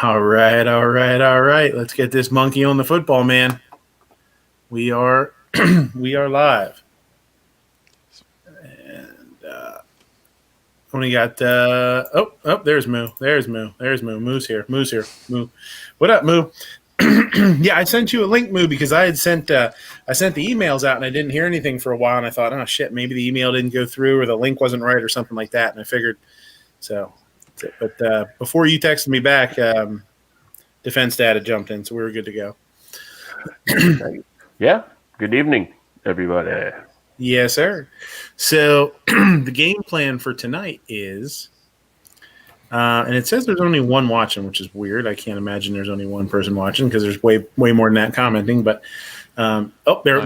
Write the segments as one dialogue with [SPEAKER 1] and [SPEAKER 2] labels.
[SPEAKER 1] All right, all right, all right. Let's get this monkey on the football, man. We are we are live, and we got there's Moo, Moo's here, Moo. What up, Moo? Yeah, I sent you a link, Moo, because I sent the emails out and I didn't hear anything for a while, and I thought, oh shit, maybe the email didn't go through or the link wasn't right or something like that, and I figured so. But before you texted me back, Defense Dad had jumped in, so we were good to go.
[SPEAKER 2] Yeah. Good evening, everybody.
[SPEAKER 1] Yes, sir. So the game plan for tonight is, and it says there's only one watching, which is weird. I can't imagine there's only one person watching because there's way more than that commenting. But there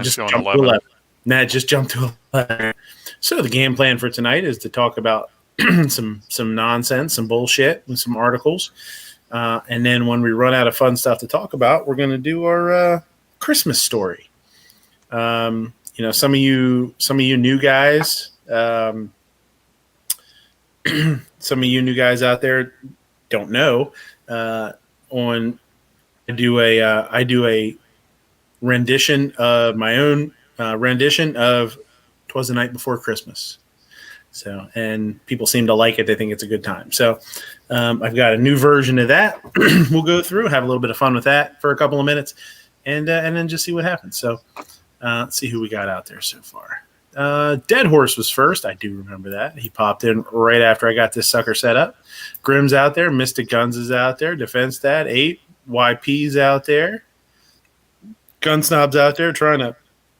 [SPEAKER 1] just jumped to 11. Nah, just jumped to 11. So the game plan for tonight is to talk about some nonsense, some bullshit, and some articles. And then when we run out of fun stuff to talk about, we're going to do our Christmas story. Some of you new guys, some of you new guys out there don't know. I do a rendition of my own rendition of "Twas the Night Before Christmas." So, and people seem to like it. They think it's a good time. So, I've got a new version of that. We'll go through, have a little bit of fun with that for a couple of minutes, and then just see what happens. So, let's see who we got out there so far. Dead Horse was first. I do remember that. He popped in right after I got this sucker set up. Grimm's out there. Mystic Guns is out there. Defense Dad 8. YP's out there. Gun Snob's out there trying to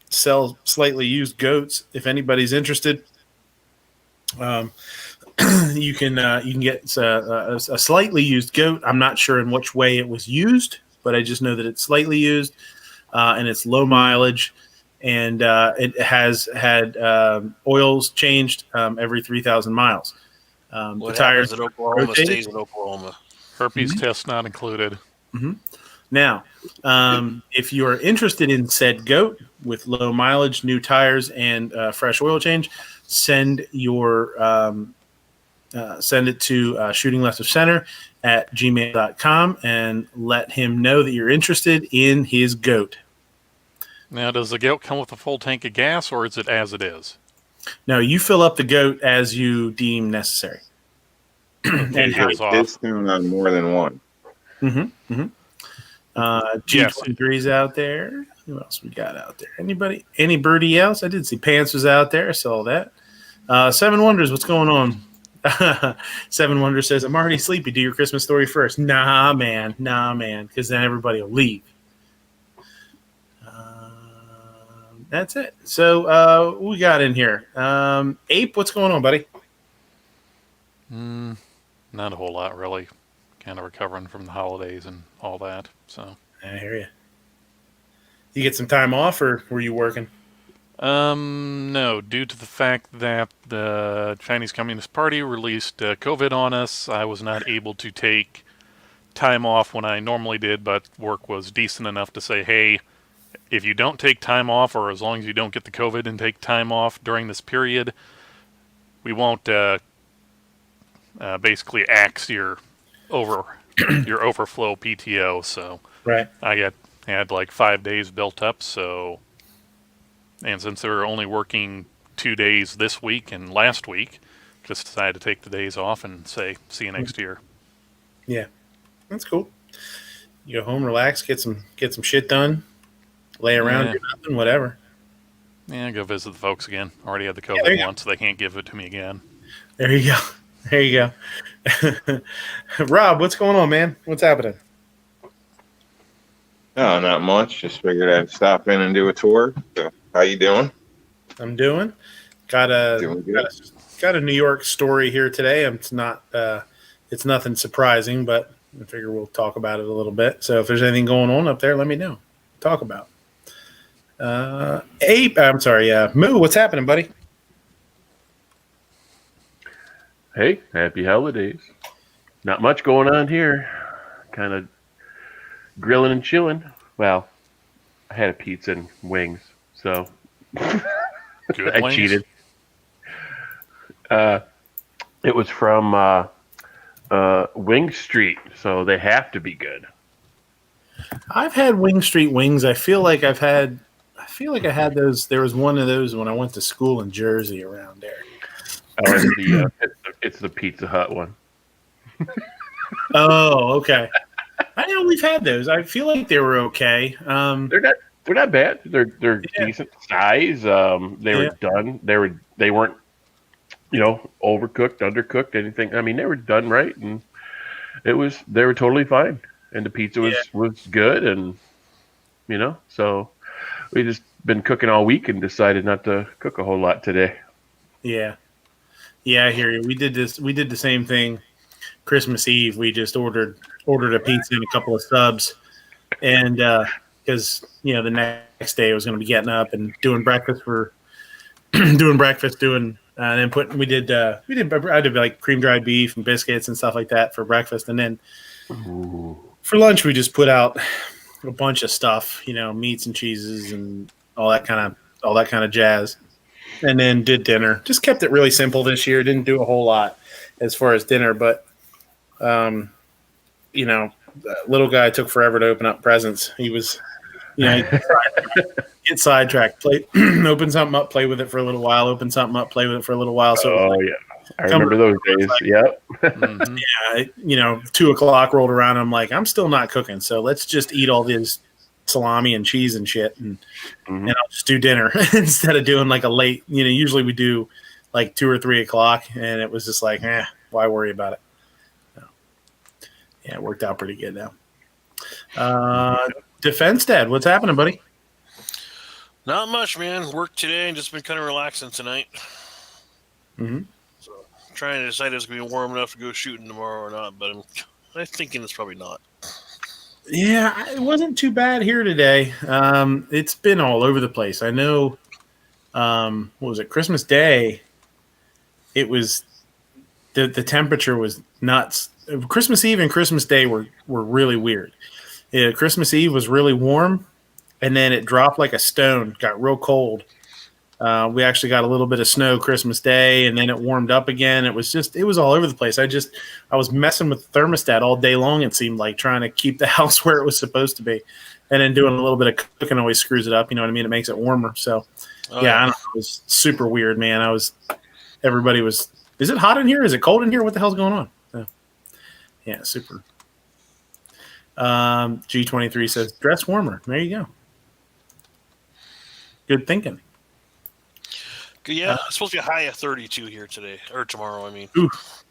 [SPEAKER 1] sell slightly used goats. If anybody's interested, you can get a slightly used goat. I'm not sure in which way it was used, but I just know that it's slightly used and it's low mileage, and it has had oils changed every 3,000 miles.
[SPEAKER 3] What
[SPEAKER 1] the tires
[SPEAKER 3] happens in Oklahoma
[SPEAKER 1] rotated.
[SPEAKER 3] stays in Oklahoma.
[SPEAKER 4] Herpes test not included.
[SPEAKER 1] Mm-hmm. Now, if you are interested in said goat with low mileage, new tires, and fresh oil change, send it to shooting left of center at gmail.com and let him know that you're interested in his goat.
[SPEAKER 4] Now, does the goat come with a full tank of gas, or is it as it is?
[SPEAKER 1] No, you fill up the goat as you deem necessary.
[SPEAKER 4] And hands off.
[SPEAKER 5] Discount on more than one.
[SPEAKER 1] Mm-hmm. Mm-hmm. G23's out there. Who else we got out there? Anybody else? I did see Pants was out there. I saw that. Seven Wonders, what's going on? Seven Wonders says, I'm already sleepy. Do your Christmas story first. Nah, man. Because then everybody will leave. That's it. So what we got in here? Ape, what's going on, buddy?
[SPEAKER 4] Not a whole lot, really. Kind of recovering from the holidays and all that. So
[SPEAKER 1] I hear you. You get some time off, or were you working?
[SPEAKER 4] No. Due to the fact that the Chinese Communist Party released COVID on us, I was not able to take time off when I normally did, but work was decent enough to say, hey, if you don't take time off, or as long as you don't get the COVID and take time off during this period, we won't basically axe your overflow PTO. So
[SPEAKER 1] right.
[SPEAKER 4] I had like 5 days built up. So, and since they were only working 2 days this week and last week, just decided to take the days off and say, see you next year.
[SPEAKER 1] Yeah, that's cool. You go home, relax, get some shit done, lay around, do nothing, whatever.
[SPEAKER 4] Yeah, go visit the folks again. Already had the COVID once, so they can't give it to me again.
[SPEAKER 1] There you go. Rob, what's going on, man? What's happening?
[SPEAKER 5] Oh, not much. Just figured I'd stop in and do a tour. So, how you doing?
[SPEAKER 1] I'm doing. Got a New York story here today. It's nothing surprising, but I figure we'll talk about it a little bit. So if there's anything going on up there, let me know. Talk about. Moo, what's happening, buddy?
[SPEAKER 2] Hey, happy holidays. Not much going on here. Kind of grilling and chilling. Well, I had a pizza and wings, so I cheated. It was from Wing Street, so they have to be good.
[SPEAKER 1] I've had Wing Street wings. I feel like I had those. There was one of those when I went to school in Jersey around there.
[SPEAKER 2] Oh, it's the Pizza Hut one.
[SPEAKER 1] Oh, okay. I know we've had those. I feel like they were okay.
[SPEAKER 2] They're not bad. They're decent size. They were done. They weren't overcooked, undercooked, anything. I mean, they were done right, and they were totally fine. And the pizza was good, and so we just been cooking all week and decided not to cook a whole lot today.
[SPEAKER 1] Yeah, I hear you. We did the same thing. Christmas Eve, we just ordered a pizza and a couple of subs, and because the next day I was going to be getting up and doing breakfast and then I did like cream dried beef and biscuits and stuff like that for breakfast, and then for lunch we just put out a bunch of stuff, meats and cheeses and all that kind of jazz, and then did dinner. Just kept it really simple this year. Didn't do a whole lot as far as dinner, but the little guy took forever to open up presents. He was, get sidetracked. Open something up, play with it for a little while. Open something up, play with it for a little while. So
[SPEAKER 2] I remember those days. Yep.
[SPEAKER 4] Mm-hmm.
[SPEAKER 1] Yeah, 2:00 rolled around. I'm like, I'm still not cooking, so let's just eat all this salami and cheese and shit, and I'll just do dinner instead of doing like a late. Usually we do like 2 or 3 o'clock, and it was just like, why worry about it? Yeah, it worked out pretty good now. Defense Dad, what's happening, buddy?
[SPEAKER 3] Not much, man. Worked today and just been kind of relaxing tonight.
[SPEAKER 1] Mm-hmm.
[SPEAKER 3] So trying to decide if it's going to be warm enough to go shooting tomorrow or not, but I'm thinking it's probably not.
[SPEAKER 1] Yeah, it wasn't too bad here today. It's been all over the place. I know, what was it, Christmas Day, it was, the temperature was nuts. Christmas Eve and Christmas Day were really weird. Yeah, Christmas Eve was really warm, and then it dropped like a stone, got real cold. We actually got a little bit of snow Christmas Day, and then it warmed up again. It was all over the place. I was messing with the thermostat all day long, it seemed like, trying to keep the house where it was supposed to be. And then doing a little bit of cooking always screws it up, you know what I mean? It makes it warmer. So, I don't know. It was super weird, man. Everybody was, is it hot in here? Is it cold in here? What the hell's going on? So, yeah, super. G23 says, dress warmer. There you go. Good thinking.
[SPEAKER 3] Yeah, it's supposed to be a high of 32 here today, or tomorrow, I mean.
[SPEAKER 1] Oof.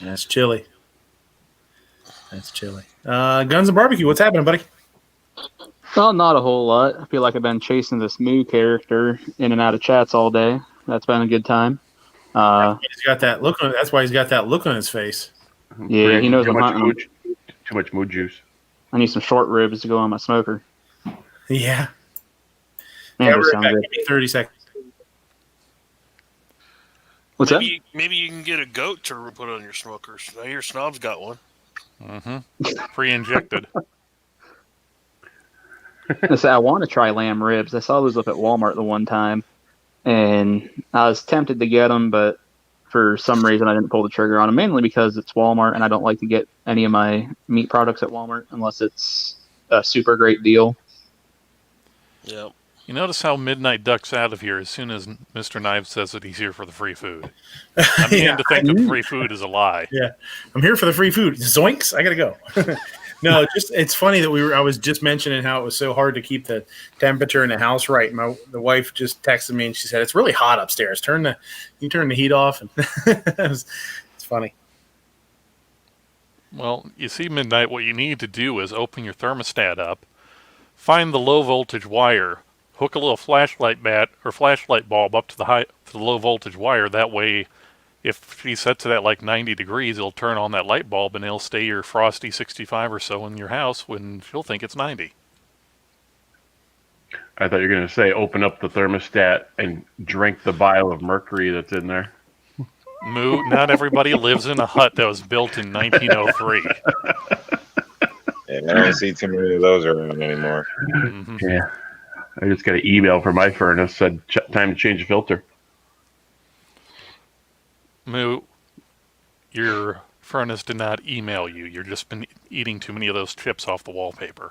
[SPEAKER 1] That's chilly. Guns and Barbecue, what's happening, buddy?
[SPEAKER 6] Well, not a whole lot. I feel like I've been chasing this Moo character in and out of chats all day. That's been a good time.
[SPEAKER 1] He's got that look on. That's why he's got that look on his face.
[SPEAKER 6] Yeah, he knows I'm hunting.
[SPEAKER 2] Too much mood juice.
[SPEAKER 6] I need some short ribs to go on my smoker.
[SPEAKER 1] Yeah.
[SPEAKER 6] Man,
[SPEAKER 1] We're
[SPEAKER 6] sound
[SPEAKER 1] back.
[SPEAKER 6] good.
[SPEAKER 1] Give me 30 seconds.
[SPEAKER 6] What's that?
[SPEAKER 3] Maybe you can get a goat to put on your smokers. I hear Snob's got one.
[SPEAKER 4] Mm-hmm. Pre-injected.
[SPEAKER 6] I want to try lamb ribs. I saw those up at Walmart the one time, and I was tempted to get them, but for some reason I didn't pull the trigger on them, mainly because it's Walmart, and I don't like to get any of my meat products at Walmart unless it's a super great deal.
[SPEAKER 3] Yeah.
[SPEAKER 4] You notice how Midnight ducks out of here as soon as Mr. Knives says that he's here for the free food. I'm beginning to think that the free food is a lie.
[SPEAKER 1] Yeah, I'm here for the free food. Zoinks! I gotta go. No, it's funny that I was just mentioning how it was so hard to keep the temperature in the house right. The wife just texted me and she said, it's really hot upstairs. Turn the heat off. And it's funny.
[SPEAKER 4] Well, you see, Midnight, what you need to do is open your thermostat up, find the low voltage wire, hook a little flashlight bulb up to the low voltage wire. That way, if she sets it at like 90 degrees, it'll turn on that light bulb and it'll stay your frosty 65 or so in your house when she'll think it's 90.
[SPEAKER 2] I thought you were going to say open up the thermostat and drink the vial of mercury that's in there.
[SPEAKER 4] Moo, not everybody lives in a hut that was built in 1903.
[SPEAKER 5] Yeah, I don't see too many of those around anymore.
[SPEAKER 4] Mm-hmm.
[SPEAKER 2] Yeah. I just got an email from my furnace said time to change the filter.
[SPEAKER 4] Moo, your Furnace did not email you. You've just been eating too many of those chips off the wallpaper.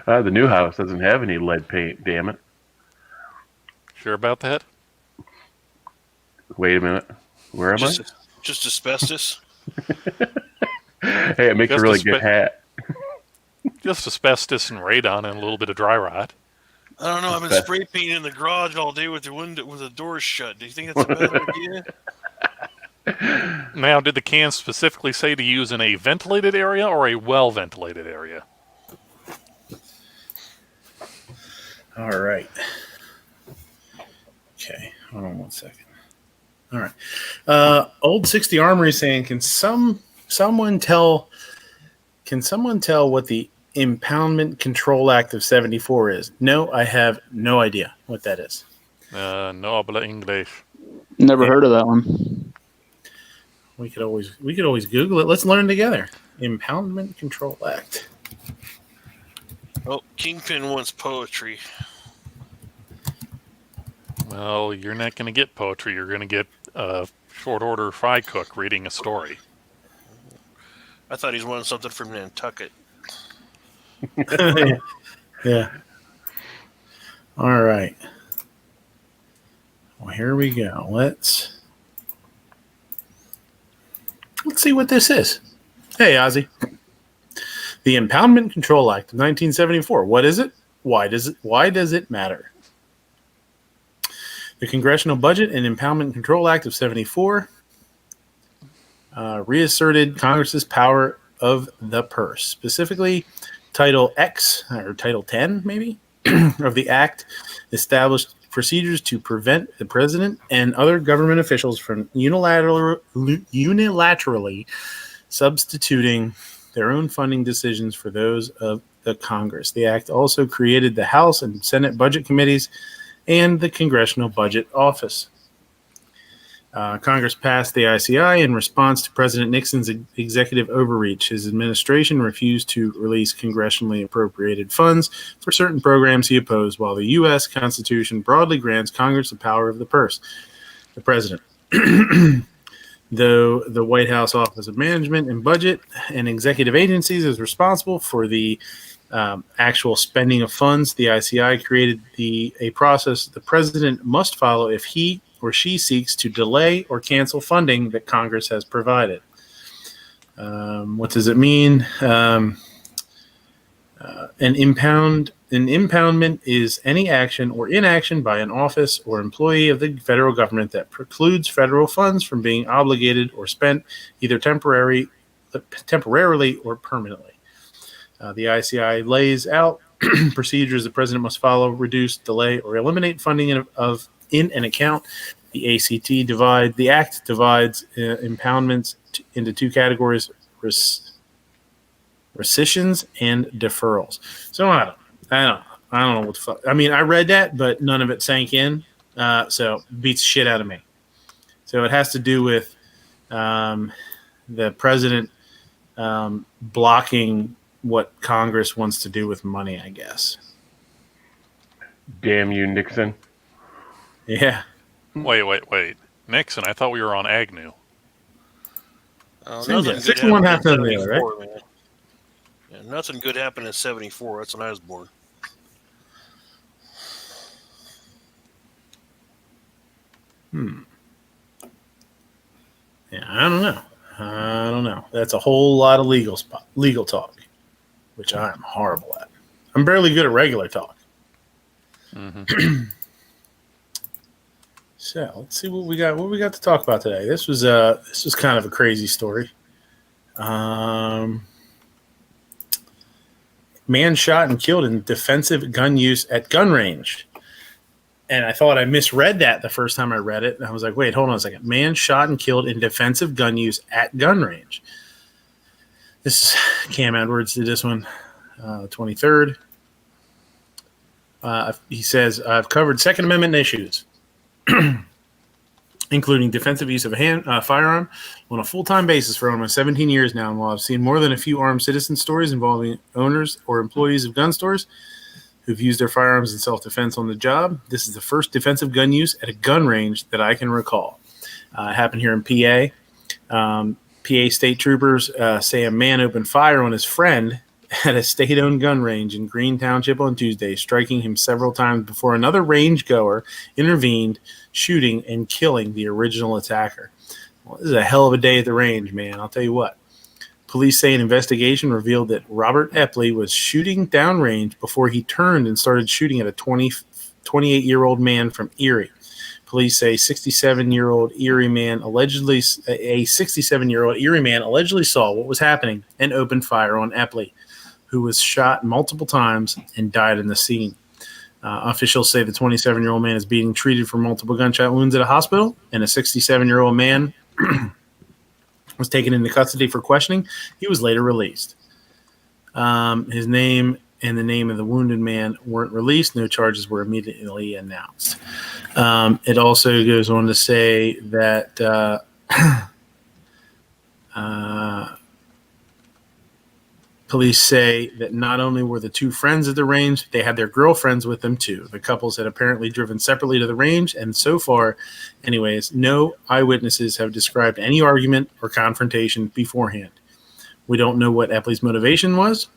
[SPEAKER 2] The new house doesn't have any lead paint, damn it.
[SPEAKER 4] Sure about that?
[SPEAKER 2] Wait a minute. Where am
[SPEAKER 3] Just asbestos.
[SPEAKER 2] I? Hey, it makes a really good hat.
[SPEAKER 4] Just asbestos and radon and a little bit of dry rot.
[SPEAKER 3] I don't know. I've been spray painting in the garage all day with the doors shut. Do you think that's a bad idea?
[SPEAKER 4] Now, did the can specifically say to use in a ventilated area or a well-ventilated area?
[SPEAKER 1] All right. Okay, hold on 1 second. All right. Old 60 Armory saying, can someone tell what the Impoundment Control Act of 74 is? No, I have no idea what that is.
[SPEAKER 4] No habla English.
[SPEAKER 6] Never heard of that one.
[SPEAKER 1] We could always Google it. Let's learn together. Impoundment Control Act.
[SPEAKER 3] Oh, Kingpin wants poetry.
[SPEAKER 4] Well, you're not going to get poetry. You're going to get a short order fry cook reading a story.
[SPEAKER 3] I thought he's wanting something from Nantucket.
[SPEAKER 1] Yeah. All right. Well, here we go. Let's see what this is. Hey, Ozzy. The Impoundment Control Act of 1974. What is it? Why does it matter? The Congressional Budget and Impoundment Control Act of 74 reasserted Congress's power of the purse. Specifically, Title X, or Title 10, maybe, of the Act established procedures to prevent the president and other government officials from unilaterally substituting their own funding decisions for those of the Congress. The Act also created the House and Senate Budget Committees and the Congressional Budget Office. Congress passed the ICI in response to President Nixon's executive overreach. His administration refused to release congressionally appropriated funds for certain programs he opposed, while the U.S. Constitution broadly grants Congress the power of the purse. The president. Though the White House Office of Management and Budget and executive agencies is responsible for the actual spending of funds, the ICI created a process the president must follow if he or she seeks to delay or cancel funding that Congress has provided. What does it mean? An impoundment is any action or inaction by an office or employee of the federal government that precludes federal funds from being obligated or spent either temporarily or permanently. The ICI lays out procedures the president must follow, reduce, delay, or eliminate funding in an account. The Act divides impoundments into two categories: rescissions and deferrals. So I don't know what the fuck. I mean, I read that, but none of it sank in. So beats the shit out of me. So it has to do with the president blocking what Congress wants to do with money, I guess.
[SPEAKER 2] Damn you, Nixon.
[SPEAKER 1] Yeah.
[SPEAKER 4] Wait. Nixon, I thought we were on Agnew.
[SPEAKER 3] Nothing good
[SPEAKER 1] 61
[SPEAKER 3] happened
[SPEAKER 1] half
[SPEAKER 3] in
[SPEAKER 1] dozen the other, right?
[SPEAKER 3] 74, man. Yeah, nothing good happened in 74. That's when I was born.
[SPEAKER 1] Yeah, I don't know. That's a whole lot of legal talk, which I am horrible at. I'm barely good at regular talk. Mm-hmm. So let's see what we got. What we got to talk about today. This was kind of a crazy story. Man shot and killed in defensive gun use at gun range. And I thought I misread that the first time I read it. And I was like, wait, hold on a second. Man shot and killed in defensive gun use at gun range. This is Cam Edwards did this one, 23rd. He says, I've covered Second Amendment issues, including defensive use of a firearm on a full-time basis for almost 17 years now. And while I've seen more than a few armed citizen stories involving owners or employees of gun stores who've used their firearms in self-defense on the job, this is the first defensive gun use at a gun range that I can recall. It happened here in PA. PA state troopers say a man opened fire on his friend at a state-owned gun range in Green Township on Tuesday, striking him several times before another range goer intervened, shooting and killing the original attacker. Well, this is a hell of a day at the range, man. I'll tell you what. Police say an investigation revealed that Robert Epley was shooting downrange before he turned and started shooting at a 28-year-old man from Erie. Police say 67-year-old Erie man allegedly saw what was happening and opened fire on Epley, who was shot multiple times and died in the scene. Officials say the 27-year-old man is being treated for multiple gunshot wounds at a hospital, and a 67-year-old man was taken into custody for questioning. He was later released. His name and the name of the wounded man weren't released. No charges were immediately announced. It also goes on to say that police say that not only were the two friends at the range, they had their girlfriends with them too. The couples had apparently driven separately to the range, and so far, anyways, no eyewitnesses have described any argument or confrontation beforehand. We don't know what Epley's motivation was,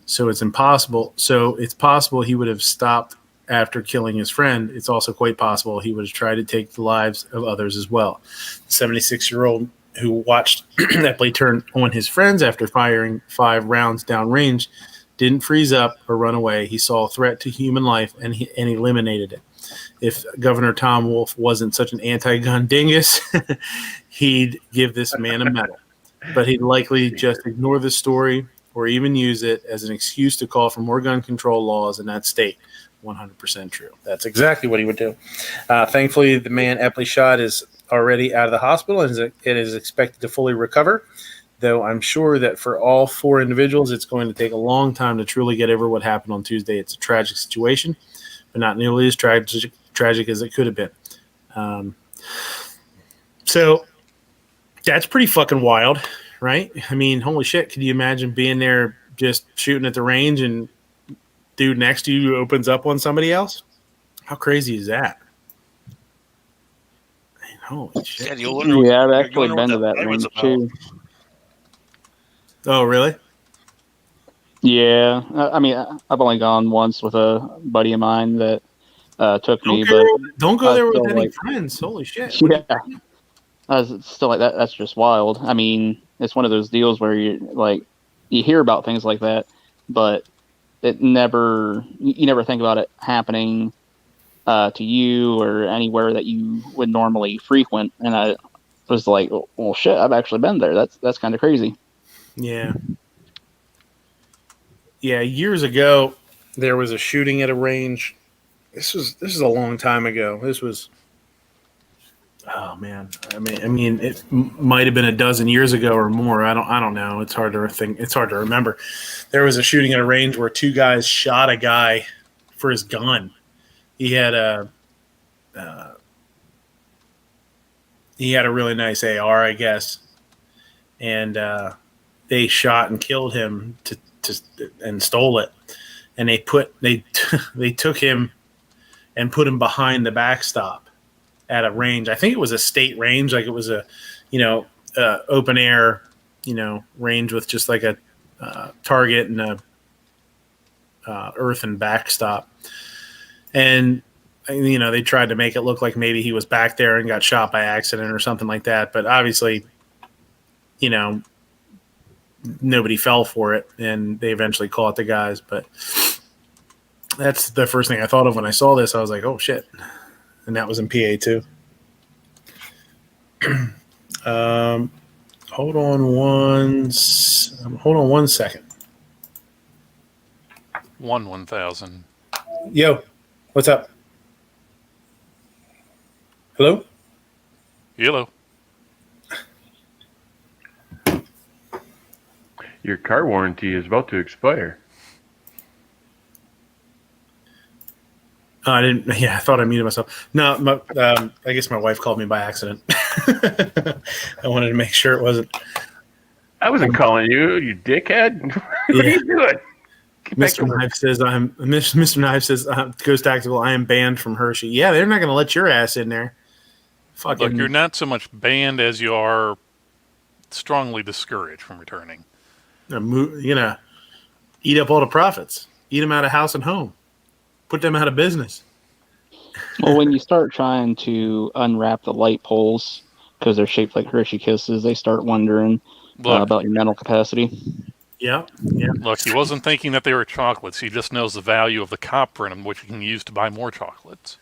[SPEAKER 1] so it's impossible. So it's possible he would have stopped after killing his friend. It's also quite possible he would have tried to take the lives of others as well. The 76-year-old who watched Epley turn on his friends after firing 5 rounds downrange didn't freeze up or run away. He saw a threat to human life and eliminated it. If Governor Tom Wolf wasn't such an anti-gun dingus, he'd give this man a medal. But he'd likely just ignore the story or even use it as an excuse to call for more gun control laws in that state. 100% true. That's exactly what he would do. Thankfully, the man Epley shot is already out of the hospital and it is expected to fully recover, though I'm sure that for all 4 individuals, it's going to take a long time to truly get over what happened on Tuesday. It's a tragic situation, but not nearly as tragic as it could have been. So that's pretty fucking wild, right? I mean, holy shit, can you imagine being there just shooting at the range and dude next to you opens up on somebody else? How crazy is that? Man, holy shit.
[SPEAKER 6] Yeah, I've actually been to that range too.
[SPEAKER 1] Oh, really?
[SPEAKER 6] Yeah, I mean, I've only gone once with a buddy of mine that took me, but
[SPEAKER 1] don't go there with any
[SPEAKER 6] like,
[SPEAKER 1] friends. Holy shit!
[SPEAKER 6] Yeah, I was still like that. That's just wild. I mean, it's one of those deals where you hear about things like that, but you never think about it happening to you or anywhere that you would normally frequent. And I was like, well, shit, I've actually been there. That's kind of crazy.
[SPEAKER 1] Yeah. Yeah, years ago, there was a shooting at a range. This is a long time ago. This was, oh man. I mean, it might have been a dozen years ago or more. I don't know. It's hard to think. It's hard to remember. There was a shooting at a range where 2 guys shot a guy for his gun. He had a really nice AR, I guess, and they shot and killed him and stole it. And they took him and put him behind the backstop at a range. I think it was a state range, like it was a, open air, range with just like a target and a earthen backstop. And they tried to make it look like maybe he was back there and got shot by accident or something like that. But obviously, nobody fell for it, and they eventually caught the guys. But that's the first thing I thought of when I saw this. I was like, oh shit. And that was in PA too. Hold on one second.
[SPEAKER 4] 1,000.
[SPEAKER 1] Yo, what's up? Hello?
[SPEAKER 4] Hello.
[SPEAKER 2] Your car warranty is about to expire.
[SPEAKER 1] I didn't. Yeah, I thought I muted myself. No, I guess my wife called me by accident. I wanted to make sure it wasn't.
[SPEAKER 2] I wasn't calling you, you dickhead. What are you doing?
[SPEAKER 1] Mr. Knife says Mr. Knife says Ghost Tactical. I am banned from Hershey. Yeah, they're not going to let your ass in there.
[SPEAKER 4] Look, you're not so much banned as you are strongly discouraged from returning.
[SPEAKER 1] Eat up all the profits. Eat them out of house and home. Put them out of business.
[SPEAKER 6] Well, when you start trying to unwrap the light poles because they're shaped like Hershey Kisses, they start wondering
[SPEAKER 4] Look,
[SPEAKER 6] about your mental capacity.
[SPEAKER 1] Yeah.
[SPEAKER 4] look, he wasn't thinking that they were chocolates. He just knows the value of the copper in them, which he can use to buy more chocolates.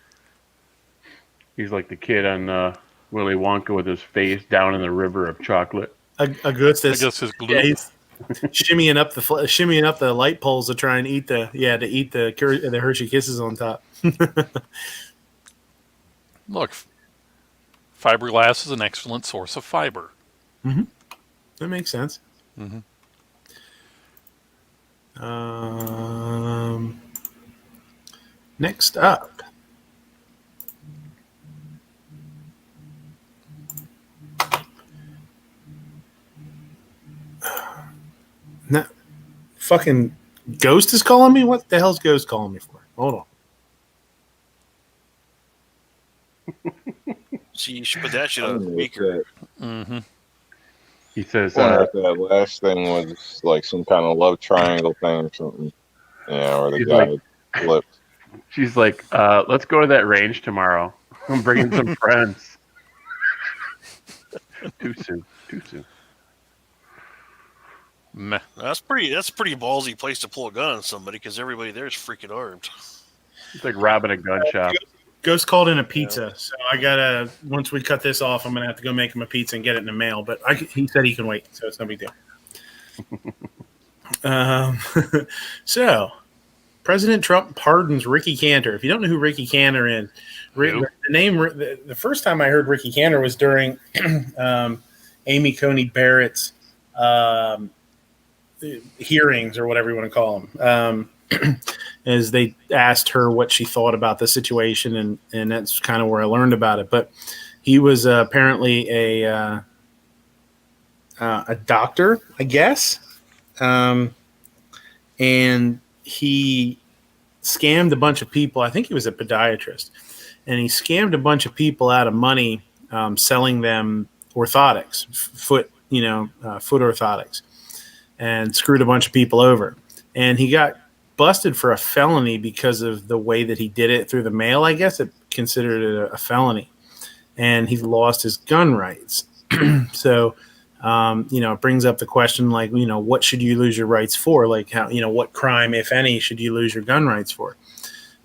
[SPEAKER 2] He's like the kid on Willy Wonka with his face down in the river of chocolate.
[SPEAKER 1] Augustus.
[SPEAKER 4] I guess his glue.
[SPEAKER 1] Yeah, he's shimmying up the light poles to try and eat the Hershey Kisses on top.
[SPEAKER 4] Look, fiberglass is an excellent source of fiber.
[SPEAKER 1] That makes sense.
[SPEAKER 4] Mhm.
[SPEAKER 1] Next up. No, fucking Ghost is calling me? What the hell's Ghost calling me for? Hold on.
[SPEAKER 3] See, you should put that shit
[SPEAKER 5] I
[SPEAKER 3] on
[SPEAKER 5] don't know
[SPEAKER 3] speaker.
[SPEAKER 4] Mm-hmm.
[SPEAKER 2] He says,
[SPEAKER 5] I wonder if that last thing was like some kind of love triangle thing or something. Yeah, or the
[SPEAKER 2] He's
[SPEAKER 5] guy flipped.
[SPEAKER 2] she's like, let's go to that range tomorrow. I'm bringing some friends. Too soon.
[SPEAKER 4] Meh.
[SPEAKER 3] That's a pretty ballsy place to pull a gun on somebody because everybody there is freaking armed.
[SPEAKER 2] It's like robbing a gun shop.
[SPEAKER 1] Ghost called in a pizza, so I gotta. Once we cut this off, I'm gonna have to go make him a pizza and get it in the mail. But he said he can wait, so it's no big deal. So, President Trump pardons Ricky Cantor. If you don't know who Ricky Cantor is, the first time I heard Ricky Cantor was during Amy Coney Barrett's hearings, or whatever you want to call them. As they asked her what she thought about the situation, and that's kind of where I learned about it. But he was apparently a doctor, I guess, and he scammed a bunch of people. I think he was a podiatrist, and he scammed a bunch of people out of money selling them orthotics, foot orthotics, and screwed a bunch of people over. And he got busted for a felony because of the way that he did it through the mail. I guess it considered it a felony, and he lost his gun rights. So, it brings up the question, like, what should you lose your rights for? Like, how, what crime, if any, should you lose your gun rights for?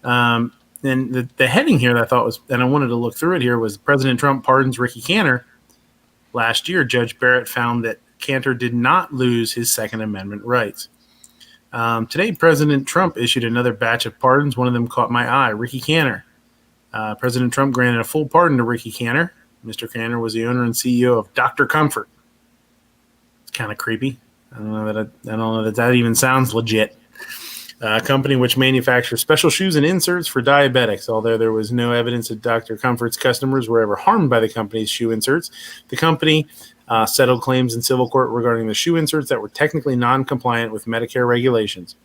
[SPEAKER 1] And the heading here that I thought was, and I wanted to look through it here, was President Trump pardons Ricky Cantor. Last year, Judge Barrett found that Cantor did not lose his Second Amendment rights. Today, President Trump issued another batch of pardons. One of them caught my eye, Ricky Cantor. President Trump granted a full pardon to Ricky Cantor. Mr. Cantor was the owner and CEO of Dr. Comfort. It's kind of creepy. I don't know that even sounds legit. A company which manufactures special shoes and inserts for diabetics. Although there was no evidence that Dr. Comfort's customers were ever harmed by the company's shoe inserts, the company settled claims in civil court regarding the shoe inserts that were technically non-compliant with Medicare regulations.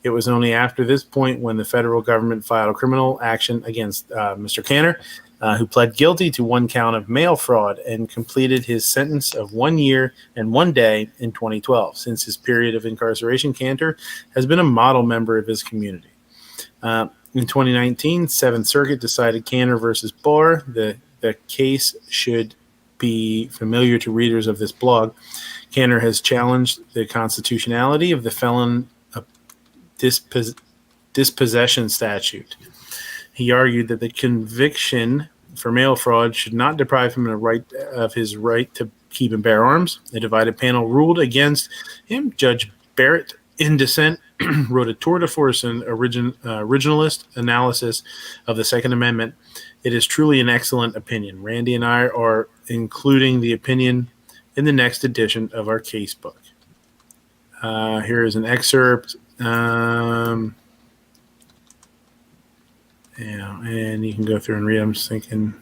[SPEAKER 1] It was only after this point when the federal government filed a criminal action against Mr. Cantor, who pled guilty to one count of mail fraud and completed his sentence of 1 year and 1 day in 2012. Since his period of incarceration, Cantor has been a model member of his community. In 2019, Seventh Circuit decided Cantor versus Barr. The case should be familiar to readers of this blog. Cantor has challenged the constitutionality of the felon dispossession statute. He argued that the conviction for mail fraud should not deprive him of his right to keep and bear arms. A divided panel ruled against him. Judge Barrett, in dissent, wrote a tour de force and originalist analysis of the Second Amendment. It is truly an excellent opinion. Randy and I are including the opinion in the next edition of our casebook. Here is an excerpt. And you can go through and read. I'm just thinking.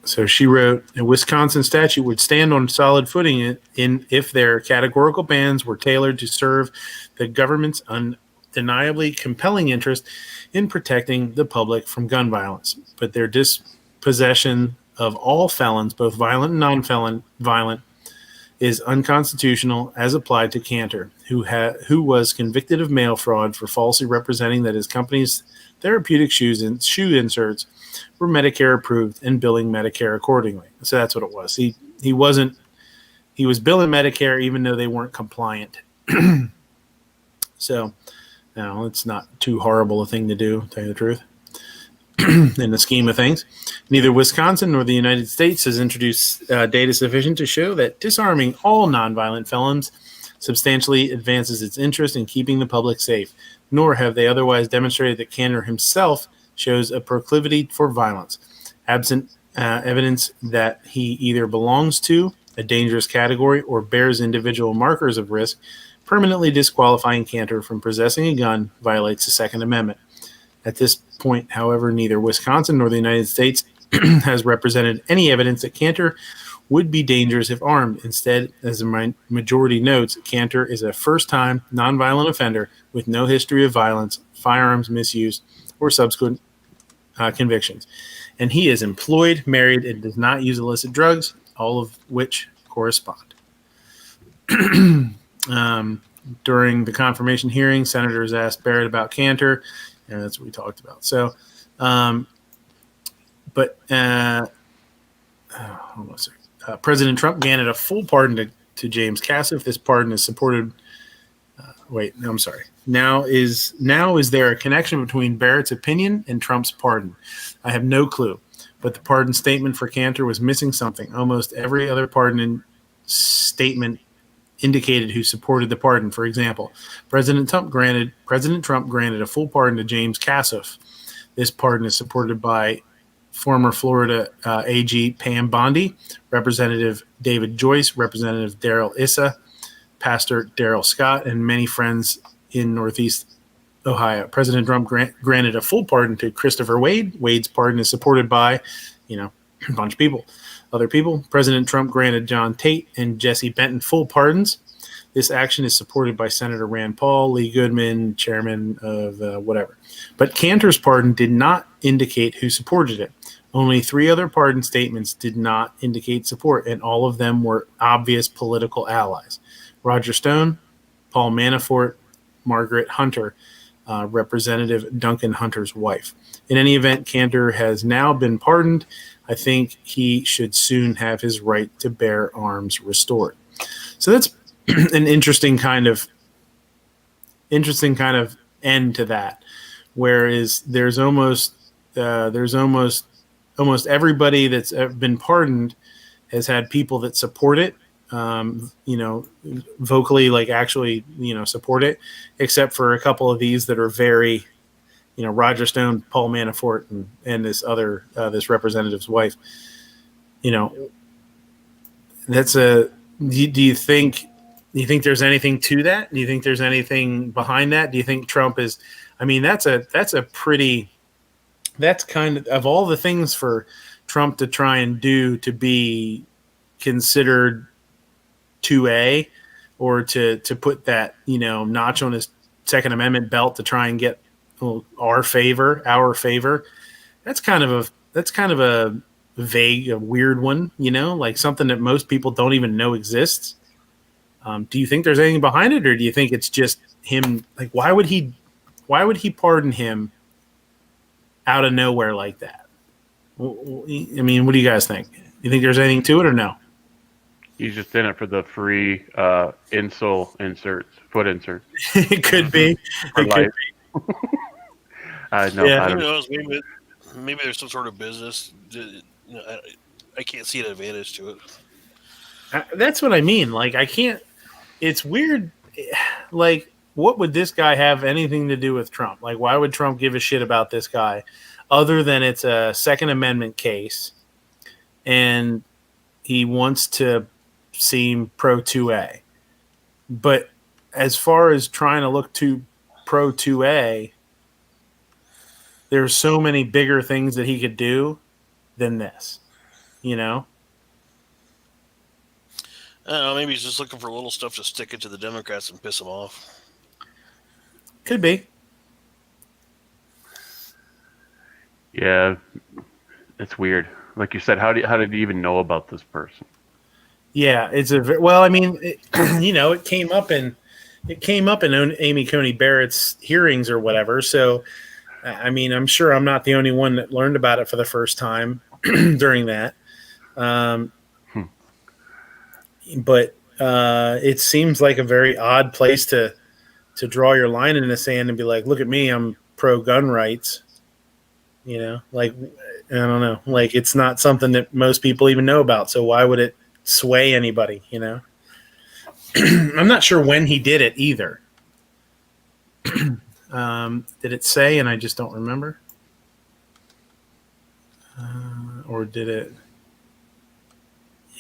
[SPEAKER 1] So she wrote, a Wisconsin statute would stand on solid footing if their categorical bans were tailored to serve the government's undeniably compelling interest in protecting the public from gun violence. But their dispossession of all felons, both violent and non-violent, is unconstitutional as applied to Cantor, who was convicted of mail fraud for falsely representing that his company's therapeutic shoe inserts were Medicare approved and billing Medicare accordingly. So that's what it was. He was billing Medicare even though they weren't compliant. So, no, it's not too horrible a thing to do, to tell you the truth. In the scheme of things, neither Wisconsin nor the United States has introduced data sufficient to show that disarming all nonviolent felons substantially advances its interest in keeping the public safe, nor have they otherwise demonstrated that Cantor himself shows a proclivity for violence, absent evidence that he either belongs to a dangerous category or bears individual markers of risk. Permanently disqualifying Cantor from possessing a gun violates the Second Amendment. At this point, however, neither Wisconsin nor the United States has represented any evidence that Cantor would be dangerous if armed. Instead, as the majority notes, Cantor is a first-time nonviolent offender with no history of violence, firearms misuse, or subsequent convictions. And he is employed, married, and does not use illicit drugs, all of which correspond. During the confirmation hearing, senators asked Barrett about Cantor, and that's what we talked about. So, hold on a second. President Trump granted a full pardon to James Cassoff. This pardon is supported. I'm sorry. Now is there a connection between Barrett's opinion and Trump's pardon? I have no clue, but the pardon statement for Cantor was missing something. Almost every other pardon statement indicated who supported the pardon. For example, President Trump granted a full pardon to James Cassoff. This pardon is supported by former Florida AG Pam Bondi, Representative David Joyce, Representative Darrell Issa, Pastor Darrell Scott, and many friends in Northeast Ohio. President Trump granted a full pardon to Christopher Wade. Wade's pardon is supported by, a bunch of people. Other people, President Trump granted John Tate and Jesse Benton full pardons. This action is supported by Senator Rand Paul, Lee Goodman, chairman of whatever. But Cantor's pardon did not indicate who supported it. Only 3 other pardon statements did not indicate support, and all of them were obvious political allies. Roger Stone, Paul Manafort, Margaret Hunter, Representative Duncan Hunter's wife. In any event, Cantor has now been pardoned. I think he should soon have his right to bear arms restored. So that's an interesting kind of end to that. Whereas there's almost everybody that's been pardoned has had people that support it, vocally, like actually, support it, except for a couple of these that are very, Roger Stone, Paul Manafort, and this other, this representative's wife. That's do you think there's anything to that? Do you think there's anything behind that? Do you think Trump is, that's kind of all the things for Trump to try and do to be considered 2A, or to put that, notch on his Second Amendment belt to try and get our favor. That's kind of a vague, a weird one, like something that most people don't even know exists. Do you think there's anything behind it, or do you think it's just him? Like, why would he pardon him out of nowhere like that? What do you guys think? You think there's anything to it, or no?
[SPEAKER 2] He's just in it for the free insole inserts, foot inserts.
[SPEAKER 1] It could be.
[SPEAKER 2] For
[SPEAKER 1] it
[SPEAKER 2] life.
[SPEAKER 1] Could be.
[SPEAKER 2] I know.
[SPEAKER 1] Yeah.
[SPEAKER 2] I
[SPEAKER 3] Who
[SPEAKER 2] don't
[SPEAKER 3] knows? Maybe there's some sort of business. I can't see an advantage to it.
[SPEAKER 1] That's what I mean. Like, I can't. It's weird. Like, what would this guy have anything to do with Trump? Like, why would Trump give a shit about this guy, other than it's a Second Amendment case, and he wants to seem pro 2A? But as far as trying to look to pro 2A, there's so many bigger things that he could do than this,
[SPEAKER 3] I don't know, maybe he's just looking for little stuff to stick it to the Democrats and piss them off.
[SPEAKER 1] Could be.
[SPEAKER 2] Yeah, it's weird. Like you said, how did you even know about this person?
[SPEAKER 1] Yeah, well. I mean, it came up in Amy Coney Barrett's hearings or whatever. So, I mean, I'm sure I'm not the only one that learned about it for the first time during that. But it seems like a very odd place to draw your line in the sand and be like, look at me, I'm pro gun rights. Like, I don't know, like it's not something that most people even know about. So why would it sway anybody? I'm not sure when he did it either. Did it say? And I just don't remember. Or did it?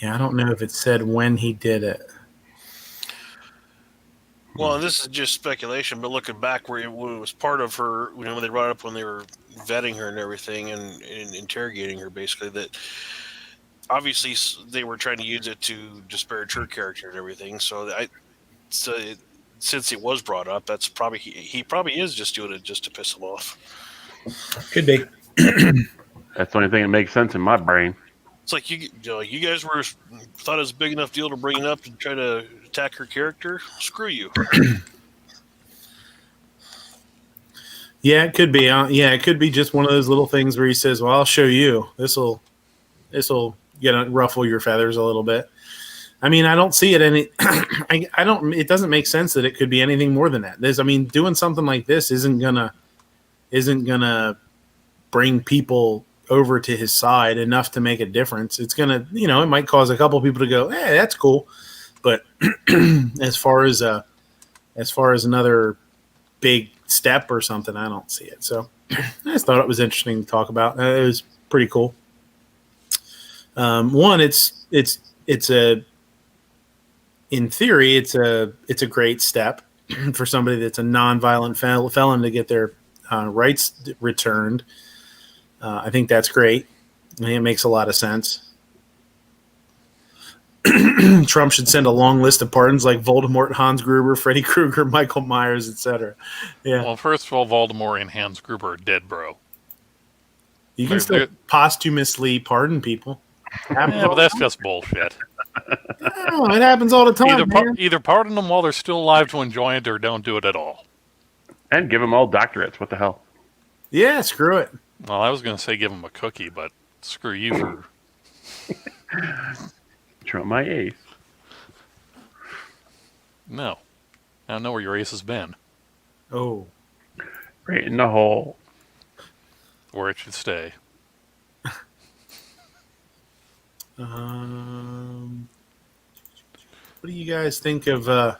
[SPEAKER 1] Yeah, I don't know if it said when he did it.
[SPEAKER 3] Well, and this is just speculation, but looking back where it was part of her, when they brought it up when they were vetting her and everything and interrogating her, basically, that obviously they were trying to use it to disparage her character and everything. Since it was brought up, that's probably he probably is just doing it just to piss him off.
[SPEAKER 1] Could be.
[SPEAKER 2] That's the only thing that makes sense in my brain.
[SPEAKER 3] It's like you guys thought it was a big enough deal to bring it up and try to attack her character. Screw you.
[SPEAKER 1] Yeah, it could be. It could be just one of those little things where he says, "Well, I'll show ruffle your feathers a little bit." I mean, I don't see it any. I don't. It doesn't make sense that it could be anything more than that. Doing something like this isn't gonna bring people over to his side enough to make a difference. It's gonna, it might cause a couple people to go, "Hey, that's cool," but as far as another big step or something, I don't see it. So I just thought it was interesting to talk about. It was pretty cool. One, in theory, it's a great step for somebody that's a nonviolent felon to get their rights returned. I think that's great. I think it makes a lot of sense. Trump should send a long list of pardons like Voldemort, Hans Gruber, Freddy Krueger, Michael Myers, etc. Yeah.
[SPEAKER 4] Well, first of all, Voldemort and Hans Gruber are dead, bro.
[SPEAKER 1] You can still posthumously pardon people.
[SPEAKER 4] Yeah, but that's just bullshit.
[SPEAKER 1] Oh, it happens all the time.
[SPEAKER 4] Either pardon them while they're still alive to enjoy it, or don't do it at all.
[SPEAKER 2] And give them all doctorates. What the hell?
[SPEAKER 1] Yeah, screw it.
[SPEAKER 4] Well, I was going to say give them a cookie, but screw you for...
[SPEAKER 2] Trump my ace.
[SPEAKER 4] No. I don't know where your ace has been.
[SPEAKER 1] Oh.
[SPEAKER 2] Right in the hole.
[SPEAKER 4] Where it should stay.
[SPEAKER 1] What do you guys think of... what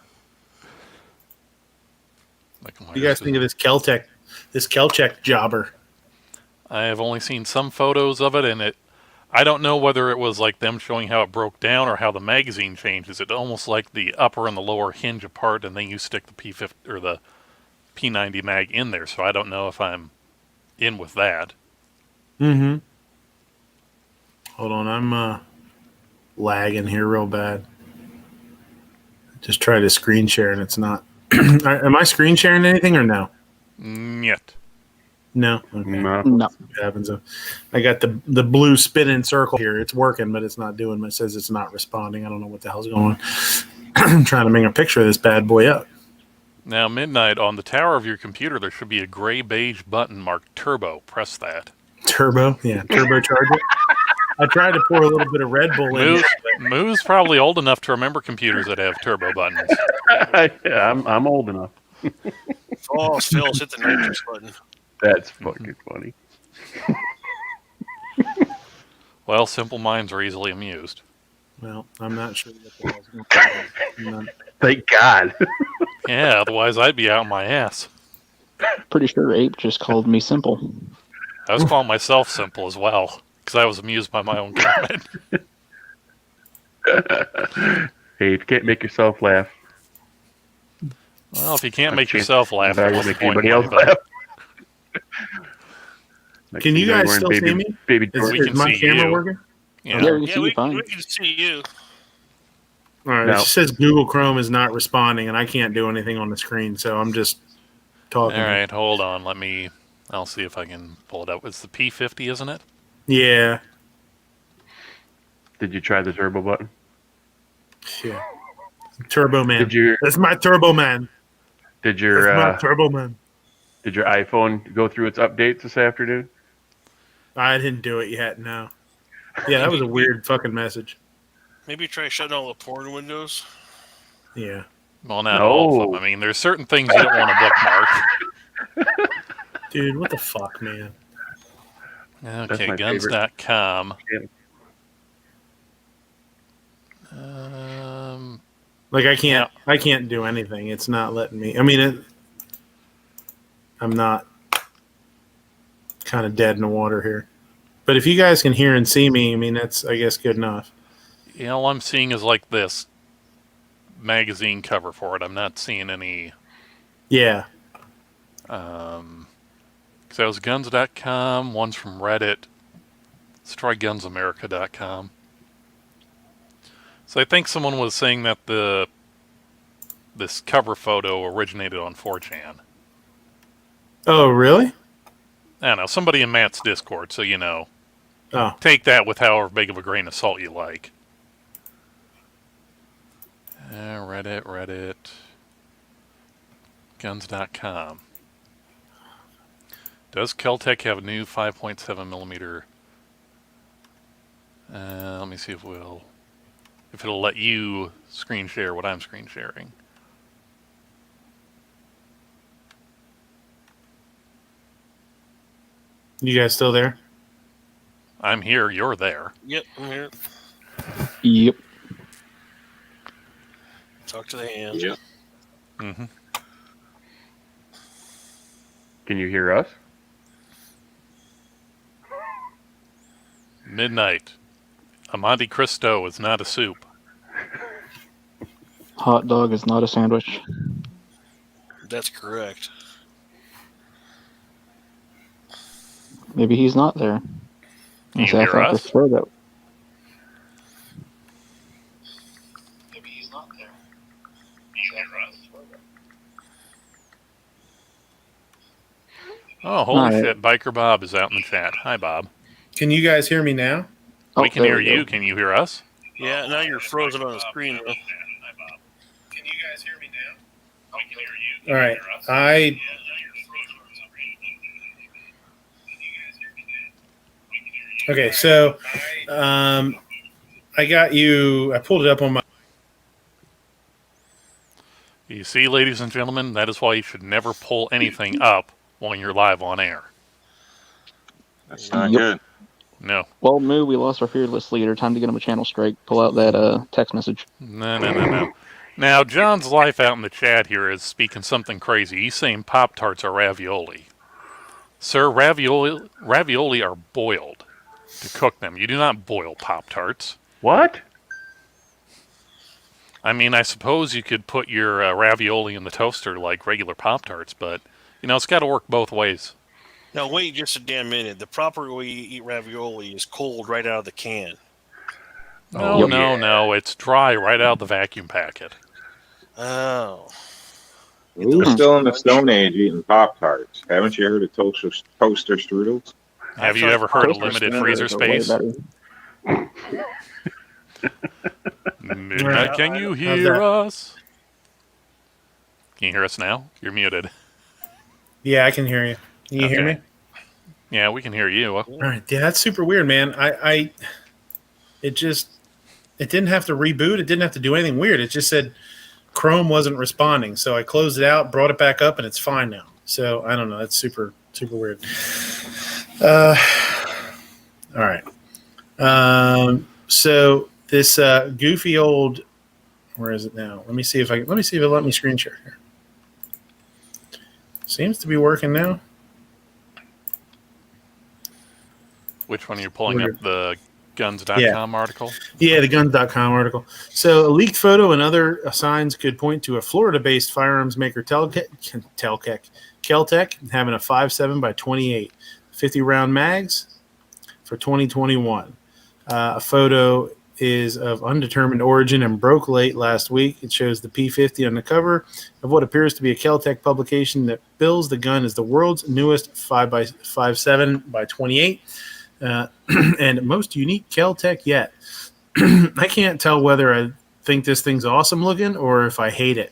[SPEAKER 1] do you guys think of this Keltec jobber?
[SPEAKER 4] I have only seen some photos of it, and I don't know whether it was like them showing how it broke down or how the magazine changes. It's almost like the upper and the lower hinge apart, and then you stick the P50 or the P90 mag in there. So I don't know if I'm in with that.
[SPEAKER 1] Mm-hmm. Hold on, I'm lagging here real bad. Just try to screen share, and it's not. Am I screen sharing anything or no?
[SPEAKER 4] Yet.
[SPEAKER 1] No. Okay.
[SPEAKER 2] No.
[SPEAKER 6] No.
[SPEAKER 1] What happens? I got the blue spinning circle here. It's working, but it's not doing. It says it's not responding. I don't know what the hell's going on. I'm trying to make a picture of this bad boy up.
[SPEAKER 4] Now, Midnight, on the tower of your computer, there should be a gray beige button marked Turbo. Press that.
[SPEAKER 1] Turbo? Yeah, turbocharge it. I tried to pour a little bit of Red Bull in.
[SPEAKER 4] Moo's probably old enough to remember computers that have turbo buttons.
[SPEAKER 2] Yeah, I'm old enough.
[SPEAKER 3] Oh, Phil's hit the nitrous button.
[SPEAKER 2] That's fucking funny.
[SPEAKER 4] Well, simple minds are easily amused.
[SPEAKER 1] Well, I'm not sure what the hell's going on.
[SPEAKER 2] Thank God.
[SPEAKER 4] Yeah, otherwise I'd be out my ass.
[SPEAKER 6] Pretty sure Ape just called me simple.
[SPEAKER 4] I was calling myself simple as well, because I was amused by my own comment.
[SPEAKER 2] Hey, if you can't make yourself laugh,
[SPEAKER 4] Well, if you can't make yourself laugh,
[SPEAKER 2] I will
[SPEAKER 4] what's the
[SPEAKER 2] make
[SPEAKER 4] point
[SPEAKER 2] anybody
[SPEAKER 4] in
[SPEAKER 2] else
[SPEAKER 4] life?
[SPEAKER 2] laugh.
[SPEAKER 1] Can you guys still see me?
[SPEAKER 2] Baby
[SPEAKER 1] Is my
[SPEAKER 4] see
[SPEAKER 1] camera
[SPEAKER 4] you.
[SPEAKER 1] working?
[SPEAKER 4] Yeah.
[SPEAKER 6] Yeah, we can
[SPEAKER 3] Yeah,
[SPEAKER 6] see you fine.
[SPEAKER 3] we can see you.
[SPEAKER 1] All right.
[SPEAKER 2] No.
[SPEAKER 1] It just says Google Chrome is not responding, and I can't do anything on the screen, so I'm just talking.
[SPEAKER 4] All right, hold on. I'll see if I can pull it up. It's the P50, isn't it?
[SPEAKER 1] Yeah.
[SPEAKER 2] Did you try the turbo button?
[SPEAKER 1] Yeah. Turbo Man.
[SPEAKER 2] Did your
[SPEAKER 1] That's my Turbo Man.
[SPEAKER 2] did
[SPEAKER 1] That's
[SPEAKER 2] your
[SPEAKER 1] my Turbo Man.
[SPEAKER 2] did your iPhone go through its updates this afternoon?
[SPEAKER 1] I didn't do it yet, no. Yeah, that was a weird fucking message.
[SPEAKER 3] Maybe try shutting all the porn windows.
[SPEAKER 1] Yeah.
[SPEAKER 4] Well, not all of them.
[SPEAKER 2] No.
[SPEAKER 4] I mean, there's certain things you don't want to bookmark.
[SPEAKER 1] Dude, what the fuck, man?
[SPEAKER 4] Okay,
[SPEAKER 2] my favorite.
[SPEAKER 4] guns.com.
[SPEAKER 1] Like I can't do anything. It's not letting me. I mean, I'm not kind of dead in the water here. But if you guys can hear and see me, I mean, that's, I guess, good enough.
[SPEAKER 4] Yeah, all I'm seeing is like this magazine cover for it. I'm not seeing any.
[SPEAKER 1] Yeah.
[SPEAKER 4] So that was guns.com. One's from Reddit. Let's try gunsamerica.com. So I think someone was saying that this cover photo originated on 4chan.
[SPEAKER 1] Oh, really?
[SPEAKER 4] I don't know, somebody in Matt's Discord, so you know.
[SPEAKER 1] Oh.
[SPEAKER 4] Take that with however big of a grain of salt you like. Reddit. Guns.com. Does Keltec have a new 5.7 millimeter? Let me see if it'll let you screen share what I'm screen sharing.
[SPEAKER 1] You guys still there?
[SPEAKER 4] I'm here, you're there.
[SPEAKER 3] Yep, I'm here.
[SPEAKER 6] Yep.
[SPEAKER 3] Talk to the hands.
[SPEAKER 5] Yeah.
[SPEAKER 4] Mm-hmm.
[SPEAKER 2] Can you hear us?
[SPEAKER 4] Midnight. A Monte Cristo is not a soup.
[SPEAKER 6] Hot dog is not a sandwich.
[SPEAKER 3] That's correct.
[SPEAKER 6] Maybe he's not there.
[SPEAKER 4] Can you
[SPEAKER 6] So I
[SPEAKER 4] hear
[SPEAKER 6] think
[SPEAKER 4] us?
[SPEAKER 6] that's further.
[SPEAKER 7] Maybe he's not there.
[SPEAKER 4] Oh, holy
[SPEAKER 6] All right.
[SPEAKER 4] shit. Biker Bob is out in the chat. Hi, Bob.
[SPEAKER 1] Can you guys hear me now?
[SPEAKER 4] We can
[SPEAKER 6] there
[SPEAKER 4] hear
[SPEAKER 6] we
[SPEAKER 4] you.
[SPEAKER 6] go.
[SPEAKER 4] Can you hear us?
[SPEAKER 3] Yeah, now you're frozen on the screen, though.
[SPEAKER 7] Can you guys hear me now? I can hear you.
[SPEAKER 1] All right. Okay, so I got you. I pulled it up on my.
[SPEAKER 4] You see, ladies and gentlemen, that is why you should never pull anything up when you're live on air.
[SPEAKER 5] That's not
[SPEAKER 6] Yep.
[SPEAKER 5] good.
[SPEAKER 4] No.
[SPEAKER 6] Well, Moo, we lost our fearless leader. Time to get him a channel strike. Pull out that text message.
[SPEAKER 4] No. Now, John's life out in the chat here is speaking something crazy. He's saying Pop-Tarts are ravioli. Sir, ravioli are boiled to cook them. You do not boil Pop-Tarts.
[SPEAKER 2] What?
[SPEAKER 4] I mean, I suppose you could put your ravioli in the toaster like regular Pop-Tarts, but, you know, it's got to work both ways.
[SPEAKER 3] Now, wait just a damn minute. The proper way you eat ravioli is cold right out of the can.
[SPEAKER 4] No,
[SPEAKER 2] Oh,
[SPEAKER 4] no, it's dry right out of the vacuum packet.
[SPEAKER 3] Oh.
[SPEAKER 5] Who's still in the Stone Age eating Pop-Tarts? Haven't you heard of toaster strudels?
[SPEAKER 4] Have you ever heard of
[SPEAKER 6] Toaster
[SPEAKER 4] limited
[SPEAKER 6] strudels
[SPEAKER 4] freezer
[SPEAKER 6] are way
[SPEAKER 4] space?
[SPEAKER 6] better.
[SPEAKER 4] Midnight, can you
[SPEAKER 1] How's
[SPEAKER 4] hear
[SPEAKER 1] that?
[SPEAKER 4] us? Can you hear us now? You're muted.
[SPEAKER 1] Yeah, I can hear you. Can you hear
[SPEAKER 4] Okay.
[SPEAKER 1] me?
[SPEAKER 4] Yeah, we can hear you.
[SPEAKER 1] All right. Yeah, that's super weird, man. It didn't have to reboot. It didn't have to do anything weird. It just said Chrome wasn't responding. So I closed it out, brought it back up, and it's fine now. So I don't know. That's super, super weird. All right. So this goofy old, where is it now? Let me see if it'll let me screen share here. Seems to be working now.
[SPEAKER 4] Which one are you pulling
[SPEAKER 1] Weird.
[SPEAKER 4] up? The guns.com article?
[SPEAKER 1] Yeah, the guns.com article. So a leaked photo and other signs could point to a Florida-based firearms maker, Keltec, having a 5.7 by 28, 50-round mags for 2021. A photo is of undetermined origin and broke late last week. It shows the P50 on the cover of what appears to be a Keltec publication that bills the gun as the world's newest 5.7 by 28 and most unique Keltec yet. I can't tell whether I think this thing's awesome looking or if I hate it.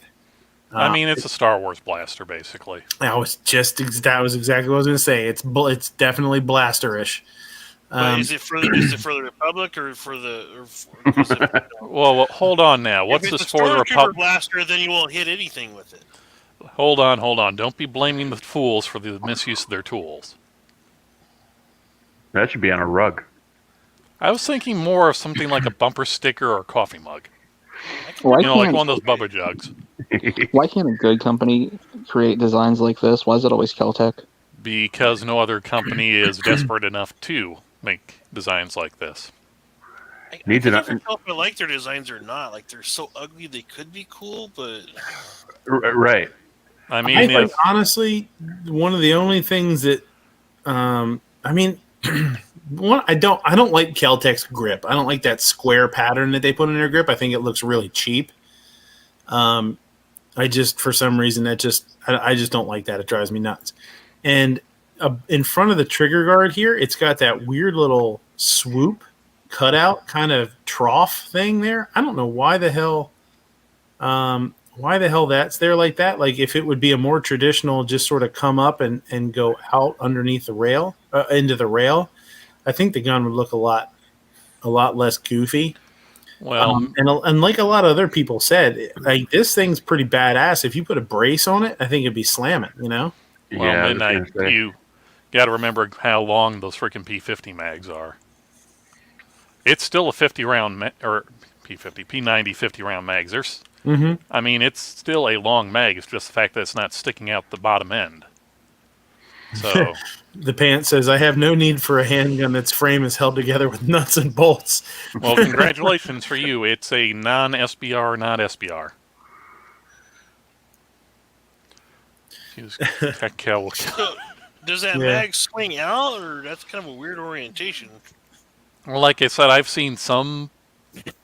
[SPEAKER 4] I mean, it's a Star Wars blaster, basically.
[SPEAKER 1] That was exactly what I was going to say. It's definitely blasterish.
[SPEAKER 3] But is it for the Republic or for the?
[SPEAKER 4] Well, hold on now. What's
[SPEAKER 3] if
[SPEAKER 4] this
[SPEAKER 3] it's
[SPEAKER 4] for the
[SPEAKER 3] Stormtrooper
[SPEAKER 4] Republic?
[SPEAKER 3] blaster, then you won't hit anything with it.
[SPEAKER 4] Hold on. Don't be blaming the fools for the misuse of their tools.
[SPEAKER 2] That should be on a rug.
[SPEAKER 4] I was thinking more of something like a bumper sticker or a coffee mug.
[SPEAKER 6] Why
[SPEAKER 4] You know, like
[SPEAKER 6] can't
[SPEAKER 4] one of those Bubba jugs.
[SPEAKER 6] why can't a good company create designs like this? Why is it always Caltech?
[SPEAKER 4] Because no other company is desperate enough to make designs like this.
[SPEAKER 3] I
[SPEAKER 2] Needs
[SPEAKER 3] can
[SPEAKER 2] an-
[SPEAKER 3] never tell if I like their designs or not. Like they're so ugly they could be cool, but
[SPEAKER 2] Right.
[SPEAKER 4] I
[SPEAKER 1] I
[SPEAKER 4] mean,
[SPEAKER 1] think, honestly, one of the only things that, I mean, I don't like Caltech's grip. I don't like that square pattern that they put in their grip. I think it looks really cheap. I just, for some reason, I just don't like that. It drives me nuts. And in front of the trigger guard here, it's got that weird little swoop cutout kind of trough thing there. I don't know why the hell that's there like that. Like if it would be a more traditional, just sort of come up and go out underneath the rail, into the rail, I think the gun would look a lot less goofy.
[SPEAKER 4] well,
[SPEAKER 1] And like a lot of other people said, like this thing's pretty badass. If you put a brace on it, I think it'd be slamming. You know?
[SPEAKER 2] Yeah, I was
[SPEAKER 4] Midnight,
[SPEAKER 2] gonna say.
[SPEAKER 4] you got to remember how long those freaking P50 mags are. It's still a 50 round or P90 50 round mags. I mean, it's still a long mag. It's just the fact that it's not sticking out the bottom end. So,
[SPEAKER 1] The pants says, "I have no need for a handgun that's frame is held together with nuts and bolts."
[SPEAKER 4] well, congratulations for you. It's a non-SBR, not SBR. Tech Cal.
[SPEAKER 3] so, does that mag swing out, or that's kind of a weird orientation?
[SPEAKER 4] Well, like I said, I've seen some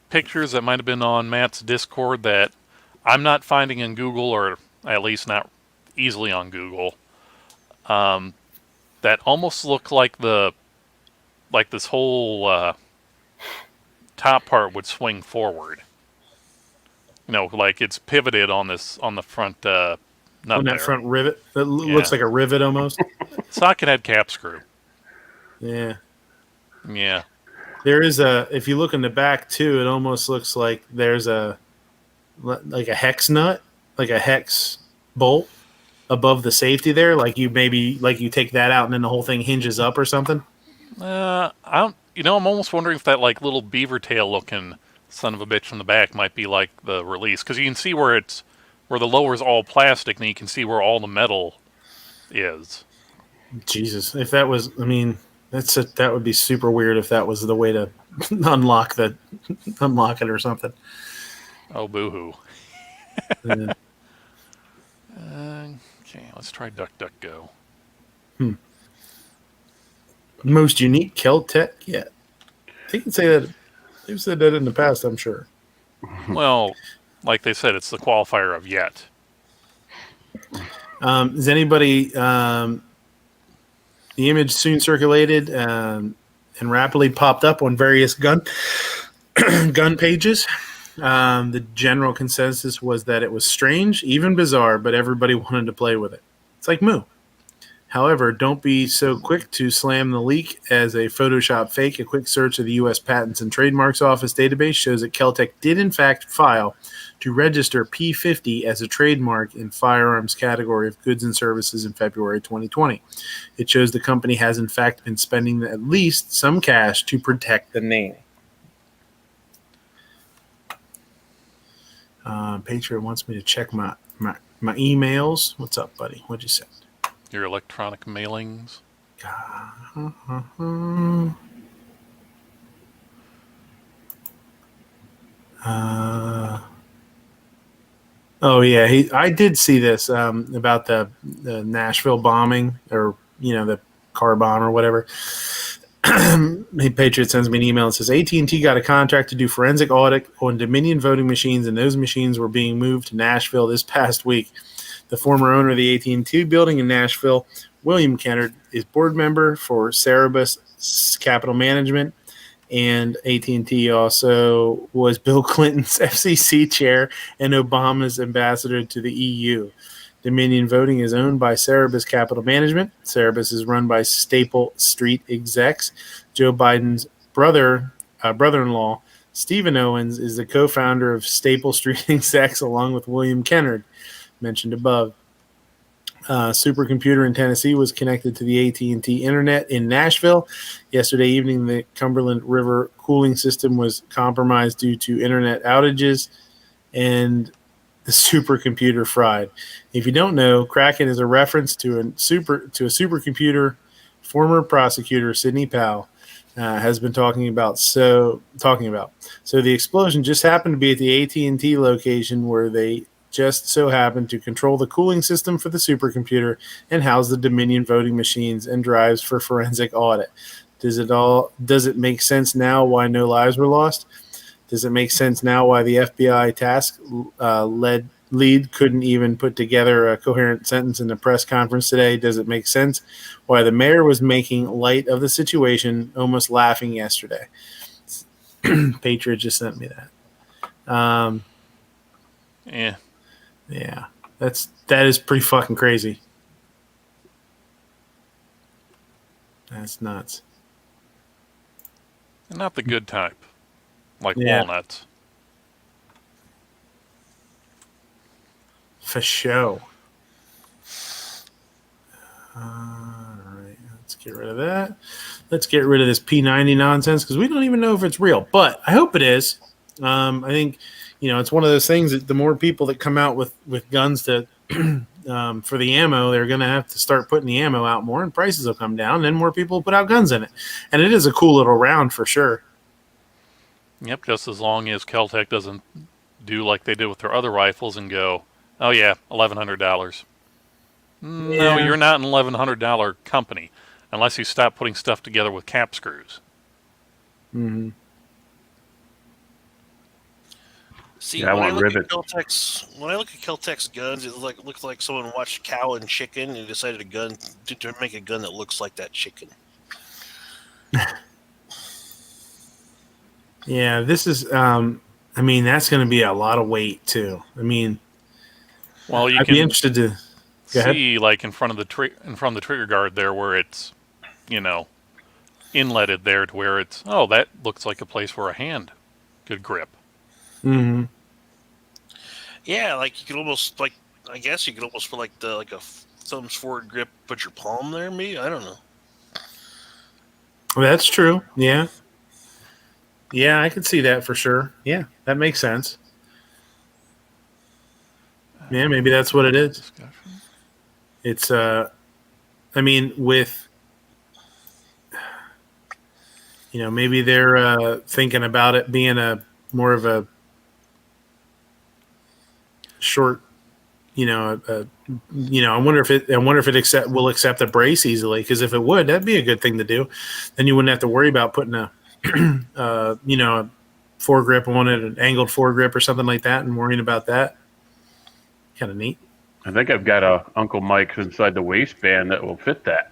[SPEAKER 4] pictures that might have been on Matt's Discord that I'm not finding in Google, or at least not easily on Google, that almost look like this whole top part would swing forward. You know, like it's pivoted on the front nut
[SPEAKER 1] On that
[SPEAKER 4] there.
[SPEAKER 1] front rivet, that looks like a rivet almost.
[SPEAKER 4] Socket head cap screw.
[SPEAKER 1] Yeah.
[SPEAKER 4] Yeah.
[SPEAKER 1] There is if you look in the back too, it almost looks like there's a hex nut, like a hex bolt above the safety there. Like you take that out and then the whole thing hinges up or something.
[SPEAKER 4] I'm almost wondering if that like little beaver tail looking son of a bitch in the back might be like the release, because you can see where the lower is all plastic, and you can see where all the metal is.
[SPEAKER 1] Jesus, if that was, I mean, that would be super weird if that was the way to unlock it or something.
[SPEAKER 4] Oh, boo-hoo.
[SPEAKER 1] Yeah.
[SPEAKER 4] Okay, let's try DuckDuckGo.
[SPEAKER 1] Most unique Caltech yet. They can say that. They've said that in the past, I'm sure.
[SPEAKER 4] Well, like they said, it's the qualifier of yet.
[SPEAKER 1] Is anybody? The image soon circulated and rapidly popped up on various gun pages. The general consensus was that it was strange, even bizarre, but everybody wanted to play with it. It's like Moo. However, don't be so quick to slam the leak as a Photoshop fake. A quick search of the U.S. Patents and Trademarks Office database shows that Caltech did in fact file to register P50 as a trademark in firearms category of goods and services in February 2020. It shows the company has in fact been spending at least some cash to protect the name. Patriot wants me to check my emails. What's up, buddy? What'd you say?
[SPEAKER 4] Your electronic mailings.
[SPEAKER 1] Oh yeah, I did see this about the Nashville bombing, or the car bomb or whatever. Patriot sends me an email and says AT&T got a contract to do forensic audit on Dominion voting machines, and those machines were being moved to Nashville this past week. The former owner of the AT&T building in Nashville, William Cantor, is board member for Cerebus Capital Management And AT&T also was Bill Clinton's FCC chair and Obama's ambassador to the EU. Dominion Voting is owned by Cerebus Capital Management. Cerebus is run by Staple Street execs. Joe Biden's brother-in-law, Stephen Owens, is the co-founder of Staple Street execs along with William Kennard, mentioned above. Supercomputer in Tennessee was connected to the AT&T internet in Nashville. Yesterday evening, the Cumberland River cooling system was compromised due to internet outages, and the supercomputer fried. If you don't know, Kraken is a reference to a supercomputer. Former prosecutor Sidney Powell has been talking about. So the explosion just happened to be at the AT&T location where they just so happened to control the cooling system for the supercomputer and house the Dominion voting machines and drives for forensic audit. Does it make sense now why no lives were lost? Does it make sense now why the FBI task lead couldn't even put together a coherent sentence in the press conference today? Does it make sense why the mayor was making light of the situation, almost laughing yesterday? Patriot just sent me that. Yeah, that is pretty fucking crazy. That's nuts.
[SPEAKER 4] And not the good type, like walnuts.
[SPEAKER 1] For show. All right, let's get rid of that. Let's get rid of this P90 nonsense because we don't even know if it's real, but I hope it is. I think, it's one of those things that the more people that come out with guns to for the ammo, they're going to have to start putting the ammo out more, and prices will come down, and then more people will put out guns in it. And it is a cool little round for sure.
[SPEAKER 4] Yep, just as long as Kel-Tec doesn't do like they did with their other rifles and go, oh yeah, $1,100. No, you're not an $1,100 company unless you stop putting stuff together with cap screws.
[SPEAKER 1] Mm-hmm.
[SPEAKER 3] See,
[SPEAKER 2] I
[SPEAKER 3] when I
[SPEAKER 2] want
[SPEAKER 3] look at
[SPEAKER 2] rivets.
[SPEAKER 3] Kel-Tec's guns, it looks like someone watched Cow and Chicken and decided to make a gun that looks like that chicken.
[SPEAKER 1] Yeah, this is. That's going to be a lot of weight too.
[SPEAKER 4] Well, you
[SPEAKER 1] I'd
[SPEAKER 4] can
[SPEAKER 1] be interested to
[SPEAKER 4] see like in front of the trigger guard there, where it's, inletted there to where it's. Oh, that looks like a place where a hand could grip.
[SPEAKER 1] Mm-hmm.
[SPEAKER 3] Yeah, like you could almost put like a thumbs forward grip, put your palm there. Maybe, I don't know.
[SPEAKER 1] That's true. Yeah. Yeah, I could see that for sure. Yeah, that makes sense. Yeah, maybe that's what it is. It's with maybe they're thinking about it being a more of a short, I wonder if it will accept a brace easily, because if it would, that'd be a good thing to do. Then you wouldn't have to worry about putting a a foregrip on it, an angled foregrip or something like that, and worrying about that. Kind of neat.
[SPEAKER 2] I think I've got a Uncle Mike's inside the waistband that will fit that.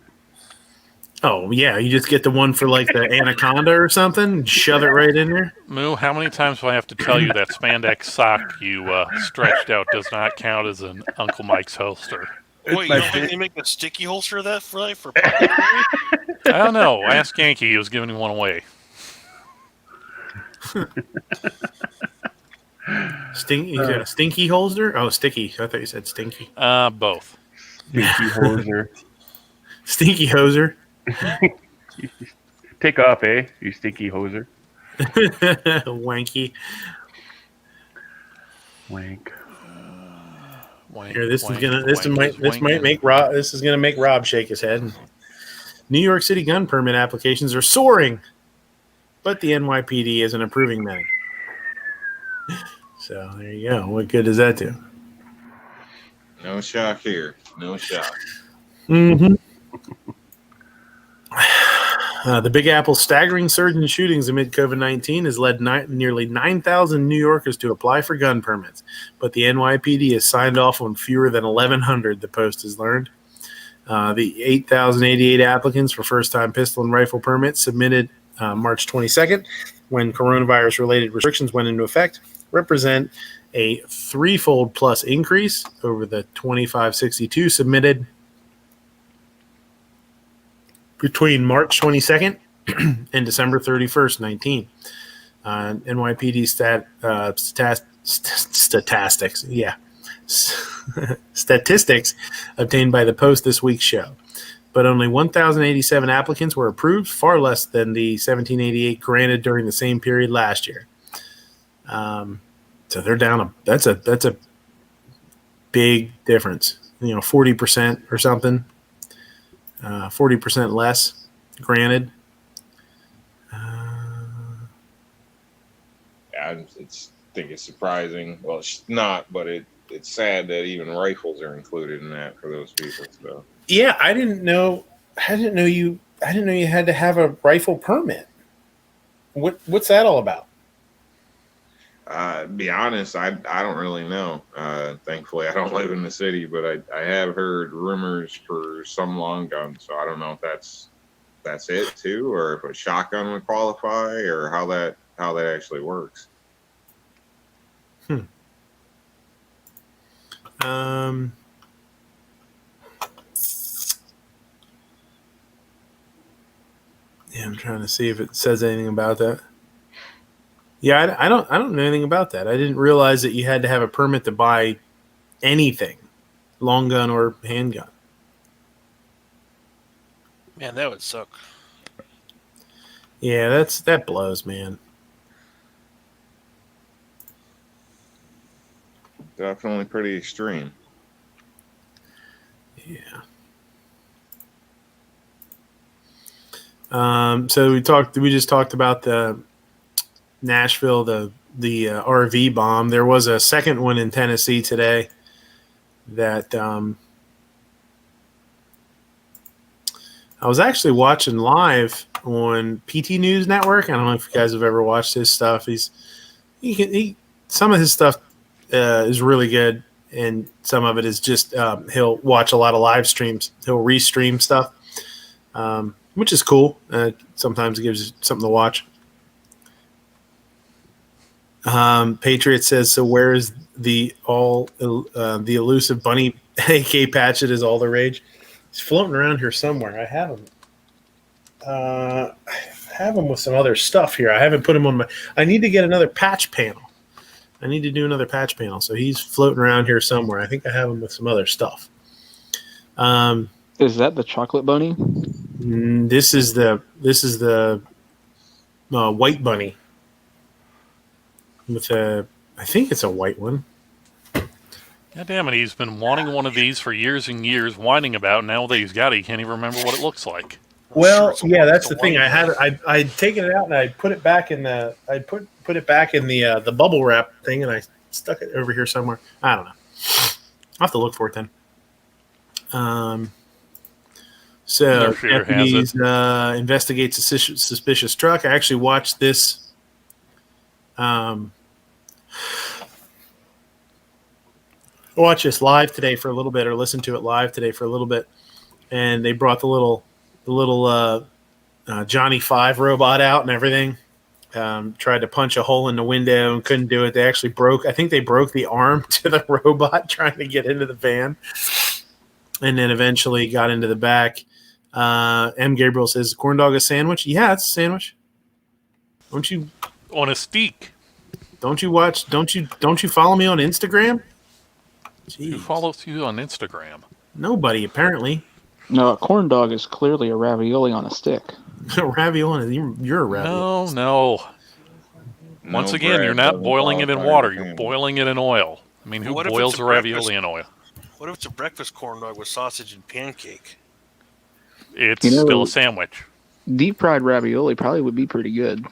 [SPEAKER 1] Oh yeah, you just get the one for like the Anaconda or something, and shove it right in there.
[SPEAKER 4] Moo, how many times do I have to tell you that spandex sock you stretched out does not count as an Uncle Mike's holster?
[SPEAKER 3] Wait, you don't think they make a sticky holster of that for pocket?
[SPEAKER 4] I don't know. Ask Yankee. He was giving one away.
[SPEAKER 1] You got a stinky holster? Oh, sticky. I thought you said stinky.
[SPEAKER 4] Both.
[SPEAKER 2] Stinky hoser.
[SPEAKER 1] Stinky hoser.
[SPEAKER 2] Take off, you stinky hoser.
[SPEAKER 1] Wanky.
[SPEAKER 2] Wank.
[SPEAKER 1] Here, this might make Rob. This is gonna make Rob shake his head. New York City gun permit applications are soaring, but the NYPD isn't approving them. So there you go. What good does that do?
[SPEAKER 5] No shock here. No shock.
[SPEAKER 1] Mm-hmm. The Big Apple's staggering surge in shootings amid COVID-19 has led nearly 9,000 New Yorkers to apply for gun permits, but the NYPD has signed off on fewer than 1,100, the Post has learned. The 8,088 applicants for first-time pistol and rifle permits submitted March 22nd, when coronavirus-related restrictions went into effect, represent a threefold plus increase over the 2562 submitted between March 22nd and December 31st, 19. NYPD statistics, statistics obtained by the Post this week show. But only 1,087 applicants were approved, far less than the 1,788 granted during the same period last year. So they're down. That's a big difference. 40% or something. 40% less granted.
[SPEAKER 5] I think it's surprising. Well, it's not, but it's sad that even rifles are included in that for those people. So
[SPEAKER 1] yeah, I didn't know you had to have a rifle permit. What's that all about?
[SPEAKER 5] Be honest, I don't really know. Thankfully, I don't live in the city, but I have heard rumors for some long guns. So I don't know if that's it too, or if a shotgun would qualify, or how that actually works.
[SPEAKER 1] Yeah, I'm trying to see if it says anything about that. Yeah, I don't know anything about that. I didn't realize that you had to have a permit to buy anything, long gun or handgun.
[SPEAKER 3] Man, that would suck.
[SPEAKER 1] Yeah, that blows, man.
[SPEAKER 5] Definitely pretty extreme.
[SPEAKER 1] Yeah. So we just talked about the Nashville, the RV bomb. There was a second one in Tennessee today that I was actually watching live on PT News Network. I don't know if you guys have ever watched his stuff. Some of his stuff is really good, and some of it is just he'll watch a lot of live streams. He'll restream stuff, which is cool. Sometimes it gives you something to watch. Patriot says, so where is the elusive bunny AK Patchett is all the rage? He's floating around here somewhere. I have him. I have him with some other stuff here. I haven't put him on my. I need to get another patch panel. I need to do another patch panel. So he's floating around here somewhere. I think I have him with some other stuff.
[SPEAKER 6] Is that the chocolate bunny?
[SPEAKER 1] This is the white bunny with I think it's a white one.
[SPEAKER 4] God damn it, he's been wanting one of these for years and years, whining about. Now that he's got it, he can't even remember what it looks like.
[SPEAKER 1] Well, yeah, that's the thing. I'd taken it out and I put it back in the put it back in the bubble wrap thing, and I stuck it over here somewhere. I don't know. I'll have to look for it then. So deputies investigate suspicious truck. I actually watched this. Watch this live today for a little bit, or listen to it live today for a little bit, and they brought the little Johnny 5 robot out and everything. Tried to punch a hole in the window and couldn't do it. They actually broke. I think they broke the arm to the robot trying to get into the van, and then eventually got into the back. M. Gabriel says, "Corn dog a sandwich? Yeah, it's a sandwich. Don't you
[SPEAKER 4] On a steak.
[SPEAKER 1] Don't you follow me on Instagram? Jeez.
[SPEAKER 4] Who follows you on Instagram?
[SPEAKER 1] Nobody, apparently.
[SPEAKER 6] No, a corn dog is clearly a ravioli on a stick.
[SPEAKER 1] Ravioli, you're a ravioli.
[SPEAKER 4] No. Once again, you're not boiling it in water. You're boiling it in oil. I mean, who boils a ravioli in oil?
[SPEAKER 3] What if it's a breakfast corn dog with sausage and pancake?
[SPEAKER 4] It's still a sandwich.
[SPEAKER 6] Deep fried ravioli probably would be pretty good.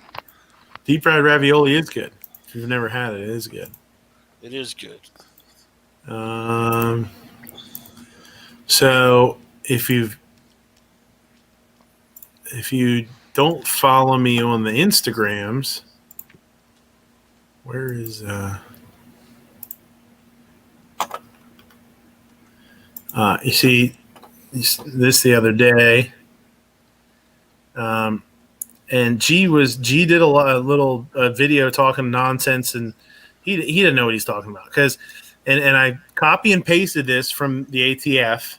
[SPEAKER 1] Deep fried ravioli is good. If you've never had it, it is good.
[SPEAKER 3] It is good.
[SPEAKER 1] So if you don't follow me on the Instagrams, where is you see this the other day. and G did a little video talking nonsense, and he didn't know what he's talking about because, and I copy and pasted this from the ATF.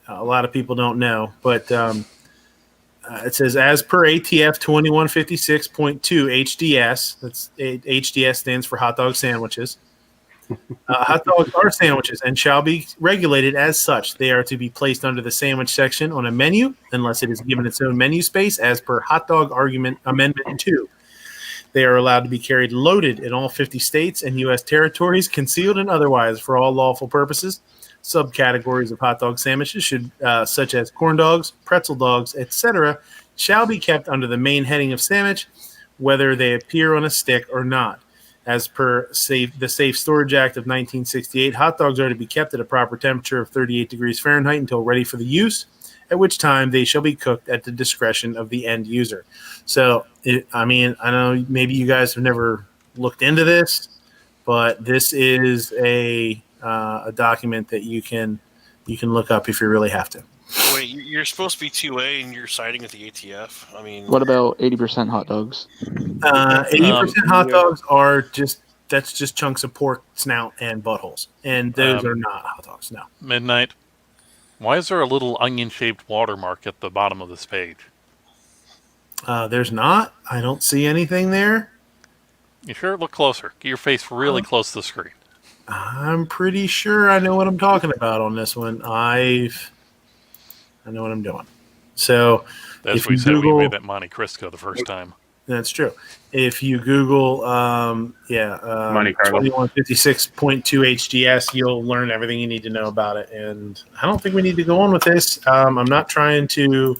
[SPEAKER 1] A lot of people don't know, but it says, as per ATF 2156.2 HDS, that's HDS stands for hot dog sandwiches. Hot dogs are sandwiches and shall be regulated as such. They are to be placed under the sandwich section on a menu unless it is given its own menu space as per Hot Dog Amendment 2. They are allowed to be carried loaded in all 50 states and U.S. territories, concealed and otherwise for all lawful purposes. Subcategories of hot dog sandwiches, such as corn dogs, pretzel dogs, etc., shall be kept under the main heading of sandwich, whether they appear on a stick or not. As per the Safe Storage Act of 1968, hot dogs are to be kept at a proper temperature of 38 degrees Fahrenheit until ready for the use, at which time they shall be cooked at the discretion of the end user. So, I know maybe you guys have never looked into this, but this is a document that you can look up if you really have to.
[SPEAKER 3] Wait, you're supposed to be 2A and you're siding with the ATF? I mean,
[SPEAKER 6] What about 80% hot dogs?
[SPEAKER 1] 80% hot dogs are just chunks of pork snout and buttholes, and those are not hot dogs. No.
[SPEAKER 4] Midnight. Why is there a little onion-shaped watermark at the bottom of this page?
[SPEAKER 1] There's not. I don't see anything there.
[SPEAKER 4] You sure? Look closer. Get your face really close to the screen.
[SPEAKER 1] I'm pretty sure I know what I'm talking about on this one. I know what I'm doing. So
[SPEAKER 4] that's
[SPEAKER 1] if
[SPEAKER 4] what we
[SPEAKER 1] you
[SPEAKER 4] said
[SPEAKER 1] Google,
[SPEAKER 4] we made that Monte Cristo the first time.
[SPEAKER 1] That's true. If you Google,
[SPEAKER 2] Monte Carlo
[SPEAKER 1] 2156.2 HDS, you'll learn everything you need to know about it. And I don't think we need to go on with this. I'm not trying to,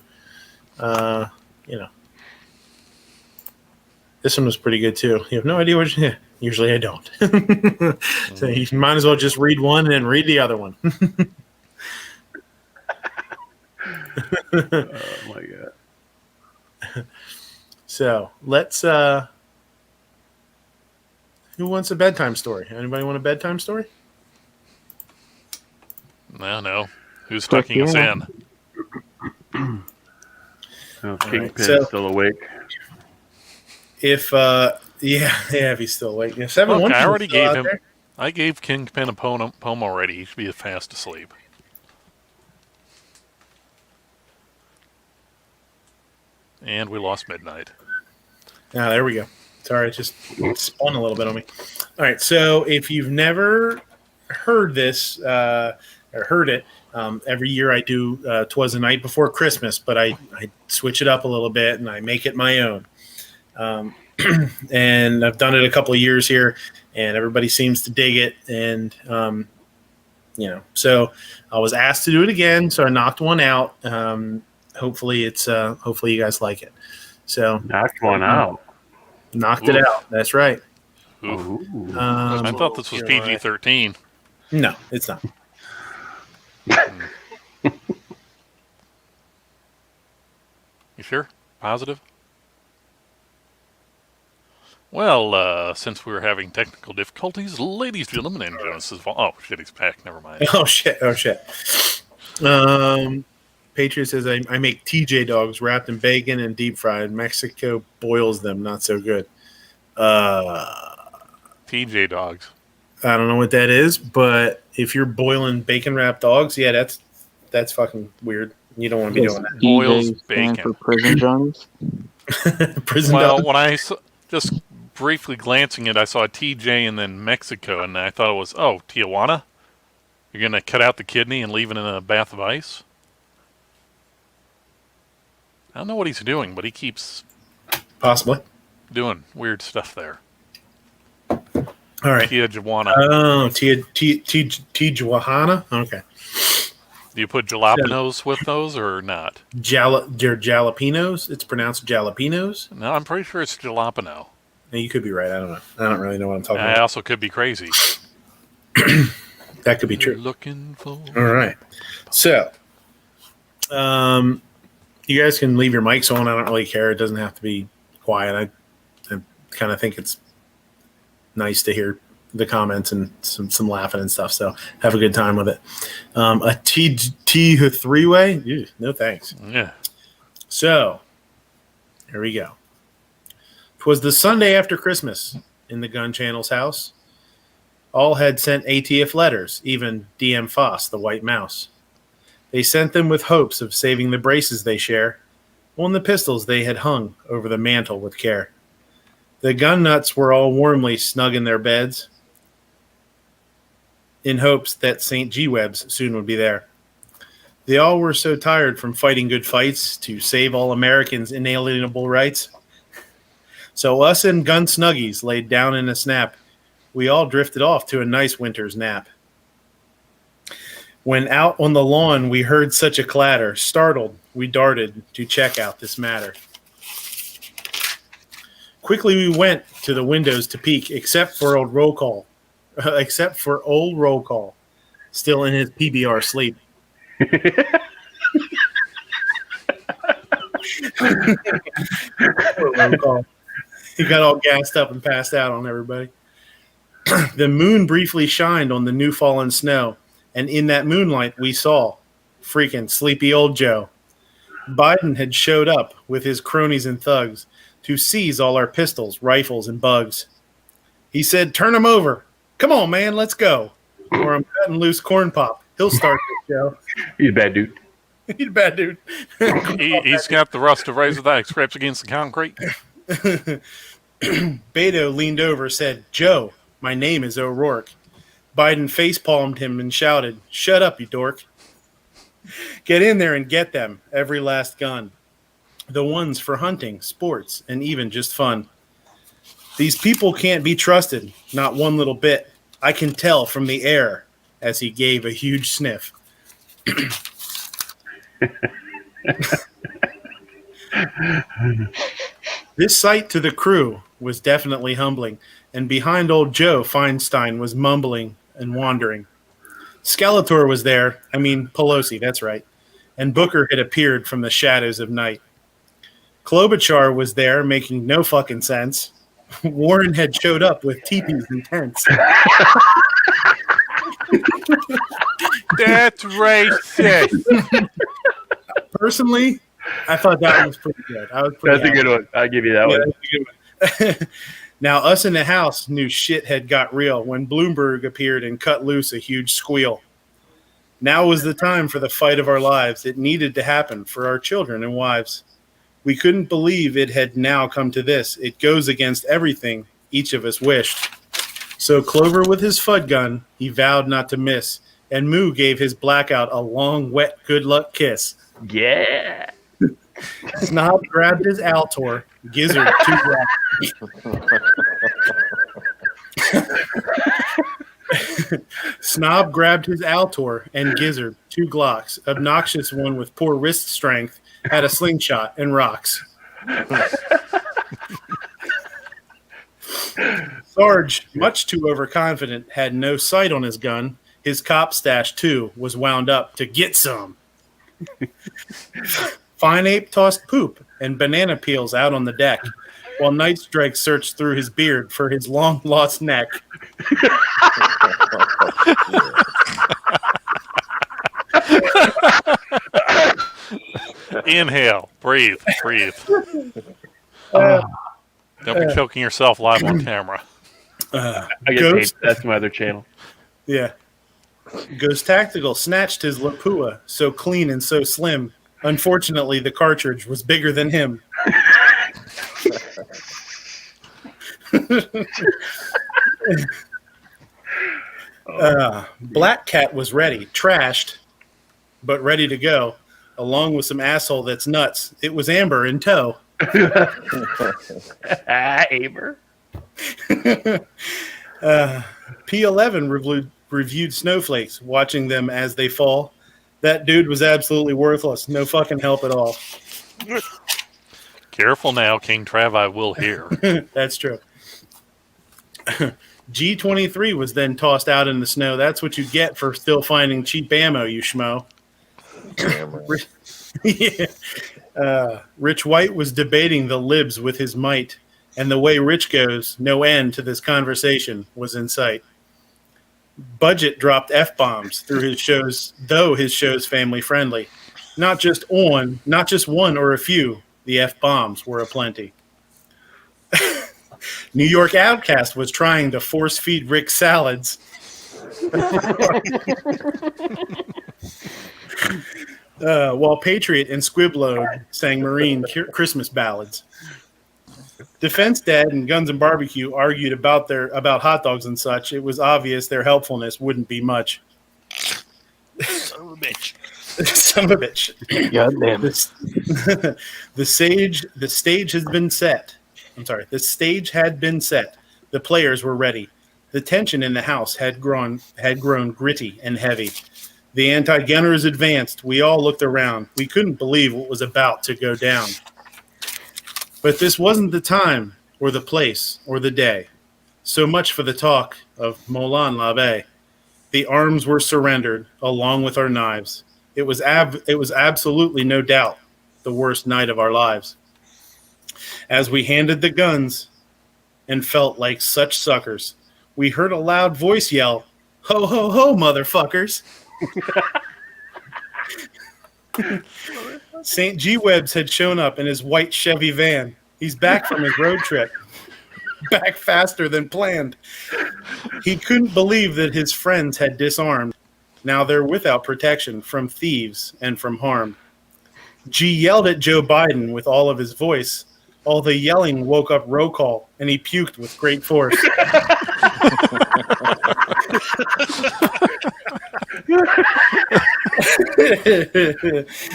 [SPEAKER 1] This one was pretty good too. You have no idea what. Usually I don't. So you might as well just read one and then read the other one.
[SPEAKER 2] Oh my god.
[SPEAKER 1] So let's. Who wants a bedtime story? Anybody want a bedtime story?
[SPEAKER 4] No. Who's tucking us in?
[SPEAKER 2] Oh, Kingpin's
[SPEAKER 1] so-
[SPEAKER 2] still awake.
[SPEAKER 1] If if he's still awake. Yeah, 7-1.
[SPEAKER 4] Look, I already
[SPEAKER 1] still
[SPEAKER 4] gave
[SPEAKER 1] out
[SPEAKER 4] him.
[SPEAKER 1] there.
[SPEAKER 4] I gave Kingpin a poem already. He should be fast asleep. And we lost Midnight.
[SPEAKER 1] Ah, there we go. Sorry, it just spun a little bit on me. All right, so if you've never heard this or heard it, every year I do Twas the Night Before Christmas, but I switch it up a little bit and I make it my own. And I've done it a couple of years here, and everybody seems to dig it. And so I was asked to do it again, so I knocked one out. Hopefully you guys like it. So
[SPEAKER 2] Knocked one out.
[SPEAKER 1] Knocked it out. That's right.
[SPEAKER 4] Ooh.
[SPEAKER 2] Ooh.
[SPEAKER 4] I thought this was PG-13.
[SPEAKER 1] No, it's not.
[SPEAKER 4] You sure? Positive? Well, since we were having technical difficulties, ladies and gentlemen, and Genesis. Oh shit, he's back. Never mind.
[SPEAKER 1] Oh shit. Patriot says I make TJ dogs wrapped in bacon and deep fried. Mexico boils them, not so good.
[SPEAKER 4] TJ dogs.
[SPEAKER 1] I don't know what that is, but if you're boiling bacon wrapped dogs, yeah, that's fucking weird. You don't want to be doing that.
[SPEAKER 4] Boils
[SPEAKER 6] TJ stand
[SPEAKER 4] bacon.
[SPEAKER 6] for prison Johnnies.
[SPEAKER 1] Prison
[SPEAKER 4] Well,
[SPEAKER 1] dog.
[SPEAKER 4] when I just briefly glancing at it, I saw TJ and then Mexico, and I thought it was, Tijuana? You're going to cut out the kidney and leave it in a bath of ice? I don't know what he's doing, but he keeps
[SPEAKER 1] Possibly.
[SPEAKER 4] doing weird stuff there.
[SPEAKER 1] All right.
[SPEAKER 4] Tijuana.
[SPEAKER 1] Oh, Tijuana. Okay.
[SPEAKER 4] Do you put jalapenos with those or not?
[SPEAKER 1] They're jalapenos. It's pronounced jalapenos.
[SPEAKER 4] No, I'm pretty sure it's jalapeno.
[SPEAKER 1] Now, you could be right. I don't know. I don't really know what I'm talking
[SPEAKER 4] I
[SPEAKER 1] about.
[SPEAKER 4] also could be crazy.
[SPEAKER 1] That could be true.
[SPEAKER 4] Looking for.
[SPEAKER 1] All right. So, you guys can leave your mics on. I don't really care. It doesn't have to be quiet. I kind of think it's nice to hear the comments and some laughing and stuff. So have a good time with it. A T three-way? No thanks.
[SPEAKER 4] Yeah.
[SPEAKER 1] So Here we go. 'Twas the Sunday after Christmas in the gun channel's house. All had sent ATF letters, even DM Foss, the white mouse. They sent them with hopes of saving the braces they share on the pistols they had hung over the mantel with care. The gun nuts were all warmly snug in their beds in hopes that St. G-Webs soon would be there. They all were so tired from fighting good fights to save all Americans' inalienable rights. So us and gun snuggies laid down in a snap. We all drifted off to a nice winter's nap. When out on the lawn we heard such a clatter, startled, we darted to check out this matter. Quickly we went to the windows to peek, except for old roll call, still in his PBR sleep. Poor roll call. He got all gassed up and passed out on everybody. The moon briefly shined on the new fallen snow, and in that moonlight we saw freaking sleepy old Joe. Biden had showed up with his cronies and thugs to seize all our pistols, rifles, and bugs. He said, "Turn them over. Come on, man, let's go. Or I'm cutting loose corn pop. He'll start this show."
[SPEAKER 2] He's a bad dude.
[SPEAKER 1] He's a bad dude.
[SPEAKER 4] He's got the rust of razor that scrapes against the concrete.
[SPEAKER 1] Beto leaned over, said, "Joe, my name is O'Rourke." Biden face-palmed him and shouted, "Shut up, you dork. Get in there and get them, every last gun. The ones for hunting, sports, and even just fun. These people can't be trusted, not one little bit. I can tell from the air," as he gave a huge sniff. This sight to the crew was definitely humbling, and behind old Joe, Feinstein was mumbling and wandering. Skeletor was there, Pelosi, that's right, and Booker had appeared from the shadows of night. Klobuchar was there, making no fucking sense. Warren had showed up with teepees and tents.
[SPEAKER 4] That's racist.
[SPEAKER 1] Personally, I thought that was pretty good.
[SPEAKER 2] That's a good one. I'll give you that one.
[SPEAKER 1] Now, us in the house knew shit had got real when Bloomberg appeared and cut loose a huge squeal. Now was the time for the fight of our lives. It needed to happen for our children and wives. We couldn't believe it had now come to this. It goes against everything each of us wished. So Clover with his FUD gun, he vowed not to miss, and Moo gave his blackout a long, wet, good luck kiss.
[SPEAKER 2] Yeah.
[SPEAKER 1] Snob grabbed his Altor, Gizzard Snob grabbed his Altor and Gizzard, 2 Glocks. Obnoxious one with poor wrist strength had a slingshot and rocks. Sarge, much too overconfident, had no sight on his gun. His cop stash, too, was wound up to get some. Fine Ape tossed poop and banana peels out on the deck, while Nightstrike searched through his beard for his long-lost neck.
[SPEAKER 4] Inhale, breathe. Don't be choking yourself live on camera.
[SPEAKER 2] I get paid. That's my other channel.
[SPEAKER 1] Yeah. Ghost Tactical snatched his Lapua, so clean and so slim. Unfortunately, the cartridge was bigger than him. Black Cat was ready, trashed, but ready to go, along with some asshole that's nuts. It was Amber in tow.
[SPEAKER 2] Amber.
[SPEAKER 1] P11 reviewed snowflakes, watching them as they fall. That dude was absolutely worthless. No fucking help at all.
[SPEAKER 4] Careful now, King Trav, I will hear.
[SPEAKER 1] That's true. G23 was then tossed out in the snow. That's what you get for still finding cheap ammo, you schmo. Yeah. Rich White was debating the libs with his might, and the way Rich goes, no end to this conversation was in sight. Budget dropped F-bombs through his shows, though his show's family friendly. Not just one or a few, The F-bombs were aplenty. New York Outcast was trying to force-feed Rick salads. While Patriot and Squibload sang Marine Christmas ballads. Defense Dad and Guns and Barbecue argued about hot dogs and such. It was obvious their helpfulness wouldn't be much.
[SPEAKER 3] Son of a bitch.
[SPEAKER 1] Son of a bitch.
[SPEAKER 6] God damn it.
[SPEAKER 1] The stage has been set. I'm sorry. The stage had been set. The players were ready. The tension in the house had grown gritty and heavy. The anti-gunners advanced. We all looked around. We couldn't believe what was about to go down. But this wasn't the time or the place or the day. So much for the talk of Moulin Labe. The arms were surrendered along with our knives. It was absolutely no doubt the worst night of our lives. As we handed the guns and felt like such suckers, we heard a loud voice yell, "Ho, ho, ho, motherfuckers." St. G. Webbs had shown up in his white Chevy van. He's back from his road trip. Back faster than planned. He couldn't believe that his friends had disarmed. Now they're without protection from thieves and from harm. G yelled at Joe Biden with all of his voice. All the yelling woke up Roll Call, and he puked with great force.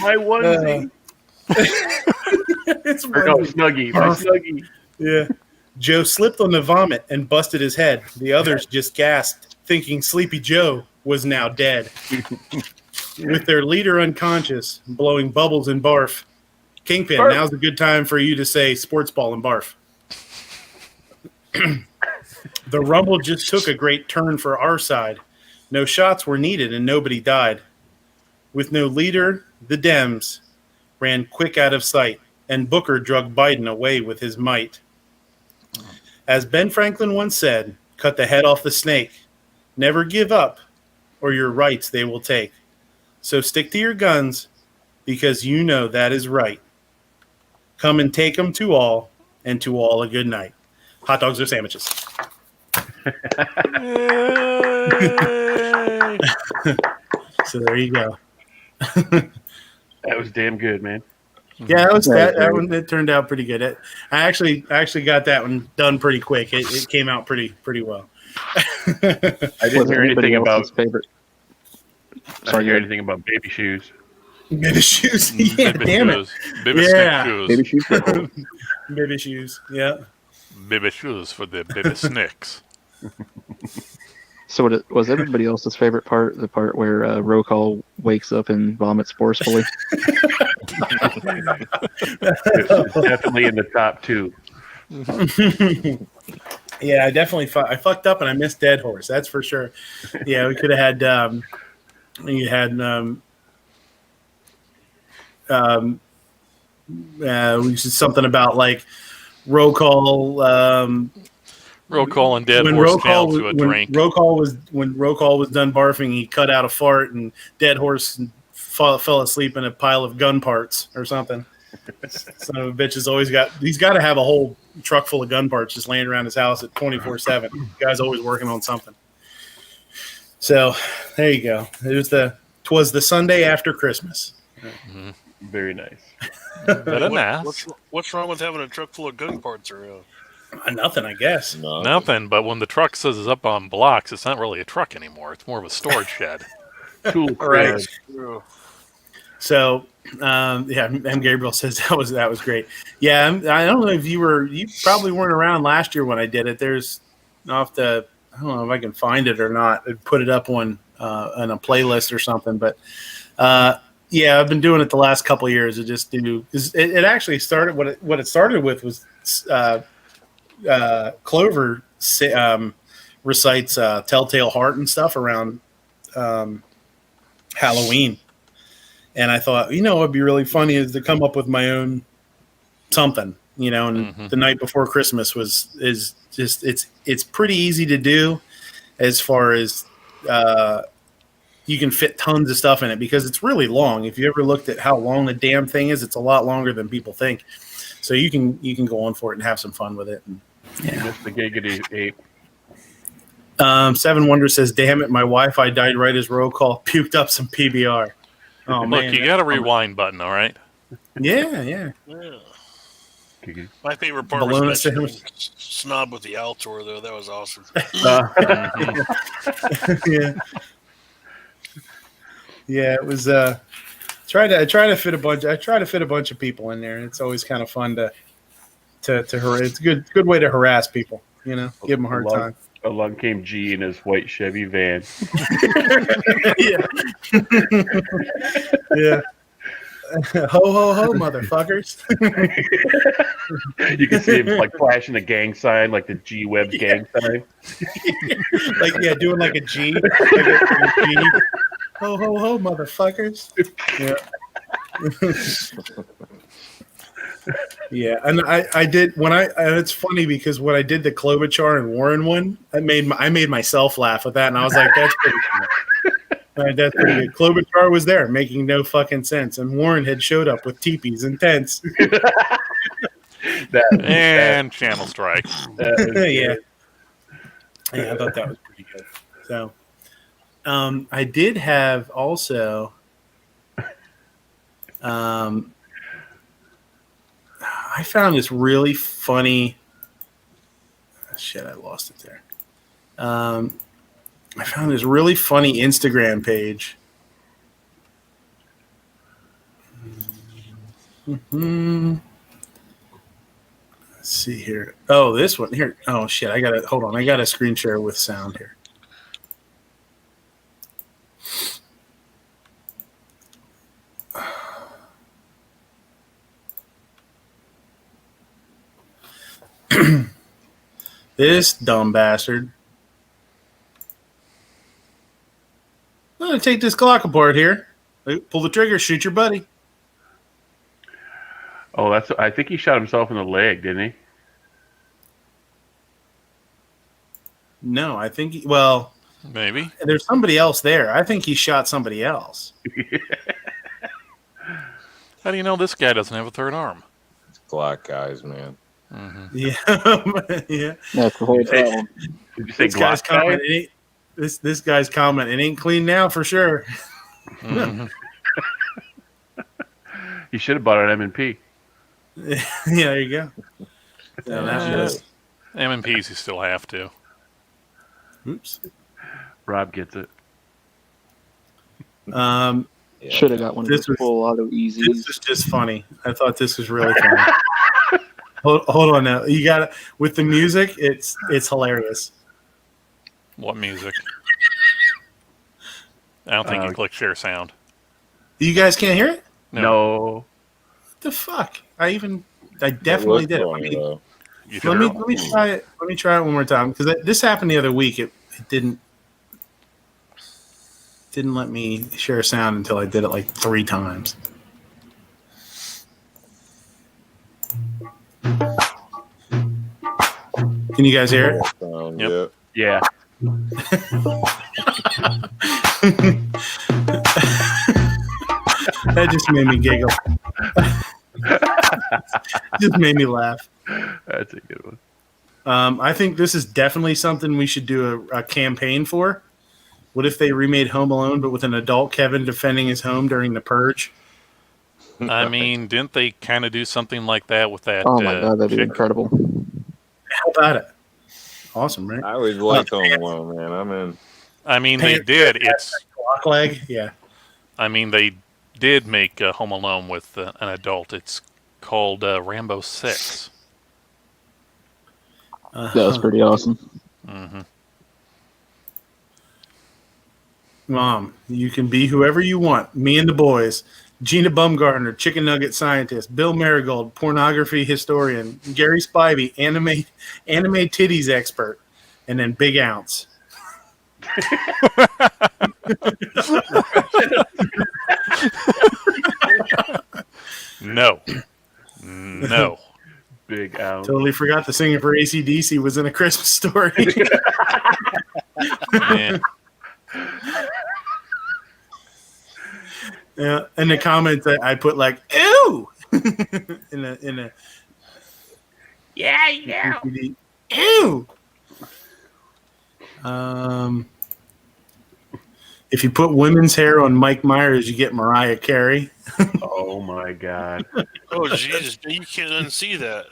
[SPEAKER 2] My onesie.
[SPEAKER 1] It's
[SPEAKER 2] Or no, Snuggie. My Snuggie.
[SPEAKER 1] Yeah. Joe slipped on the vomit and busted his head. The others just gasped, thinking Sleepy Joe was now dead. With their leader unconscious, blowing bubbles and barf. Kingpin,
[SPEAKER 2] Barf.
[SPEAKER 1] Now's a good time for you to say sports ball and barf. The rumble just took a great turn for our side. No shots were needed and nobody died. With no leader, the Dems ran quick out of sight, and Booker drug Biden away with his might. As Ben Franklin once said, cut the head off the snake. Never give up, or your rights they will take. So stick to your guns, because you know that is right. Come and take them to all, and to all a good night. Hot dogs or sandwiches. So there you go.
[SPEAKER 2] That was damn good, man.
[SPEAKER 1] Yeah, that one. It turned out pretty good. I actually got that one done pretty quick. It came out pretty well.
[SPEAKER 2] I didn't hear anything about
[SPEAKER 6] favorite.
[SPEAKER 2] I didn't hear anything about baby shoes.
[SPEAKER 1] Baby shoes. Yeah,
[SPEAKER 4] Baby
[SPEAKER 1] damn
[SPEAKER 4] shoes.
[SPEAKER 1] it.
[SPEAKER 4] Baby
[SPEAKER 1] Yeah.
[SPEAKER 4] snake shoes.
[SPEAKER 6] Baby shoes.
[SPEAKER 1] Baby shoes. Yeah.
[SPEAKER 4] Baby shoes for the baby snakes.
[SPEAKER 6] So was everybody else's favorite part the part where Roll Call wakes up and vomits forcefully?
[SPEAKER 2] It's definitely in the top two.
[SPEAKER 1] Yeah, I definitely I fucked up and I missed Dead Horse. That's for sure. Yeah, we could have had we said something about like Roll Call.
[SPEAKER 4] Roll Call and Dead
[SPEAKER 1] when
[SPEAKER 4] Horse
[SPEAKER 1] Roll Call
[SPEAKER 4] down to a
[SPEAKER 1] when
[SPEAKER 4] drink.
[SPEAKER 1] Roll Call was done barfing, he cut out a fart, and Dead Horse fell asleep in a pile of gun parts or something. Son of a bitch he's got to have a whole truck full of gun parts just laying around his house at 24/7. Guy's always working on something. So there you go. Twas the Sunday after Christmas.
[SPEAKER 2] Very nice.
[SPEAKER 4] Very nice.
[SPEAKER 3] What's wrong with having a truck full of gun parts around?
[SPEAKER 1] Nothing, I guess.
[SPEAKER 4] Nothing, but when the truck says it's up on blocks, it's not really a truck anymore. It's more of a storage shed.
[SPEAKER 2] Tool
[SPEAKER 1] Right.
[SPEAKER 3] Yeah.
[SPEAKER 1] So, M. Gabriel says that was great. Yeah, I don't know if you probably weren't around last year when I did it. I don't know if I can find it or not. I'd put it up on a playlist or something. But yeah, I've been doing it the last couple of years. It actually started. What it started with was Clover recites Telltale Heart and stuff around Halloween. And I thought, what'd be really funny is to come up with my own something, and the night before Christmas is just, it's pretty easy to do as far as, you can fit tons of stuff in it because it's really long. If you ever looked at how long the damn thing is, it's a lot longer than people think. So you can go on for it and have some fun with it. And,
[SPEAKER 2] You missed the giggity ape.
[SPEAKER 1] Seven Wonders says, "Damn it, my Wi-Fi died right as roll call. Puked up some PBR." Oh
[SPEAKER 4] Look,
[SPEAKER 1] man,
[SPEAKER 4] you got a rewind button, all right?
[SPEAKER 1] Yeah.
[SPEAKER 3] Yeah.
[SPEAKER 2] Giggity.
[SPEAKER 3] My favorite part
[SPEAKER 1] Bologna
[SPEAKER 3] was mentioning
[SPEAKER 1] sandwich.
[SPEAKER 3] Snob with the Altor, though. That was awesome.
[SPEAKER 1] Yeah. Yeah, it was. I try to fit a bunch of people in there. It's always kind of fun to it's a good way to harass people. You know, give them a hard time.
[SPEAKER 2] Along came G in his white Chevy van.
[SPEAKER 1] Yeah. Yeah. Ho ho ho, motherfuckers!
[SPEAKER 2] You can see him like flashing the gang sign, like the G Web's gang sign.
[SPEAKER 1] Doing like a G. Like a G. Ho ho ho, motherfuckers! Yeah. Yeah, and I did when and it's funny because when I did the Klobuchar and Warren one, I made myself laugh with that, and I was like, that's pretty good. That's pretty good. Klobuchar was there making no fucking sense, and Warren had showed up with teepees and tents.
[SPEAKER 4] And channel strike.
[SPEAKER 1] Yeah, I thought that was pretty good. So, I did have also, I found this really funny. Shit, I lost it there. I found this really funny Instagram page. Let's see here. Oh, this one here. Oh shit! Hold on. I got a screen share with sound here. This dumb bastard. I'm going to take this Glock apart here. Pull the trigger, shoot your buddy.
[SPEAKER 2] Oh, I think he shot himself in the leg, didn't he?
[SPEAKER 1] No, I think,
[SPEAKER 4] Maybe.
[SPEAKER 1] there's somebody else there. I think he shot somebody else.
[SPEAKER 4] How do you know this guy doesn't have a third arm?
[SPEAKER 5] It's Glock guys, man.
[SPEAKER 4] Mm-hmm.
[SPEAKER 1] Yeah. Yeah.
[SPEAKER 6] That's the whole problem.
[SPEAKER 2] Did you say
[SPEAKER 1] This guy's
[SPEAKER 2] Glock guy?
[SPEAKER 1] comment, this guy's comment, it ain't clean now for sure.
[SPEAKER 4] Mm-hmm.
[SPEAKER 2] You should have bought an M&P.
[SPEAKER 1] Yeah, there you go. So that's
[SPEAKER 4] M&Ps you still have to.
[SPEAKER 1] oops.
[SPEAKER 2] Rob gets it.
[SPEAKER 1] Yeah.
[SPEAKER 6] Should have got one of
[SPEAKER 1] This
[SPEAKER 6] those full auto
[SPEAKER 1] This
[SPEAKER 6] easies.
[SPEAKER 1] is just funny. I thought this was really funny. Hold on now. You got it with the music. It's hilarious.
[SPEAKER 4] What music? I don't think you click share sound.
[SPEAKER 1] You guys can't hear it?
[SPEAKER 2] No.
[SPEAKER 1] What the fuck? I definitely did it.
[SPEAKER 4] You
[SPEAKER 1] Let me try it. Let me try it one more time because this happened the other week. It didn't let me share sound until I did it like 3 times. Can you guys hear it?
[SPEAKER 4] Yep.
[SPEAKER 2] Yeah.
[SPEAKER 1] That just made me giggle. Just made me laugh.
[SPEAKER 2] That's a good one.
[SPEAKER 1] I think this is definitely something we should do a campaign for. What if they remade Home Alone, but with an adult Kevin defending his home during the purge?
[SPEAKER 4] I mean, didn't they kind of do something like that with that?
[SPEAKER 6] Oh my god, that'd be
[SPEAKER 4] chick?
[SPEAKER 6] incredible.
[SPEAKER 1] How about it? Awesome, right?
[SPEAKER 5] I always liked Home Alone, man. I'm in.
[SPEAKER 4] I mean, they did. It's.
[SPEAKER 1] Clock leg, yeah.
[SPEAKER 4] I mean, they did make Home Alone with an adult. It's called Rambo 6.
[SPEAKER 6] That was pretty awesome.
[SPEAKER 4] Mm-hmm.
[SPEAKER 1] Mom, you can be whoever you want. Me and the boys. Gina Bumgardner, chicken nugget scientist. Bill Marigold, pornography historian. Gary Spivey, anime titties expert. And then Big Ounce.
[SPEAKER 4] No. No.
[SPEAKER 2] Big out.
[SPEAKER 1] Totally forgot the singer for AC/DC was in A Christmas Story.
[SPEAKER 4] Yeah.
[SPEAKER 1] Yeah, in the comments I put like ew in a ew. If you put women's hair on Mike Myers, you get Mariah Carey.
[SPEAKER 2] Oh my God!
[SPEAKER 3] Oh Jesus, you can't unsee that.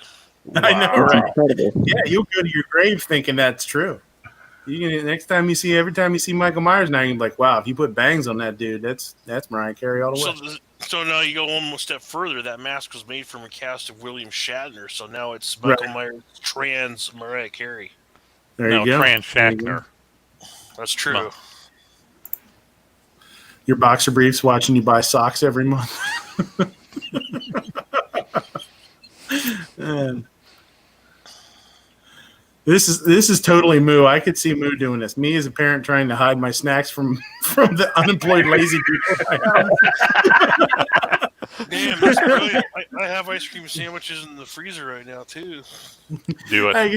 [SPEAKER 1] I know,
[SPEAKER 2] Wow.
[SPEAKER 1] right?
[SPEAKER 6] Incredible.
[SPEAKER 1] Yeah, you'll go to your grave thinking that's true. You can, every time you see Michael Myers now, you're like, wow, if you put bangs on that dude, that's Mariah Carey all the way.
[SPEAKER 3] So now you go one step further. That mask was made from a cast of William Shatner, so now it's Michael Myers trans Mariah Carey.
[SPEAKER 1] There you go.
[SPEAKER 4] Trans Shatner.
[SPEAKER 3] That's true.
[SPEAKER 4] No.
[SPEAKER 1] Your boxer briefs watching you buy socks every month. Man. This is totally Moo. I could see Moo doing this. Me as a parent trying to hide my snacks from the unemployed lazy people.
[SPEAKER 3] Damn, that's brilliant. I have ice cream sandwiches in the freezer right now too.
[SPEAKER 4] Do it.
[SPEAKER 1] I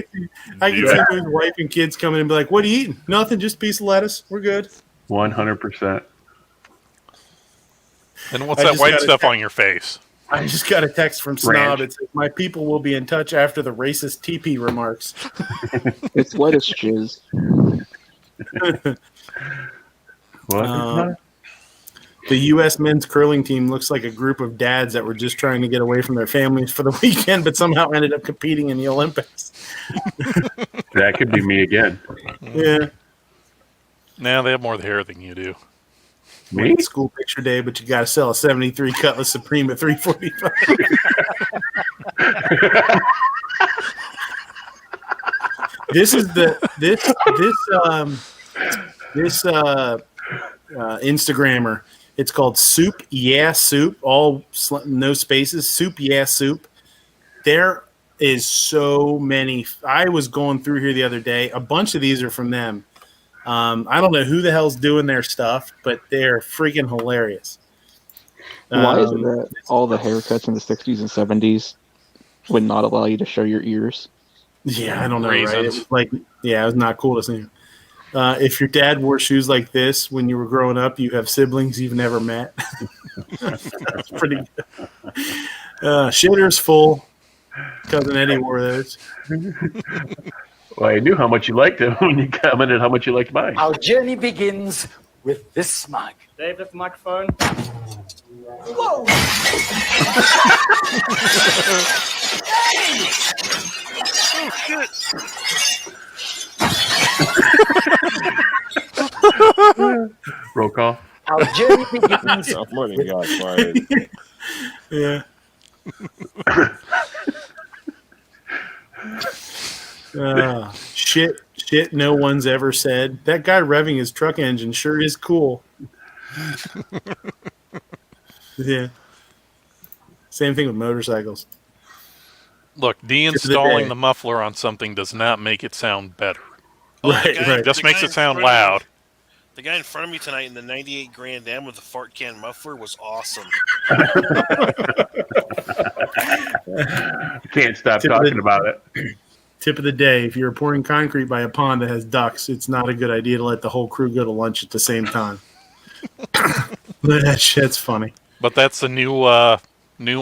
[SPEAKER 1] can see his wife and kids coming and be like, "What are you eating? Nothing, just a piece of lettuce. We're good."
[SPEAKER 2] 100%.
[SPEAKER 4] And what's
[SPEAKER 1] I
[SPEAKER 4] that
[SPEAKER 1] just
[SPEAKER 4] white
[SPEAKER 1] gotta
[SPEAKER 4] stuff
[SPEAKER 1] check-
[SPEAKER 4] on your face?
[SPEAKER 1] I just got a text from Snob.
[SPEAKER 2] Ranch.
[SPEAKER 1] It says, "My people will be in touch after the racist TP remarks."
[SPEAKER 6] It's lettuce jizz.
[SPEAKER 2] What?
[SPEAKER 1] The U.S. men's curling team looks like a group of dads that were just trying to get away from their families for the weekend, but somehow ended up competing in the Olympics.
[SPEAKER 2] That could be me again.
[SPEAKER 1] Yeah.
[SPEAKER 4] Nah, they have more hair than you do.
[SPEAKER 2] Me?
[SPEAKER 1] School picture day, but you got to sell a 73 Cutlass Supreme at $345. This is this Instagrammer. It's called Soup Yeah Soup. No spaces. Soup Yeah Soup. There is so many. I was going through here the other day. A bunch of these are from them. I don't know who the hell's doing their stuff, but they're freaking hilarious.
[SPEAKER 6] Why is it that all the haircuts in the 60s and 70s would not allow you to show your ears?
[SPEAKER 1] Yeah, I don't know, right? It
[SPEAKER 4] Reasons.
[SPEAKER 1] was like, it was not cool to see. If your dad wore shoes like this when you were growing up, you have siblings you've never met. That's pretty good. Shitter's full. Cousin Eddie wore those.
[SPEAKER 2] Well, I knew how much you liked him when you commented how much you liked mine.
[SPEAKER 8] Our journey begins with this mug.
[SPEAKER 9] Dave, that's the microphone.
[SPEAKER 8] Whoa!
[SPEAKER 3] Oh shit!
[SPEAKER 2] Roll call.
[SPEAKER 8] Our journey begins.
[SPEAKER 5] Somebody got fired.
[SPEAKER 1] Yeah. Shit no one's ever said. That guy revving his truck engine sure is cool. Yeah. Same thing with motorcycles.
[SPEAKER 4] Look, deinstalling the muffler on something does not make it sound better.
[SPEAKER 1] Right,
[SPEAKER 3] the guy-
[SPEAKER 1] right.
[SPEAKER 4] It just
[SPEAKER 3] the
[SPEAKER 4] makes
[SPEAKER 3] guy
[SPEAKER 4] it sound
[SPEAKER 3] in front of me-
[SPEAKER 4] loud.
[SPEAKER 3] The guy in front of me tonight in the 98 Grand Am with the fart can muffler was awesome.
[SPEAKER 2] Can't stop
[SPEAKER 1] Tip of the-
[SPEAKER 2] talking about it.
[SPEAKER 1] Tip of the day: if you're pouring concrete by a pond that has ducks, it's not a good idea to let the whole crew go to lunch at the same time. That shit's funny.
[SPEAKER 4] But that's the new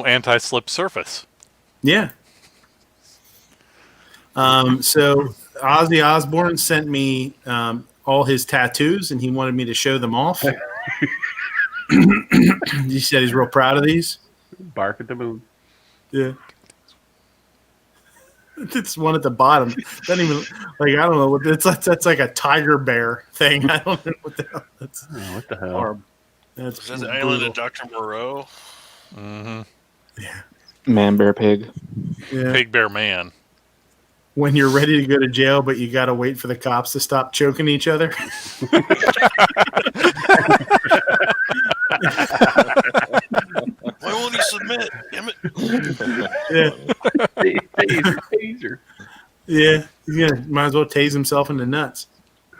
[SPEAKER 4] anti-slip surface.
[SPEAKER 1] Yeah. So Ozzy Osbourne sent me all his tattoos, and he wanted me to show them off. He said he's real proud of these.
[SPEAKER 2] Bark at the moon.
[SPEAKER 1] Yeah. It's one at the bottom. Doesn't even I don't know. That's like a tiger bear thing. I don't know what the hell. That's
[SPEAKER 2] Oh, what the hell?
[SPEAKER 1] horrible. That's
[SPEAKER 3] Is that the
[SPEAKER 1] brutal.
[SPEAKER 3] island of Dr. Moreau?
[SPEAKER 4] Mm-hmm.
[SPEAKER 6] Man, bear, pig.
[SPEAKER 1] Yeah.
[SPEAKER 4] Pig Bear Man.
[SPEAKER 1] When you're ready to go to jail, but you got to wait for the cops to stop choking each other.
[SPEAKER 3] Why won't he submit? Damn it.
[SPEAKER 1] Yeah.
[SPEAKER 2] Taser.
[SPEAKER 1] Yeah. Yeah. Might as well tase himself in the nuts.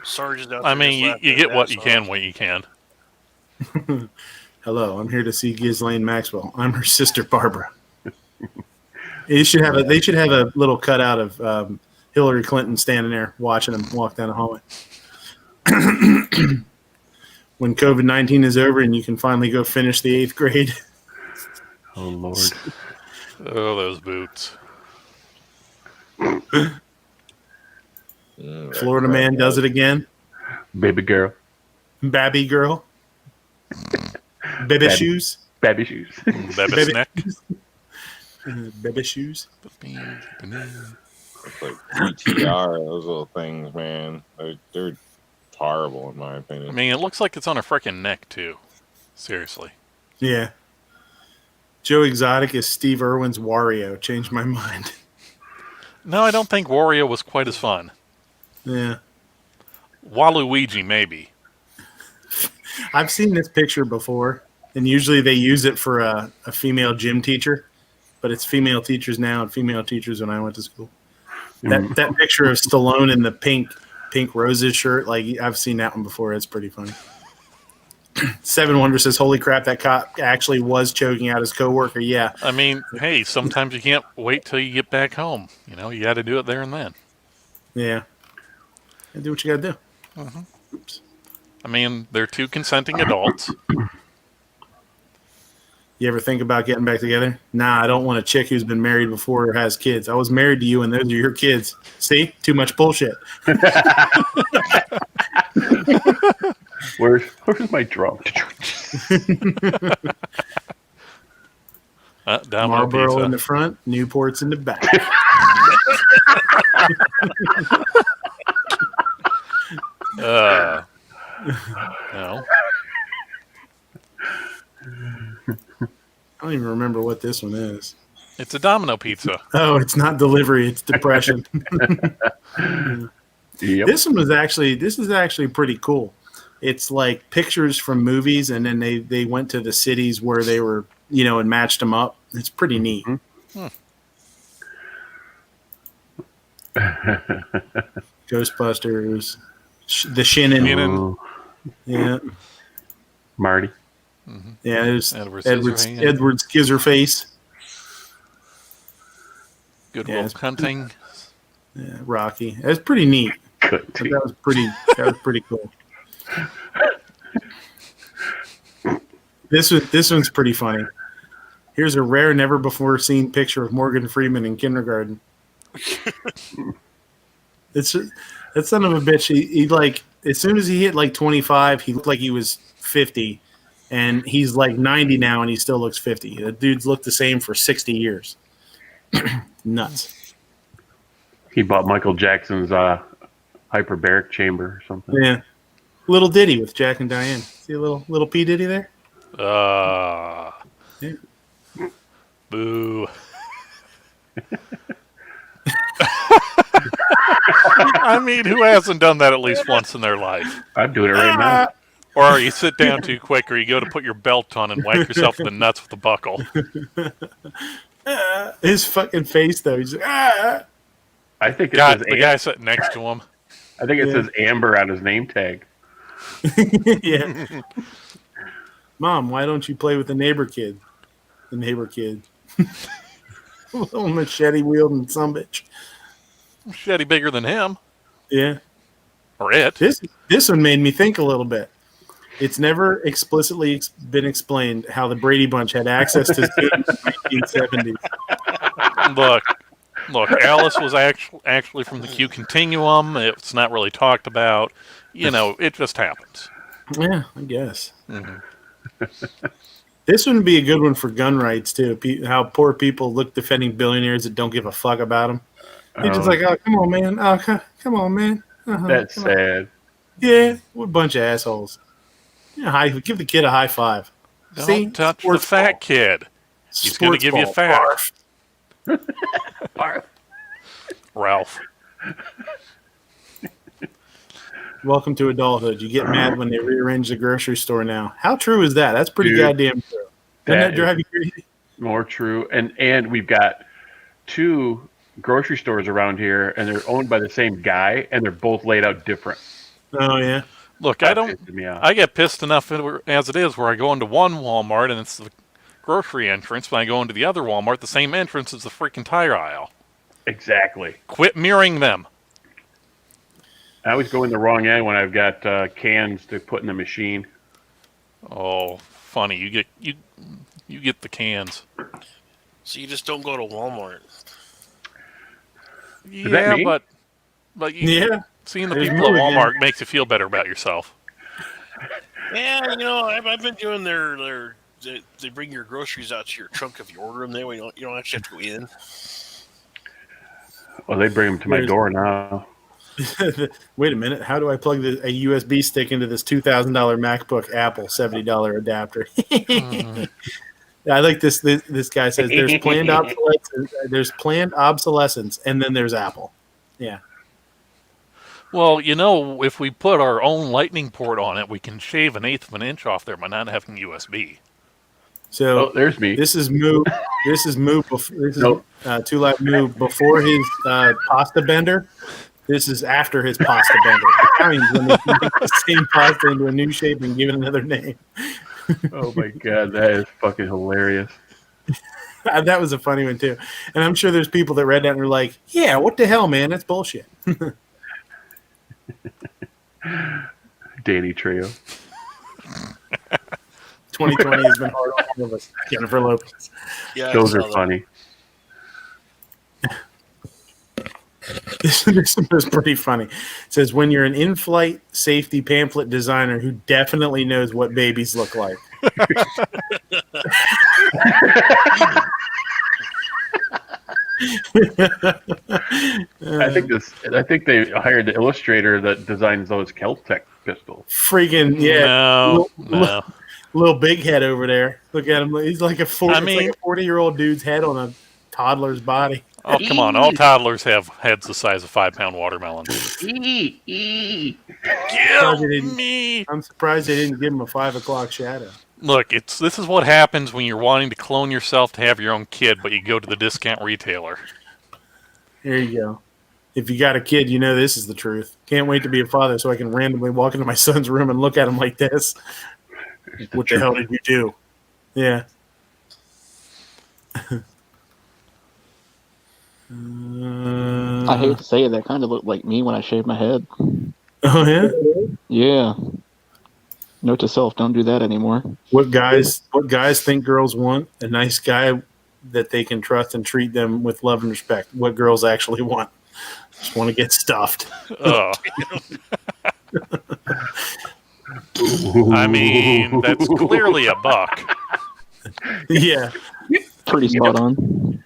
[SPEAKER 3] Sarge is out
[SPEAKER 4] I
[SPEAKER 3] there
[SPEAKER 4] mean,
[SPEAKER 3] just
[SPEAKER 4] you
[SPEAKER 3] laughing
[SPEAKER 4] get
[SPEAKER 3] at
[SPEAKER 4] what
[SPEAKER 3] that
[SPEAKER 4] you can
[SPEAKER 3] song.
[SPEAKER 4] when you can.
[SPEAKER 1] Hello, I'm here to see Ghislaine Maxwell. I'm her sister Barbara. They should have a little cutout of Hillary Clinton standing there watching him walk down the hallway. when COVID-19 is over and you can finally go finish the 8th grade.
[SPEAKER 2] Oh Lord.
[SPEAKER 4] Oh, those boots.
[SPEAKER 1] Florida man does it again.
[SPEAKER 2] Baby girl.
[SPEAKER 1] Babby girl. Baby shoes.
[SPEAKER 2] Baby shoes.
[SPEAKER 4] Baby
[SPEAKER 1] Baby-
[SPEAKER 4] snack.
[SPEAKER 1] Baby shoes.
[SPEAKER 5] It's like PTR, those little things, man. They're horrible in my
[SPEAKER 4] I
[SPEAKER 5] opinion.
[SPEAKER 4] mean, it looks like it's on a freaking neck, too. Seriously.
[SPEAKER 1] Yeah. Joe Exotic is Steve Irwin's Wario. Changed my mind.
[SPEAKER 4] No, I don't think Wario was quite as fun.
[SPEAKER 1] Yeah.
[SPEAKER 4] Waluigi, maybe.
[SPEAKER 1] I've seen this picture before, and usually they use it for a female gym teacher, but it's female teachers now and female teachers when I went to school. That picture of Stallone in the pink roses shirt, like I've seen that one before. It's pretty funny. Seven Wonder says, "Holy crap, that cop actually was choking out his coworker." Yeah,
[SPEAKER 4] I mean, hey, sometimes you can't wait till you get back home. You know, you got to do it there and then.
[SPEAKER 1] yeah. Do what you got to do. Oops.
[SPEAKER 4] I mean, they're two consenting adults.
[SPEAKER 1] You ever think about getting back together? Nah, I don't want a chick who's been married before or has kids. I was married to you, and those are your kids. See, too much bullshit.
[SPEAKER 2] Where's my drum?
[SPEAKER 4] Domino
[SPEAKER 1] Marlboro
[SPEAKER 4] pizza.
[SPEAKER 1] in the front, Newport's in the back.
[SPEAKER 4] No.
[SPEAKER 1] I don't even remember what this one is.
[SPEAKER 4] It's a Domino pizza.
[SPEAKER 1] Oh, it's not delivery; it's depression.
[SPEAKER 2] Yep.
[SPEAKER 1] This is actually pretty cool. It's like pictures from movies, and then they went to the cities where they were, and matched them up. It's pretty neat. Ghostbusters, the Shinnin.
[SPEAKER 4] Shinnin.
[SPEAKER 1] Yeah,
[SPEAKER 2] Marty.
[SPEAKER 1] yeah. There's
[SPEAKER 4] Edward
[SPEAKER 1] Edward Scissorface.
[SPEAKER 4] Good
[SPEAKER 1] Yeah,
[SPEAKER 4] Will
[SPEAKER 1] it's-
[SPEAKER 4] Hunting.
[SPEAKER 1] Yeah, Rocky. That's pretty neat.
[SPEAKER 2] Good.
[SPEAKER 1] That was pretty cool. This one's pretty funny. Here's a rare, never before seen picture of Morgan Freeman in kindergarten. That son of a bitch. He like, as soon as he hit like 25, he looked like he was 50, and he's like 90 now, and he still looks 50. The dude's looked the same for 60 years. Nuts.
[SPEAKER 2] He bought Michael Jackson's hyperbaric chamber or something.
[SPEAKER 1] Yeah. Little Diddy with Jack and Diane. See a little P Diddy there?
[SPEAKER 4] Yeah. Boo. I mean, who hasn't done that at least once in their life?
[SPEAKER 2] I'm doing it right now.
[SPEAKER 4] Or you sit down too quick, or you go to put your belt on and whack yourself in the nuts with a buckle.
[SPEAKER 1] His fucking face, though. He's like, ah.
[SPEAKER 2] I think it
[SPEAKER 4] God,
[SPEAKER 2] says
[SPEAKER 4] the guy sitting next to him.
[SPEAKER 2] I think it says Amber on his name tag.
[SPEAKER 1] Yeah. Mom, why don't you play with the neighbor kid? The neighbor kid. Little machete wielding sumbitch.
[SPEAKER 4] Machete bigger than him.
[SPEAKER 1] Yeah.
[SPEAKER 4] Or it.
[SPEAKER 1] This one made me think a little bit. It's never explicitly been explained how the Brady Bunch had access to Zoom in the 1970s.
[SPEAKER 4] Look, Alice was actually from the Q Continuum. It's not really talked about. It just happens.
[SPEAKER 1] Yeah, I guess. This would be a good one for gun rights, too. How poor people look defending billionaires that don't give a fuck about them. They're just like, oh, come on, man. Oh, come on, man.
[SPEAKER 2] That's
[SPEAKER 1] come on.
[SPEAKER 2] sad.
[SPEAKER 1] Yeah, we're a bunch of assholes. Give the kid a high five.
[SPEAKER 4] Don't touch the fat kid. He's going to give you fat. Ralph.
[SPEAKER 1] Welcome to adulthood. You get mad when they rearrange the grocery store now. How true is that? That's pretty goddamn true. Doesn't that drive you crazy?
[SPEAKER 2] More true. And we've got 2 grocery stores around here, and they're owned by the same guy, and they're both laid out different.
[SPEAKER 1] Oh, yeah.
[SPEAKER 4] Look,
[SPEAKER 2] That pisses me off.
[SPEAKER 4] I get pissed enough as it is where I go into one Walmart and it's the grocery entrance. When I go into the other Walmart, the same entrance is the freaking tire aisle.
[SPEAKER 2] Exactly.
[SPEAKER 4] Quit mirroring them.
[SPEAKER 2] I always go in the wrong end when I've got cans to put in the machine.
[SPEAKER 4] Oh, funny. You get the cans.
[SPEAKER 3] So you just don't go to Walmart.
[SPEAKER 2] that
[SPEAKER 4] Yeah,
[SPEAKER 2] me?
[SPEAKER 4] but
[SPEAKER 1] Yeah.
[SPEAKER 4] seeing the
[SPEAKER 1] There's
[SPEAKER 4] people at
[SPEAKER 1] Moo again.
[SPEAKER 4] Walmart makes you feel better about yourself.
[SPEAKER 3] Yeah, I've been doing they bring your groceries out to your trunk if you order them. That way you don't actually have to go in.
[SPEAKER 2] Well, they bring them to my
[SPEAKER 1] There's-
[SPEAKER 2] door now.
[SPEAKER 1] Wait a minute. How do I plug a USB stick into this $2,000 MacBook Apple $70 adapter? I like this. This guy says there's planned obsolescence. There's planned obsolescence, and then there's Apple. Yeah.
[SPEAKER 4] Well, if we put our own lightning port on it, we can shave 1/8 of an inch off there by not having USB.
[SPEAKER 1] So
[SPEAKER 2] Oh, there's me.
[SPEAKER 1] this is Moo. This is Moo. This is
[SPEAKER 2] Nope.
[SPEAKER 1] Two Live Moo before his pasta bender. This is after his pasta bender. Times when they make the same pasta into a new shape and give it another name.
[SPEAKER 2] Oh my god, that is fucking hilarious.
[SPEAKER 1] That was a funny one too. And I'm sure there's people that read that and were like, "Yeah, what the hell, man? That's bullshit."
[SPEAKER 2] Danny Trio.
[SPEAKER 1] 2020 has been hard on all of us. Jennifer Lopez.
[SPEAKER 3] Yeah,
[SPEAKER 2] Those
[SPEAKER 3] I
[SPEAKER 2] are
[SPEAKER 3] saw that.
[SPEAKER 2] funny.
[SPEAKER 1] This is pretty funny. It says, when you're an in-flight safety pamphlet designer who definitely knows what babies look like.
[SPEAKER 2] I think they hired the illustrator that designs those Keltec pistols.
[SPEAKER 1] Freaking, yeah.
[SPEAKER 4] No.
[SPEAKER 1] Little big head over there. Look at him. He's like a 40-year-old dude's head on a toddler's body.
[SPEAKER 4] Oh, come on. All toddlers have heads the size of 5-pound watermelons.
[SPEAKER 1] Surprised
[SPEAKER 4] Kill
[SPEAKER 1] they didn't-
[SPEAKER 4] me!
[SPEAKER 1] I'm surprised they didn't give him a 5 o'clock shadow.
[SPEAKER 4] Look, this is what happens when you're wanting to clone yourself to have your own kid, but you go to the discount retailer.
[SPEAKER 1] There you go. If you got a kid, you know this is the truth. Can't wait to be a father so I can randomly walk into my son's room and look at him like this. What the hell did you do? Yeah.
[SPEAKER 6] I hate to say it, that kind of looked like me when I shaved my head.
[SPEAKER 1] Oh, yeah?
[SPEAKER 6] Yeah. Note to self, don't do that anymore.
[SPEAKER 1] What guys think girls want? A nice guy that they can trust and treat them with love and respect. What girls actually want. Just want to get stuffed.
[SPEAKER 4] Ugh. I mean, that's clearly a buck.
[SPEAKER 1] Yeah.
[SPEAKER 6] Pretty spot on.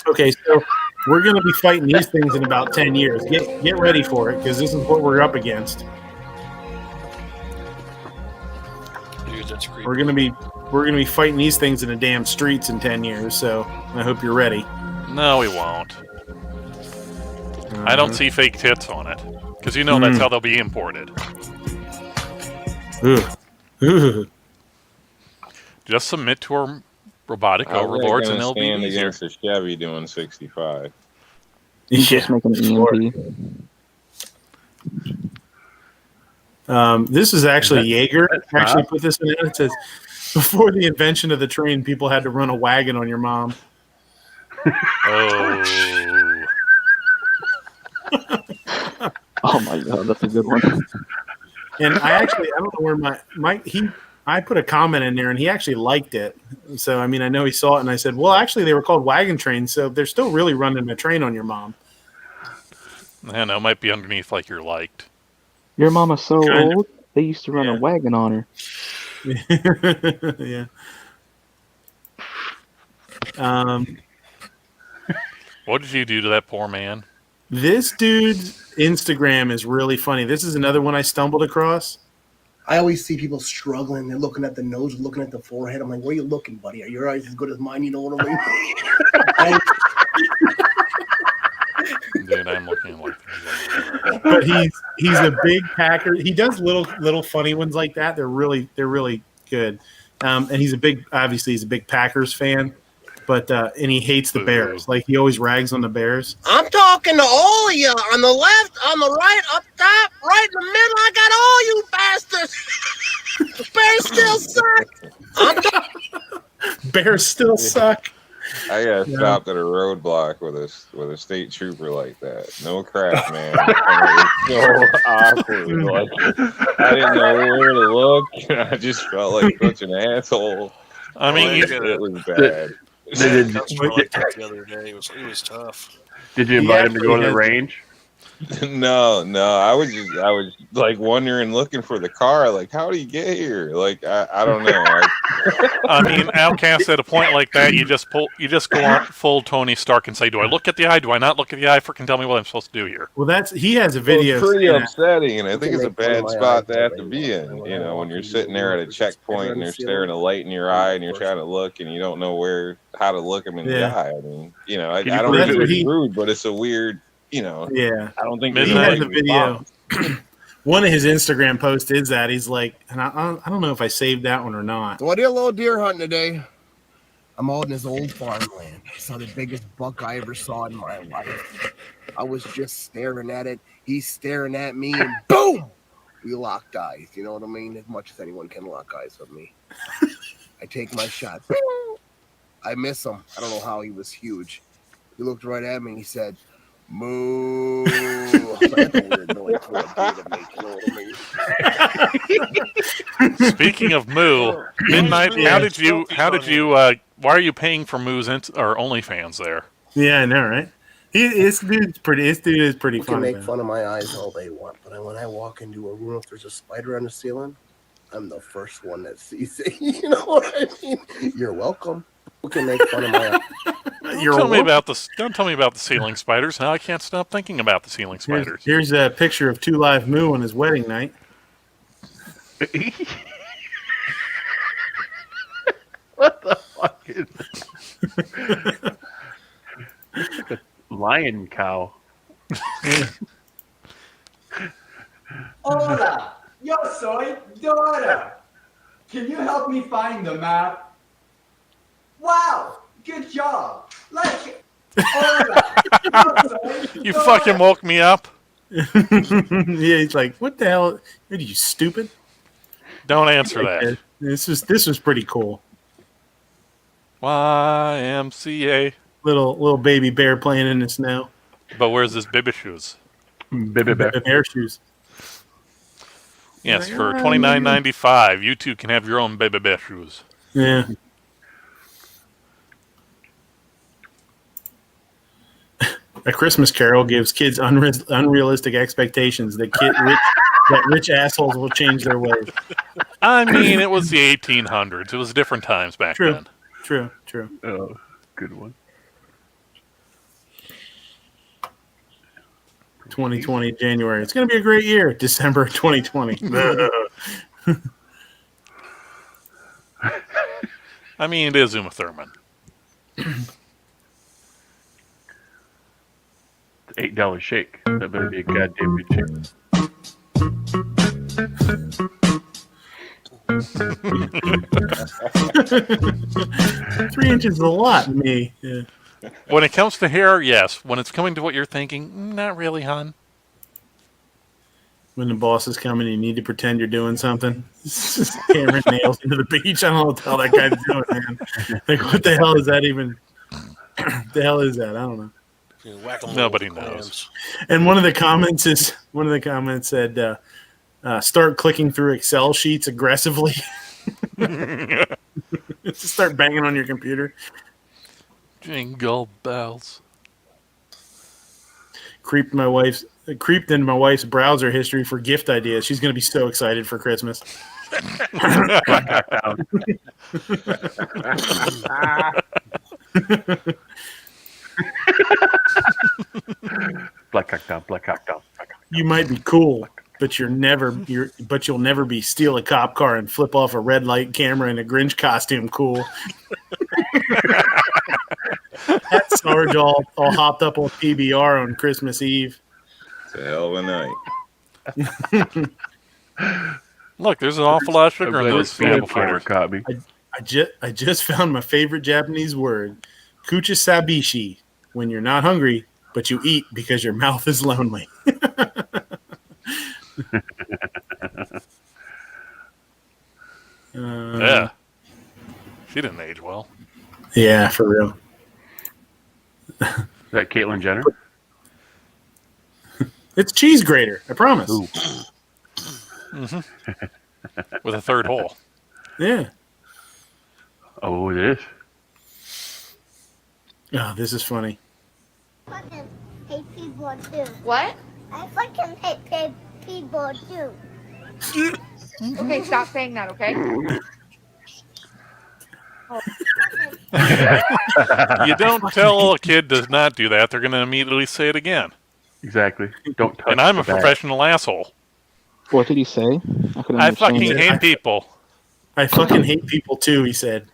[SPEAKER 1] Okay, so we're going to be fighting these things in about 10 years. Get ready for it, because this is what we're up against.
[SPEAKER 3] Dude, that's creepy.
[SPEAKER 1] We're gonna be fighting these things in the damn streets in 10 years. So I hope you're ready.
[SPEAKER 4] No, we won't. I don't see fake tits on it. Because that's how they'll be imported.
[SPEAKER 1] Ooh.
[SPEAKER 4] Just submit to our robotic
[SPEAKER 5] How's that
[SPEAKER 4] overlords and
[SPEAKER 5] gonna
[SPEAKER 4] it'll be
[SPEAKER 5] stand
[SPEAKER 4] easier.
[SPEAKER 5] against a Chevy doing 65.
[SPEAKER 6] Just making an EMP.
[SPEAKER 1] This is actually Jaeger.
[SPEAKER 2] that's
[SPEAKER 1] Actually,
[SPEAKER 2] hot.
[SPEAKER 1] put this in. It says, before the invention of the train, people had to run a wagon on your mom.
[SPEAKER 4] Oh.
[SPEAKER 6] Oh my god, that's a good one.
[SPEAKER 1] And I don't know where I put a comment in there, and he actually liked it. So I mean, I know he saw it, and I said, well, actually, they were called wagon trains, so they're still really running a train on your mom.
[SPEAKER 4] I know, it might be underneath like you're liked.
[SPEAKER 6] Your mama's so
[SPEAKER 1] Kind of.
[SPEAKER 6] old, they used to run
[SPEAKER 1] Yeah.
[SPEAKER 6] a wagon on her.
[SPEAKER 1] Yeah.
[SPEAKER 4] What did you do to that poor man?
[SPEAKER 1] This dude's Instagram is really funny. This is another one I stumbled across.
[SPEAKER 9] I always see people struggling. They're looking at the nose, looking at the forehead. I'm like, where are you looking, buddy? Are your eyes as good as mine? You know what I mean?
[SPEAKER 4] Dude, I'm looking like
[SPEAKER 1] But he's a big Packer. He does little funny ones like that. They're really good. And he's a big Packers fan. But and he hates the Bears. Like he always rags on the Bears.
[SPEAKER 9] I'm talking to all of you on the left, on the right, up top, right in the middle. I got all you bastards. The Bears still suck.
[SPEAKER 1] Bears still suck.
[SPEAKER 5] I got
[SPEAKER 1] Yeah.
[SPEAKER 5] stopped at a roadblock with a state trooper like that. No crap, man. And it was so awkward. Like I didn't know where to look. I just felt like such an asshole.
[SPEAKER 4] I mean,
[SPEAKER 3] Well,
[SPEAKER 4] you,
[SPEAKER 3] I got
[SPEAKER 5] It was bad.
[SPEAKER 3] a customer like that the other day. It was tough.
[SPEAKER 2] Did you
[SPEAKER 1] He
[SPEAKER 2] invite him to go to
[SPEAKER 1] actually
[SPEAKER 2] the
[SPEAKER 1] has-
[SPEAKER 2] range?
[SPEAKER 5] No. I was like wondering, looking for the car. Like, how do you get here? Like, I don't know.
[SPEAKER 4] I mean, Outcast at a point like that, you just go on full Tony Stark and say, "Do I look at the eye? Do I not look at the eye? Freaking tell me what I'm supposed to do here."
[SPEAKER 1] Well, he has a
[SPEAKER 5] Well,
[SPEAKER 1] video.
[SPEAKER 5] it's pretty
[SPEAKER 1] saying that.
[SPEAKER 5] upsetting, and I
[SPEAKER 9] You
[SPEAKER 5] think
[SPEAKER 9] can
[SPEAKER 5] it's a
[SPEAKER 9] make fun of
[SPEAKER 5] bad
[SPEAKER 9] my
[SPEAKER 5] spot
[SPEAKER 9] eyes
[SPEAKER 5] to have
[SPEAKER 9] all
[SPEAKER 5] to
[SPEAKER 9] day
[SPEAKER 5] be
[SPEAKER 9] long.
[SPEAKER 5] in.
[SPEAKER 9] When
[SPEAKER 5] You
[SPEAKER 9] I
[SPEAKER 5] know, when
[SPEAKER 9] walk
[SPEAKER 5] you're
[SPEAKER 9] into
[SPEAKER 5] sitting
[SPEAKER 9] the
[SPEAKER 5] there at a
[SPEAKER 9] room, there's
[SPEAKER 5] checkpoint and they're staring a light in your eye, and you're trying to look, and you don't know how to look them in the
[SPEAKER 1] Yeah.
[SPEAKER 5] eye. I mean, you know, I
[SPEAKER 2] Can you
[SPEAKER 5] don't
[SPEAKER 2] prove
[SPEAKER 5] think
[SPEAKER 1] it?
[SPEAKER 5] it's rude, but it's a weird. You know,
[SPEAKER 1] Yeah.
[SPEAKER 5] I don't think
[SPEAKER 4] He
[SPEAKER 1] He
[SPEAKER 5] there's
[SPEAKER 1] has
[SPEAKER 5] right
[SPEAKER 1] a video.
[SPEAKER 5] response.
[SPEAKER 1] One of his Instagram posts is that he's like, and I don't know if I saved that one or not.
[SPEAKER 9] So I did a little deer hunting today. I'm out in this old farmland. I saw the biggest buck I ever saw in my life. I was just staring at it. He's staring at me, and boom! We locked eyes. You know what I mean? As much as anyone can lock eyes with me. I take my shot. I miss him. I don't know how. He was huge. He looked right at me and he said, "Moo." That's a weird noise for a deer to make. You know what I mean?
[SPEAKER 4] Speaking of Moo, Midnight, how did you? Why are you paying for Moo's or OnlyFans there?
[SPEAKER 1] Yeah, I know, right? This dude is pretty
[SPEAKER 9] You can
[SPEAKER 1] funny.
[SPEAKER 9] make fun of my eyes all they want, but when I walk into a room, if there's a spider on the ceiling, I'm the first one that sees it. You know what I mean? You're welcome. You can make fun of my eyes.
[SPEAKER 4] Don't tell me about the ceiling spiders. Now I can't stop thinking about the ceiling spiders.
[SPEAKER 1] Here's a picture of 2 Live Moo on his wedding night.
[SPEAKER 2] What the fuck is this? It's like a lion cow.
[SPEAKER 10] Hola, yo soy Dora. Can you help me find the map? Wow, good job. Like, hola, yo soy
[SPEAKER 4] You
[SPEAKER 10] Dora.
[SPEAKER 4] fucking woke me up.
[SPEAKER 1] Yeah, he's like, what the hell? Are you stupid?
[SPEAKER 4] Don't answer that.
[SPEAKER 1] This was pretty cool.
[SPEAKER 4] YMCA.
[SPEAKER 1] Little baby bear playing in the snow.
[SPEAKER 4] But where's his baby shoes?
[SPEAKER 2] Baby bear.
[SPEAKER 1] Bear shoes.
[SPEAKER 4] Yes, for $29.95, you two can have your own baby bear shoes.
[SPEAKER 1] Yeah. A Christmas Carol gives kids unrealistic expectations that rich assholes will change their ways.
[SPEAKER 4] I mean, it was the 1800s. It was different times back
[SPEAKER 1] True.
[SPEAKER 4] then.
[SPEAKER 1] True.
[SPEAKER 2] Oh, good one.
[SPEAKER 1] 2020 January. It's going to be a great year. December 2020.
[SPEAKER 4] I mean, it is Uma Thurman.
[SPEAKER 2] $8 shake. That better be a goddamn good shake.
[SPEAKER 1] 3 inches is a lot to me. Yeah.
[SPEAKER 4] When it comes to hair, yes. When it's coming to what you're thinking, not really, hon.
[SPEAKER 1] When the boss is coming, you need to pretend you're doing something. Hammering nails into the beach. I don't know what the hell that guy's doing, man. Like, what the hell is that even? The hell is that? I don't know.
[SPEAKER 4] Nobody knows.
[SPEAKER 1] And one of the comments said, "Start clicking through Excel sheets aggressively." Just start banging on your computer.
[SPEAKER 4] Jingle bells.
[SPEAKER 1] Creeped into my wife's browser history for gift ideas. She's going to be so excited for Christmas.
[SPEAKER 2] Black cock down.
[SPEAKER 1] You might be cool, but you'll never be steal a cop car and flip off a red light camera in a Grinch costume cool. That's Sarge all hopped up on PBR on Christmas Eve.
[SPEAKER 5] It's a hell of a night.
[SPEAKER 4] Look, there's an awful lot of sugar in
[SPEAKER 2] I'm glad
[SPEAKER 4] those
[SPEAKER 2] the camera
[SPEAKER 4] flavors.
[SPEAKER 2] caught me.
[SPEAKER 1] I just found my favorite Japanese word, kuchisabishi, when you're not hungry, but you eat because your mouth is lonely.
[SPEAKER 4] Yeah. She didn't age well.
[SPEAKER 1] Yeah, for real.
[SPEAKER 2] that Caitlyn Jenner?
[SPEAKER 1] It's cheese grater. I promise.
[SPEAKER 2] Ooh.
[SPEAKER 4] With a third hole.
[SPEAKER 1] Yeah.
[SPEAKER 2] Oh, it is.
[SPEAKER 1] Oh, this is funny.
[SPEAKER 11] fucking hate people too.
[SPEAKER 12] What?
[SPEAKER 11] I fucking hate people too.
[SPEAKER 12] Okay, stop saying that, okay?
[SPEAKER 4] You don't tell a kid does not do that; they're going to immediately say it again.
[SPEAKER 2] Exactly. Don't touch.
[SPEAKER 4] And I'm a
[SPEAKER 2] the bag.
[SPEAKER 4] professional asshole.
[SPEAKER 6] What did he say? I couldn't
[SPEAKER 4] I
[SPEAKER 6] understand
[SPEAKER 4] fucking
[SPEAKER 6] it.
[SPEAKER 4] hate people.
[SPEAKER 1] I fucking hate people too, he said.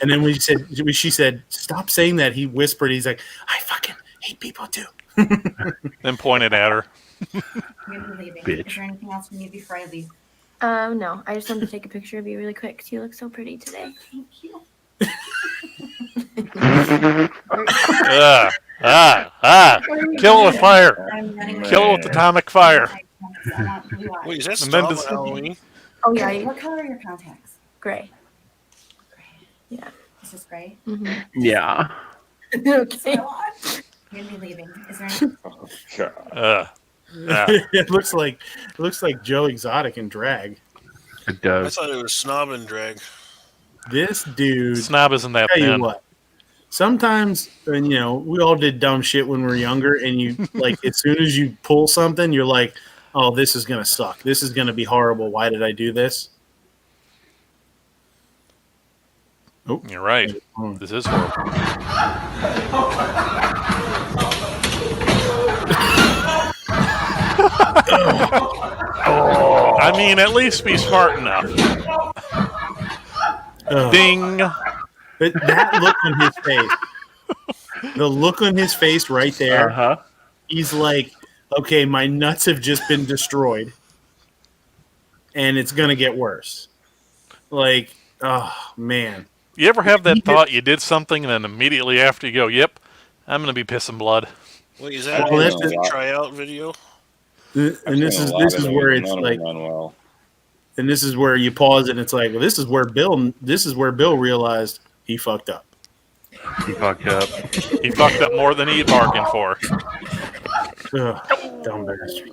[SPEAKER 1] And then when she said, stop saying that, he whispered, he's like, I fucking hate people too.
[SPEAKER 4] Then pointed at her.
[SPEAKER 2] Bitch.
[SPEAKER 13] Is there anything else we need before I leave?
[SPEAKER 14] No. I just wanted to take a picture of you really quick because you look so pretty today.
[SPEAKER 13] Thank you.
[SPEAKER 4] Kill it with fire.
[SPEAKER 13] I'm running
[SPEAKER 4] Kill it with atomic fire.
[SPEAKER 3] Wait, is that
[SPEAKER 4] And then
[SPEAKER 3] stop
[SPEAKER 4] just-
[SPEAKER 3] Halloween?
[SPEAKER 14] Oh, yeah.
[SPEAKER 13] What color are your contacts?
[SPEAKER 14] Gray.
[SPEAKER 13] Gray. This is gray.
[SPEAKER 14] Mm-hmm.
[SPEAKER 2] Yeah.
[SPEAKER 14] Okay.
[SPEAKER 13] You're gonna be leaving. Is there any?
[SPEAKER 5] Oh, God.
[SPEAKER 1] It looks like Joe Exotic in drag.
[SPEAKER 2] It
[SPEAKER 3] I
[SPEAKER 2] does.
[SPEAKER 3] thought it was snob and drag.
[SPEAKER 1] This dude.
[SPEAKER 4] Snob isn't that
[SPEAKER 1] Tell you
[SPEAKER 4] thin.
[SPEAKER 1] what. Sometimes, and we all did dumb shit when we were younger, and you like as soon as you pull something, you're like, "Oh, this is gonna suck. This is gonna be horrible. Why did I do this?" Oh,
[SPEAKER 4] You're right. This is horrible. I mean, at least be smart enough. Ding.
[SPEAKER 1] But that look on his face, the look on his face right there,
[SPEAKER 2] Uh-huh.
[SPEAKER 1] he's like, okay, my nuts have just been destroyed, and it's gonna get worse. Like, oh man.
[SPEAKER 4] You ever have that thought you did something and then immediately after you go, yep, I'm going to be pissing blood?
[SPEAKER 3] Wait, is that
[SPEAKER 1] Well,
[SPEAKER 3] a
[SPEAKER 1] that's just-
[SPEAKER 3] tryout video?
[SPEAKER 1] And this is where it's like, and this is where you pause it and it's like, well, this is where Bill realized he fucked up.
[SPEAKER 2] He fucked up.
[SPEAKER 4] He fucked up more than he bargained for.
[SPEAKER 1] Ugh, dumb bastard.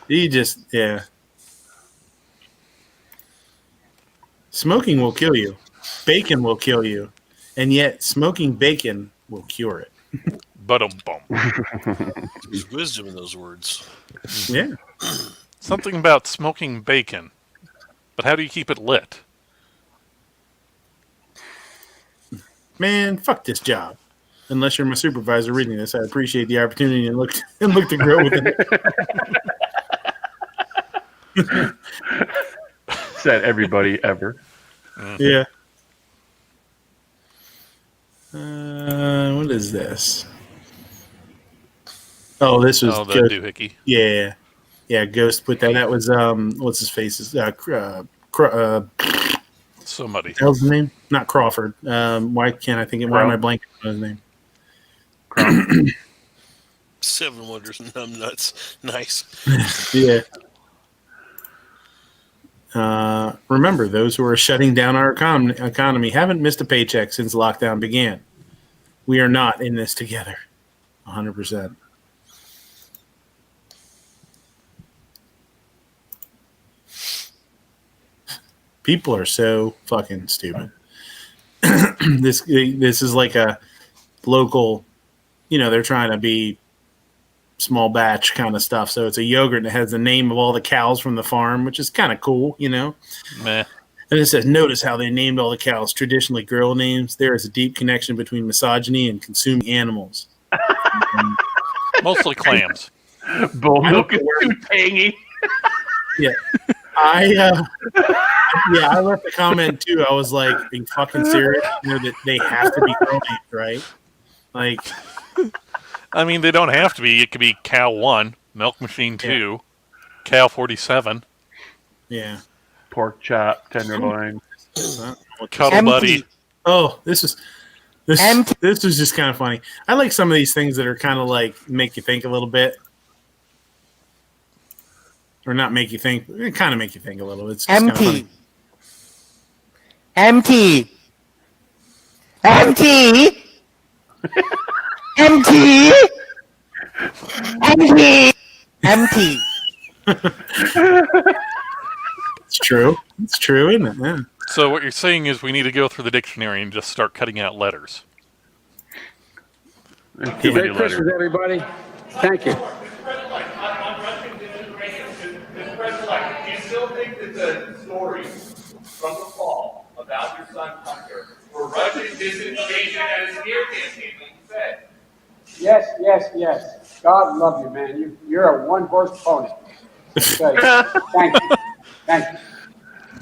[SPEAKER 1] He just, yeah. Smoking will kill you. Bacon will kill you. And yet, smoking bacon will cure it.
[SPEAKER 4] Ba-dum-bum.
[SPEAKER 3] There's wisdom in those words.
[SPEAKER 1] Yeah.
[SPEAKER 4] Something about smoking bacon. But how do you keep it lit?
[SPEAKER 1] Man, fuck this job. Unless you're my supervisor reading this, I appreciate the opportunity and look to grow with it.
[SPEAKER 2] Said everybody ever.
[SPEAKER 1] Yeah. What is this? Oh, this was
[SPEAKER 4] Oh, the
[SPEAKER 1] Ghost.
[SPEAKER 4] doohickey.
[SPEAKER 1] Yeah, Ghost put that. That was what's his face?
[SPEAKER 4] Somebody.
[SPEAKER 1] Hell's his name? Not Crawford. Why can't I think it? Why am I blanking on his name?
[SPEAKER 3] 7 Wonders and Numb Nuts. Nice.
[SPEAKER 1] Yeah. Remember, those who are shutting down our economy haven't missed a paycheck since lockdown began. We are not in this together. 100%. People are so fucking stupid. This is like a local, they're trying to be small batch kind of stuff. So it's a yogurt that has the name of all the cows from the farm, which is kind of cool,
[SPEAKER 4] Meh.
[SPEAKER 1] And it says, notice how they named all the cows traditionally girl names. There is a deep connection between misogyny and consuming animals.
[SPEAKER 4] Mostly clams.
[SPEAKER 2] Bull milk is too tangy.
[SPEAKER 1] Yeah. I left a comment too. I was like, "Are you fucking serious? That they have to be girl names, right?" Like,
[SPEAKER 4] I mean, they don't have to be. It could be Cow 1, Milk Machine 2, Cow 47.
[SPEAKER 1] Yeah.
[SPEAKER 2] Pork chop, tenderloin.
[SPEAKER 4] Cuddle Buddy.
[SPEAKER 1] Oh, this is just kind of funny. I like some of these things that are kind of like make you think a little bit. Or not make you think, it kind of make you think a little. It's just
[SPEAKER 8] Empty.
[SPEAKER 1] Empty.
[SPEAKER 8] Empty. Empty. Empty.
[SPEAKER 1] It's true. It's true, isn't it? Yeah.
[SPEAKER 4] So what you're saying is we need to go through the dictionary and just start cutting out letters.
[SPEAKER 2] Too many
[SPEAKER 15] Merry Christmas,
[SPEAKER 2] letters.
[SPEAKER 15] everybody. Thank you.
[SPEAKER 7] Do you still think that the story from the fall about your son Cantor were Russian disinvasion and a smear campaign, like you said?
[SPEAKER 15] Yes, yes, yes. God love you, man. You're a one-horse pony. Okay. Thank you. Thank you.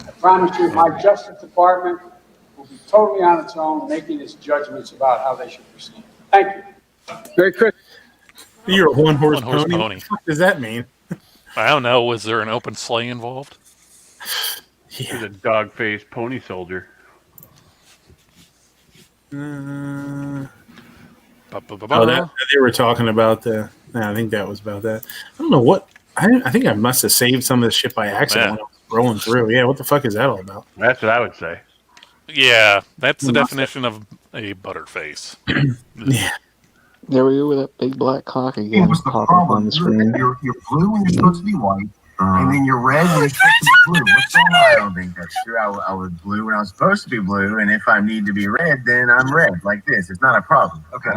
[SPEAKER 15] I promise you, my Justice Department will be totally on its own, making its judgments about how they should proceed. Thank you. Merry Christmas.
[SPEAKER 1] You're a one-horse
[SPEAKER 4] One-horse
[SPEAKER 1] pony?
[SPEAKER 4] pony.
[SPEAKER 1] What the fuck does that mean?
[SPEAKER 4] I don't know. Was there an open sleigh involved?
[SPEAKER 2] He's a dog-faced pony soldier.
[SPEAKER 1] Oh, that they were talking about the. No, I think that was about that. I don't know what. I think I must have saved some of this shit by accident when I was rolling through. Yeah, what the fuck is that all about?
[SPEAKER 2] That's what I would say.
[SPEAKER 4] Yeah, that's the definition of a butterface.
[SPEAKER 1] Yeah.
[SPEAKER 6] There we go with that big black cock again.
[SPEAKER 16] What's the
[SPEAKER 6] Popping up on
[SPEAKER 16] problem?
[SPEAKER 6] the screen.
[SPEAKER 16] You're blue when you're supposed to be white, and then you're red when you're supposed to be blue. What's going on? I don't think that's true. I was blue when I was supposed to be blue, and if I need to be red, then I'm red, like this. It's not a problem. Okay,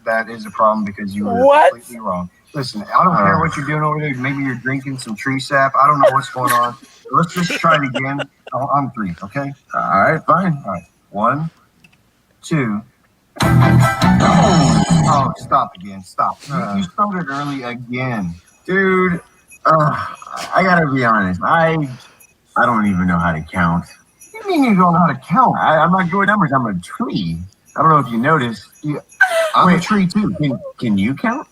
[SPEAKER 16] that is a problem because you were completely wrong. Listen, I don't care what you're doing over there. Maybe you're drinking some tree sap. I don't know what's going on. Let's just try it again on 3, okay? All right, fine. All right, 1, 2. Oh, stop again. Stop. You started early again. Dude, I gotta be honest. I don't even know how to count. What do you mean you don't know how to count? I'm not good with numbers. I'm a tree. I don't know if you noticed. I'm a tree too. Can you count?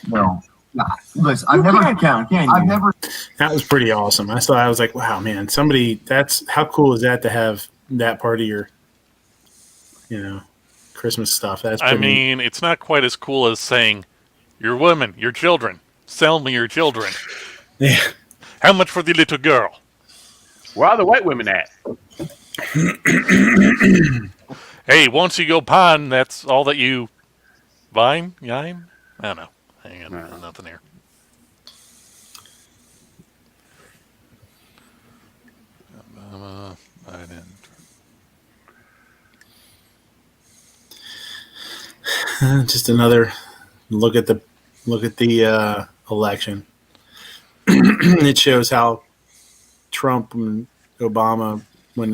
[SPEAKER 16] No. Nah. Listen, I've never count. Can you? I've never.
[SPEAKER 1] That was pretty awesome. I was like, wow, man, somebody. That's how cool is that to have that part of your, Christmas stuff. That's.
[SPEAKER 4] I mean, it's not quite as cool as saying, "Your women, your children, sell me your children."
[SPEAKER 1] Yeah.
[SPEAKER 4] How much for the little girl?
[SPEAKER 2] Where are the white women at?
[SPEAKER 4] Hey, once you go pond, that's all that you. Vine? Yine? I don't know. Hang on, nothing here. I didn't.
[SPEAKER 1] Just another look at the election. It shows how Trump and Obama when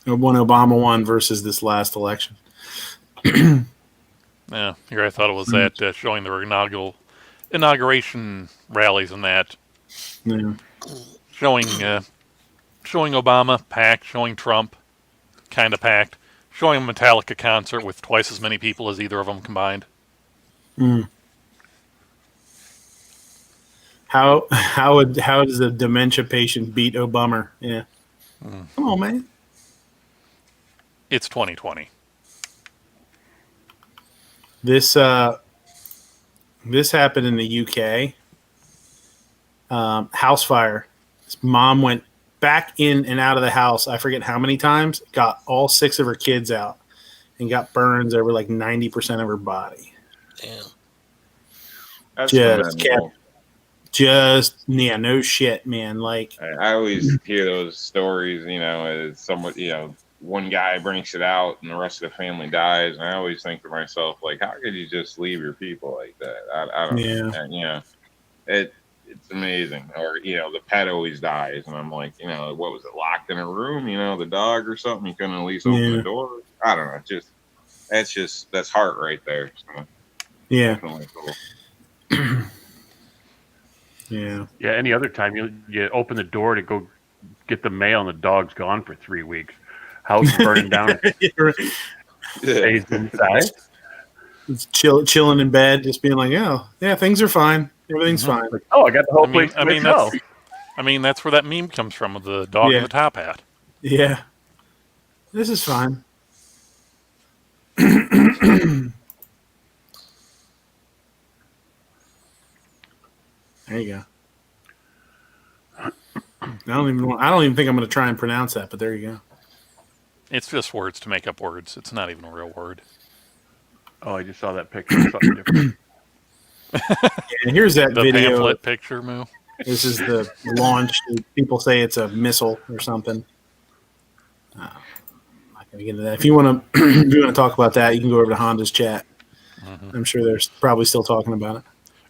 [SPEAKER 1] Obama won versus this last election.
[SPEAKER 4] Yeah, here I thought it was that showing the inauguration rallies and that.
[SPEAKER 1] Yeah.
[SPEAKER 4] Showing Obama packed, showing Trump kind of packed, showing a Metallica concert with twice as many people as either of them combined.
[SPEAKER 1] Mm. How does a dementia patient beat Obama? Yeah. Come on, man.
[SPEAKER 4] It's 2020.
[SPEAKER 1] This happened in the UK. House fire. His mom went back in and out of the house. I forget how many times. Got all 6 of her kids out and got burns over like 90% of her body.
[SPEAKER 3] Damn.
[SPEAKER 5] That's
[SPEAKER 1] No shit, man. Like
[SPEAKER 5] I always hear those stories. As someone, one guy brings it out and the rest of the family dies, and I always think to myself, like, how could you just leave your people like that? I don't know. And, it's amazing. Or the pet always dies, and I'm like, what was it, locked in a room? The dog or something. You couldn't at least open the door. I don't know. That's heart right there. So,
[SPEAKER 1] yeah.
[SPEAKER 5] Definitely cool.
[SPEAKER 1] Yeah.
[SPEAKER 2] Yeah. Any other time you open the door to go get the mail, and the dog's gone for 3 weeks. House burning down. Stays inside.
[SPEAKER 1] It's chilling in bed, just being like, oh, yeah, things are fine. Everything's fine.
[SPEAKER 2] Like, I got the whole place.
[SPEAKER 4] That's where that meme comes from, with the dog in the top hat.
[SPEAKER 1] Yeah. This is fine. There you go. I don't even think I'm going to try and pronounce that, but there you go.
[SPEAKER 4] It's just words to make up words. It's not even a real word.
[SPEAKER 2] Oh, I just saw that picture. Something different.
[SPEAKER 1] And here's that
[SPEAKER 4] The
[SPEAKER 1] video.
[SPEAKER 4] pamphlet picture, Moo.
[SPEAKER 1] This is the launch. People say it's a missile or something. I'm not going to get into that. If you want to talk about that, you can go over to Honda's chat. I'm sure they're probably still talking about it.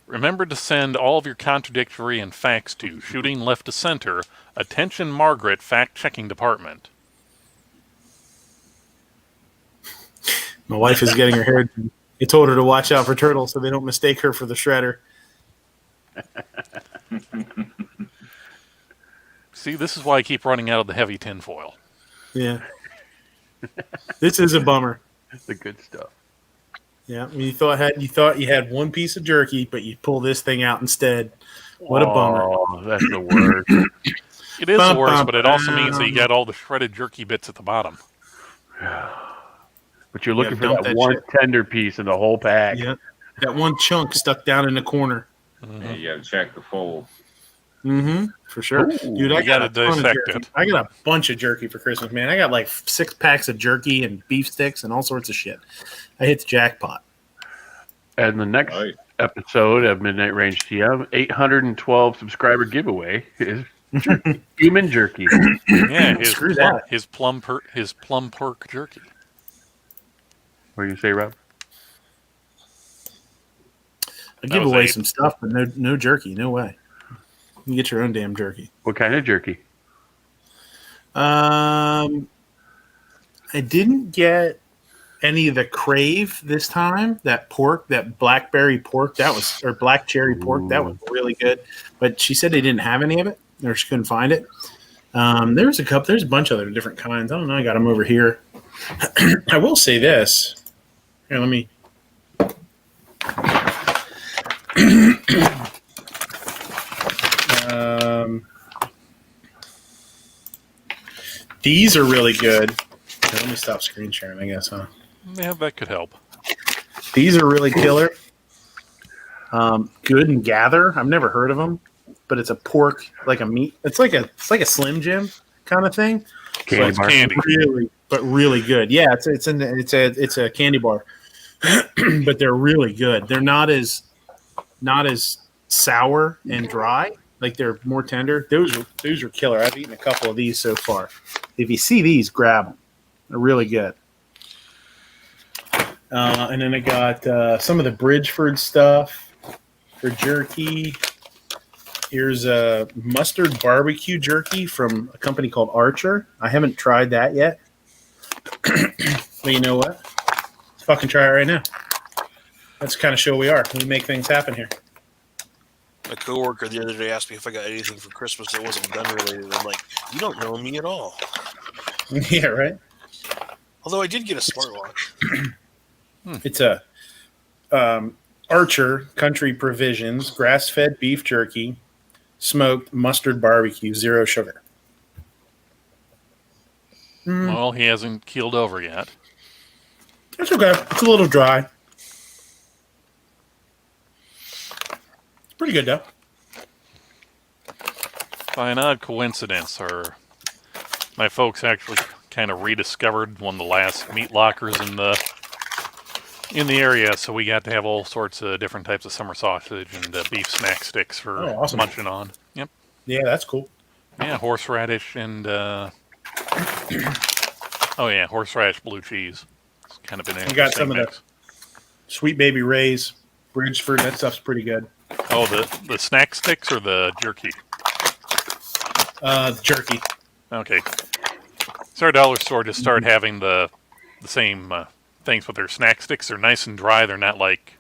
[SPEAKER 4] Remember to send all of your contradictory and facts to Shooting Left to Center, Attention Margaret Fact Checking Department.
[SPEAKER 1] My wife is getting her hair done. I told her to watch out for turtles so they don't mistake her for the shredder.
[SPEAKER 4] See, this is why I keep running out of the heavy tinfoil.
[SPEAKER 1] Yeah. This is a bummer.
[SPEAKER 2] The good stuff.
[SPEAKER 1] Yeah, you thought you had one piece of jerky, but you pull this thing out instead. What a bummer!
[SPEAKER 2] Oh, that's the worst.
[SPEAKER 4] It is the worst, but it also means that you got all the shredded jerky bits at the bottom.
[SPEAKER 2] But you're looking for
[SPEAKER 1] dump
[SPEAKER 2] that
[SPEAKER 1] that
[SPEAKER 2] one
[SPEAKER 1] shit.
[SPEAKER 2] tender piece in the whole pack.
[SPEAKER 1] Yeah, that one chunk stuck down in the corner.
[SPEAKER 5] Yeah, you got to check the fold.
[SPEAKER 1] For sure.
[SPEAKER 2] Ooh,
[SPEAKER 1] Dude, I
[SPEAKER 4] you
[SPEAKER 1] got
[SPEAKER 4] gotta
[SPEAKER 1] a ton of
[SPEAKER 4] dissect
[SPEAKER 1] jerky.
[SPEAKER 4] it.
[SPEAKER 1] I got a bunch of jerky for Christmas, man. I got like 6 packs of jerky and beef sticks and all sorts of shit. I hit the jackpot.
[SPEAKER 2] And the next episode of Midnight Range TM, 812 subscriber giveaway is jerky. Human jerky.
[SPEAKER 4] Yeah,
[SPEAKER 1] Screw that.
[SPEAKER 4] his plum pork jerky.
[SPEAKER 2] What do you say, Rob?
[SPEAKER 1] I give
[SPEAKER 4] was
[SPEAKER 1] away
[SPEAKER 4] 8.
[SPEAKER 1] some stuff, but no jerky. No way. You can get your own damn jerky.
[SPEAKER 2] What kind of jerky?
[SPEAKER 1] I didn't get any of the crave this time. That pork, that blackberry pork, or black cherry pork, that was really good. But she said they didn't have any of it, or she couldn't find it. There's a bunch of other different kinds. I don't know. I got them over here. I will say this. Here, let me. These are really good. Okay, let me stop screen sharing, I guess, huh?
[SPEAKER 4] Yeah, that could help.
[SPEAKER 1] These are really killer. Good and Gather. I've never heard of them, but it's a pork, like a meat. It's like a Slim Jim kind of thing.
[SPEAKER 2] Candy
[SPEAKER 4] it's
[SPEAKER 2] bar.
[SPEAKER 4] candy.
[SPEAKER 1] Really good. Yeah, it's a candy bar, but they're really good. They're not as sour and dry. Like they're more tender. Those are killer. I've eaten a couple of these so far. If you see these, grab them. They're really good. And then I got some of the Bridgeford stuff for jerky. Here's a mustard barbecue jerky from a company called Archer. I haven't tried that yet. But you know what? Let's fucking try it right now. That's the kind of show we are. We make things happen here.
[SPEAKER 3] My coworker the other day asked me if I got anything for Christmas that wasn't gun related. I'm like, you don't know me at all.
[SPEAKER 1] Yeah, right?
[SPEAKER 3] Although I did get a smartwatch.
[SPEAKER 1] It's a Archer Country Provisions grass-fed beef jerky, smoked mustard barbecue, 0 sugar.
[SPEAKER 4] Well, he hasn't keeled over yet.
[SPEAKER 1] That's okay. It's a little dry. It's pretty good, though.
[SPEAKER 4] By an odd coincidence, my folks actually kind of rediscovered one of the last meat lockers in the area, so we got to have all sorts of different types of summer sausage and beef snack sticks for
[SPEAKER 1] awesome.
[SPEAKER 4] munching on. Yep.
[SPEAKER 1] Yeah, that's cool.
[SPEAKER 4] Yeah, horseradish and horseradish blue cheese. It's kind of been an
[SPEAKER 1] You got
[SPEAKER 4] interesting
[SPEAKER 1] some of
[SPEAKER 4] mix.
[SPEAKER 1] the Sweet Baby Ray's, Bridgeford. That stuff's pretty good.
[SPEAKER 4] Oh, the snack sticks or the jerky?
[SPEAKER 1] Jerky.
[SPEAKER 4] Okay. So our dollar store just started having the same things with their snack sticks. They're nice and dry. They're not like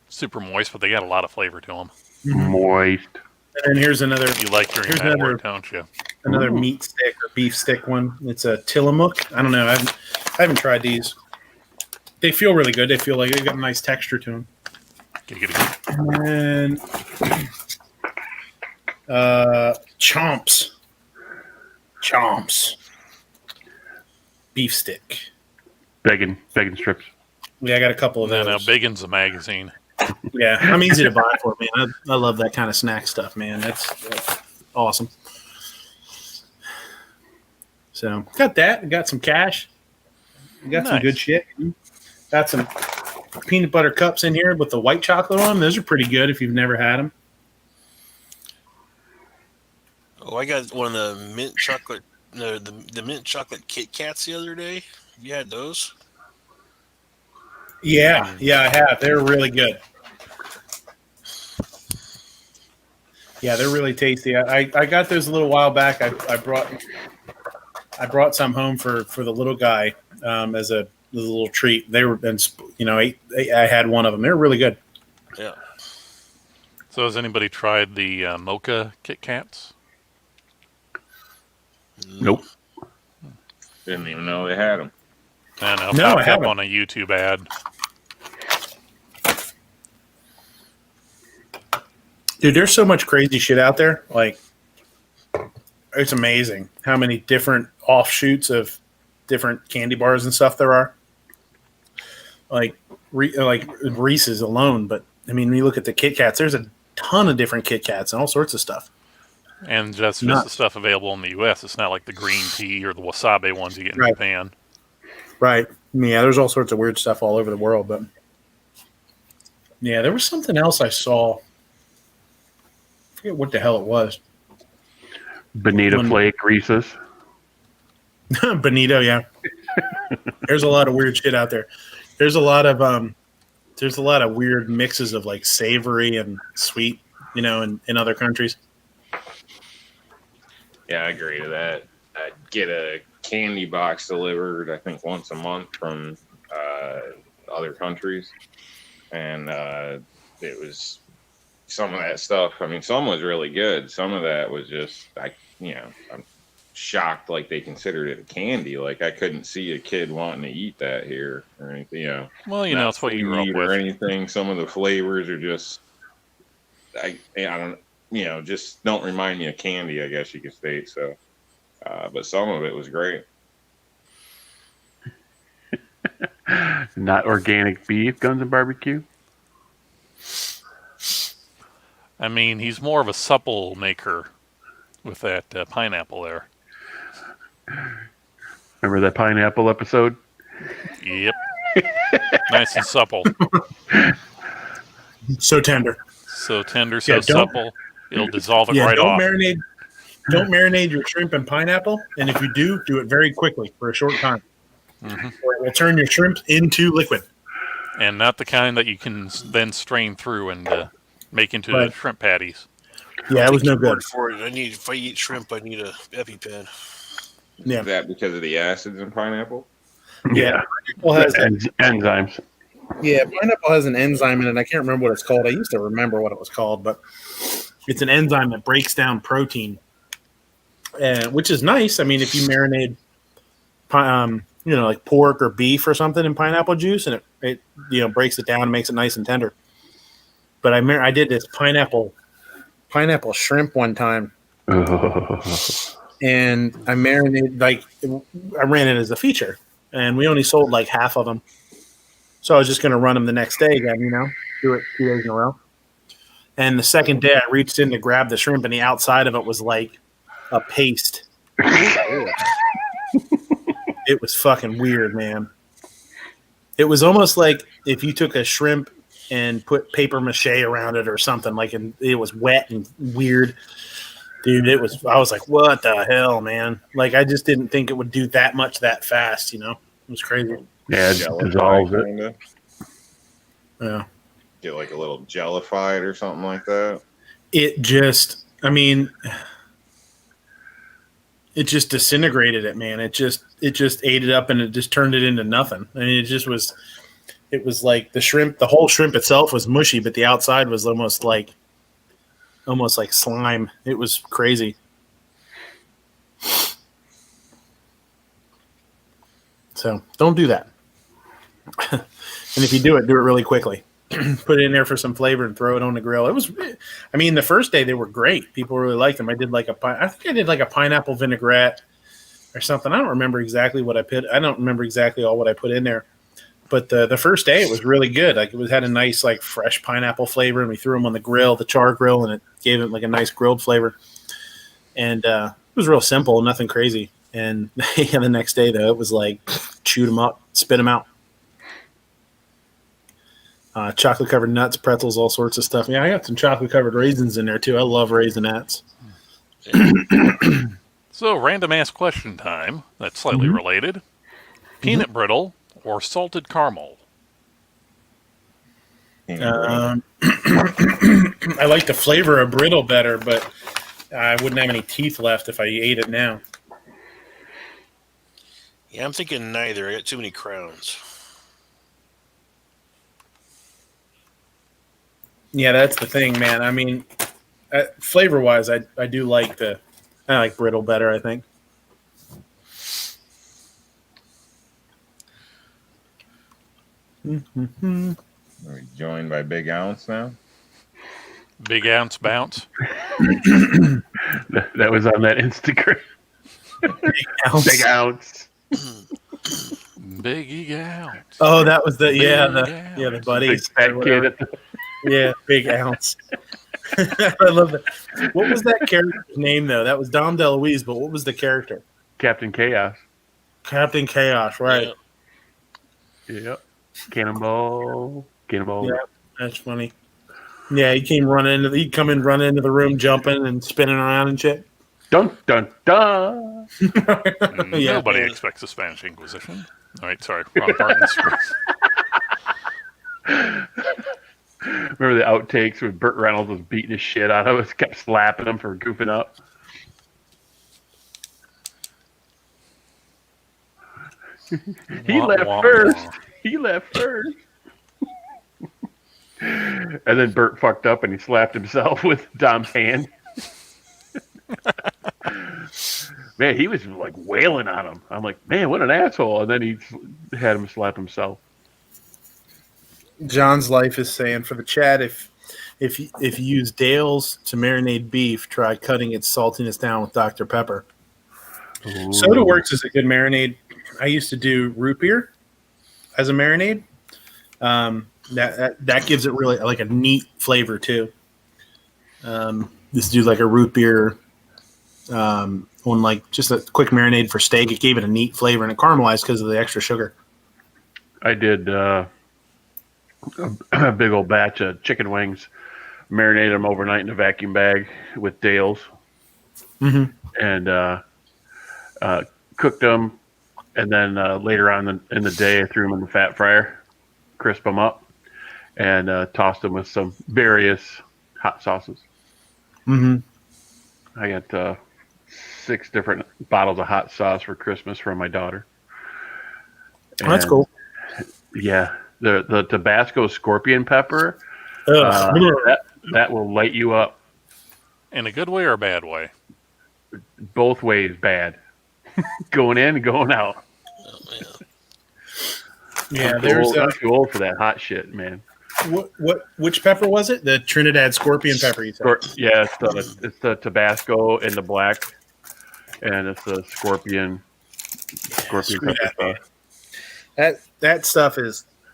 [SPEAKER 4] super moist, but they got a lot of flavor to them.
[SPEAKER 2] Moist.
[SPEAKER 1] And here's another.
[SPEAKER 4] You like your
[SPEAKER 1] Here's
[SPEAKER 4] that
[SPEAKER 1] another-
[SPEAKER 4] word, don't you?
[SPEAKER 1] Another meat stick or beef stick one. It's a Tillamook. I don't know. I haven't tried these. They feel really good. They feel like they've got a nice texture to them. And Chomps. Beef stick.
[SPEAKER 2] Bacon strips.
[SPEAKER 1] Yeah, I got a couple of those.
[SPEAKER 4] Now, Bacon's a magazine.
[SPEAKER 1] Yeah, I'm easy to buy for, man. I love that kind of snack stuff, man. That's awesome. So, got that. Got some cash. Got some
[SPEAKER 4] Nice.
[SPEAKER 1] good shit. Got some peanut butter cups in here with the white chocolate on them. Those are pretty good if you've never had them.
[SPEAKER 3] Oh, I got one of the mint chocolate, no, the mint chocolate Kit Kats the other day. Have you had those?
[SPEAKER 1] Yeah, I have. They're really good. Yeah, they're really tasty. I got those a little while back. I brought some home for the little guy as a little treat. They were, I had one of them. They're really good.
[SPEAKER 3] Yeah.
[SPEAKER 4] So has anybody tried the mocha Kit Kats?
[SPEAKER 2] Nope.
[SPEAKER 5] Didn't even know they had them.
[SPEAKER 4] I know.
[SPEAKER 1] No, I
[SPEAKER 4] Popped up
[SPEAKER 1] haven't.
[SPEAKER 4] on a YouTube ad.
[SPEAKER 1] Dude, there's so much crazy shit out there. Like, it's amazing how many different offshoots of different candy bars and stuff there are. Like Reese's alone, but I mean, when you look at the Kit Kats, there's a ton of different Kit Kats and all sorts of stuff.
[SPEAKER 4] And that's just the stuff available in the U.S. It's not like the green tea or the wasabi ones you get in Japan.
[SPEAKER 1] Right. Yeah, there's all sorts of weird stuff all over the world. But yeah, there was something else I saw. I forget what the hell it was.
[SPEAKER 2] Bonita Flake Reese's.
[SPEAKER 1] Bonito, yeah. There's a lot of weird shit out there. There's a lot of weird mixes of like savory and sweet, in other countries.
[SPEAKER 5] Yeah, I agree to that. I get a candy box delivered, I think, once a month from other countries, and it was some of that stuff. I mean, some was really good. Some of that was just, I'm shocked. Like they considered it a candy. Like I couldn't see a kid wanting to eat that here or anything.
[SPEAKER 4] Well, that's what you grew up with.
[SPEAKER 5] Or anything. Some of the flavors are just, I don't. Just don't remind me of candy, I guess you could state. So, but some of it was great.
[SPEAKER 2] Not organic beef, guns and barbecue.
[SPEAKER 4] I mean, he's more of a supple maker with that pineapple there.
[SPEAKER 2] Remember that pineapple episode?
[SPEAKER 4] Yep. Nice and supple.
[SPEAKER 1] So tender.
[SPEAKER 4] So tender, so supple. It'll dissolve it
[SPEAKER 1] don't
[SPEAKER 4] off.
[SPEAKER 1] Don't marinate your shrimp in pineapple, and if you do it very quickly for a short time, or it will turn your shrimp into liquid.
[SPEAKER 4] And not the kind that you can then strain through and make into the shrimp patties.
[SPEAKER 1] Yeah, it was no good.
[SPEAKER 3] For it, if I eat shrimp, I need a EpiPen.
[SPEAKER 1] Yeah,
[SPEAKER 5] is that because of the acids in pineapple?
[SPEAKER 1] Yeah, pineapple has
[SPEAKER 2] enzymes.
[SPEAKER 1] Yeah, pineapple has an enzyme in it. I can't remember what it's called. I used to remember what it was called, but it's an enzyme that breaks down protein, which is nice. I mean, if you marinate, like pork or beef or something in pineapple juice, and it breaks it down and makes it nice and tender. But I did this pineapple shrimp one time, and I marinated I ran it as a feature, and we only sold like half of them. So I was just going to run them the next day again, do it 2 days in a row. And the second day I reached in to grab the shrimp, and the outside of it was like a paste. It was fucking weird, man. It was almost like if you took a shrimp and put paper mache around it or something, and it was wet and weird. Dude, I was like, what the hell, man? Like, I just didn't think it would do that much that fast, It was crazy.
[SPEAKER 2] Yeah, it dissolves it.
[SPEAKER 1] Yeah.
[SPEAKER 5] Get like a little jellified or something like that.
[SPEAKER 1] It just disintegrated it, man. It just ate it up and it just turned it into nothing. I mean, it was like the whole shrimp itself was mushy, but the outside was almost like slime. It was crazy. So don't do that. And if you do it really quickly. Put it in there for some flavor and throw it on the grill. The first day they were great. People really liked them. I did like a pineapple vinaigrette or something. I don't remember exactly what I put. I don't remember exactly all what I put in there. But the first day it was really good. Like had a nice fresh pineapple flavor, and we threw them on the grill, the char grill, and it gave it a nice grilled flavor. And it was real simple, nothing crazy. And the next day though, it was chewed them up, spit them out. chocolate covered nuts, pretzels, all sorts of stuff. Yeah, I got some chocolate covered raisins in there too. I love Raisinets.
[SPEAKER 4] So, random ass question time. That's slightly related. Peanut brittle or salted caramel?
[SPEAKER 1] I like the flavor of brittle better, but I wouldn't have any teeth left if I ate it now.
[SPEAKER 3] Yeah, I'm thinking neither. I got too many crowns.
[SPEAKER 1] Yeah, that's the thing, man. I mean, flavor wise, I do like I like brittle better, I think.
[SPEAKER 5] Are we joined by Big Ounce now?
[SPEAKER 4] Big ounce bounce.
[SPEAKER 2] That was on that Instagram. Big ounce.
[SPEAKER 4] Big ounce.
[SPEAKER 1] Oh, that was the
[SPEAKER 2] Big
[SPEAKER 1] buddies.
[SPEAKER 2] fat kid.
[SPEAKER 1] Yeah, Big Ounce. I love that. What was that character's name though? That was Dom DeLuise, but what was the character?
[SPEAKER 2] Captain Chaos.
[SPEAKER 1] Captain Chaos, right?
[SPEAKER 2] Yep. Cannonball.
[SPEAKER 1] Yeah, that's funny. Yeah, he'd come in running into the room, jumping and spinning around and shit.
[SPEAKER 2] Dun dun dun.
[SPEAKER 4] Nobody expects the Spanish Inquisition. All right, sorry, wrong part in the script.
[SPEAKER 2] Remember the outtakes when Burt Reynolds was beating his shit out of us, kept slapping him for goofing up. He left first. And then Burt fucked up and he slapped himself with Dom's hand. Man, he was like wailing on him. I'm like, man, what an asshole. And then he had him slap himself.
[SPEAKER 1] John's Life is saying for the chat, if you use Dale's to marinate beef, try cutting its saltiness down with Dr. Pepper.
[SPEAKER 2] Ooh.
[SPEAKER 1] Soda Works is a good marinade. I used to do root beer as a marinade. That gives it really like a neat flavor too. Just do like a root beer on like just a quick marinade for steak. It gave it a neat flavor and it caramelized because of the extra sugar.
[SPEAKER 2] I did a big old batch of chicken wings, marinated them overnight in a vacuum bag with Dale's, and cooked them. And then later on in the day, I threw them in the fat fryer, crisp them up, and tossed them with some various hot sauces. I got 6 different bottles of hot sauce for Christmas from my daughter.
[SPEAKER 1] Oh, that's cool.
[SPEAKER 2] Yeah, the Tabasco scorpion pepper, that will light you up.
[SPEAKER 4] In a good way or a bad way?
[SPEAKER 2] Both ways bad. Going in and going out.
[SPEAKER 1] Yeah,
[SPEAKER 2] I'm
[SPEAKER 1] there's
[SPEAKER 2] too old for that hot shit, man.
[SPEAKER 1] Which pepper was it? The Trinidad scorpion pepper, you said?
[SPEAKER 2] Yeah, it's the Tabasco in the black, and it's the scorpion pepper stuff.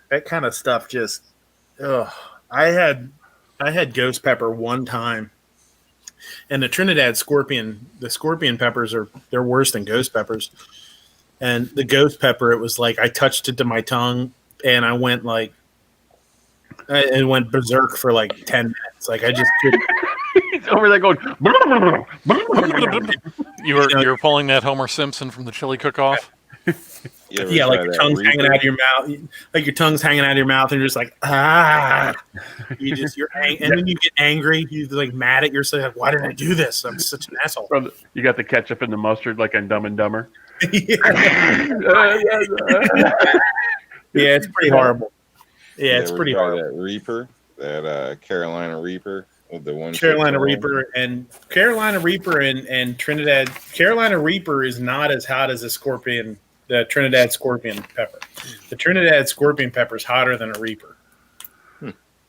[SPEAKER 1] That kind of stuff just I had ghost pepper one time, and the Trinidad scorpion peppers they're worse than ghost peppers. And the ghost pepper, it was like I touched it to my tongue and I went berserk for like 10 minutes. Like I just couldn't.
[SPEAKER 2] He's over there going.
[SPEAKER 4] You were pulling that Homer Simpson from the chili cook-off.
[SPEAKER 1] Yeah, like your tongue's hanging out of your mouth. Like your tongue's hanging out of your mouth, and you're just like, and then you get angry. You're like mad at yourself. Like, why did I do this? I'm such an asshole.
[SPEAKER 2] You got the ketchup and the mustard, like on Dumb and Dumber.
[SPEAKER 1] Yeah, it's pretty horrible. Yeah, it's pretty horrible.
[SPEAKER 5] That Reaper, that Carolina Reaper. The one
[SPEAKER 1] Carolina Reaper and Trinidad. Carolina Reaper is not as hot as the Trinidad scorpion pepper. The Trinidad scorpion pepper is hotter than a Reaper.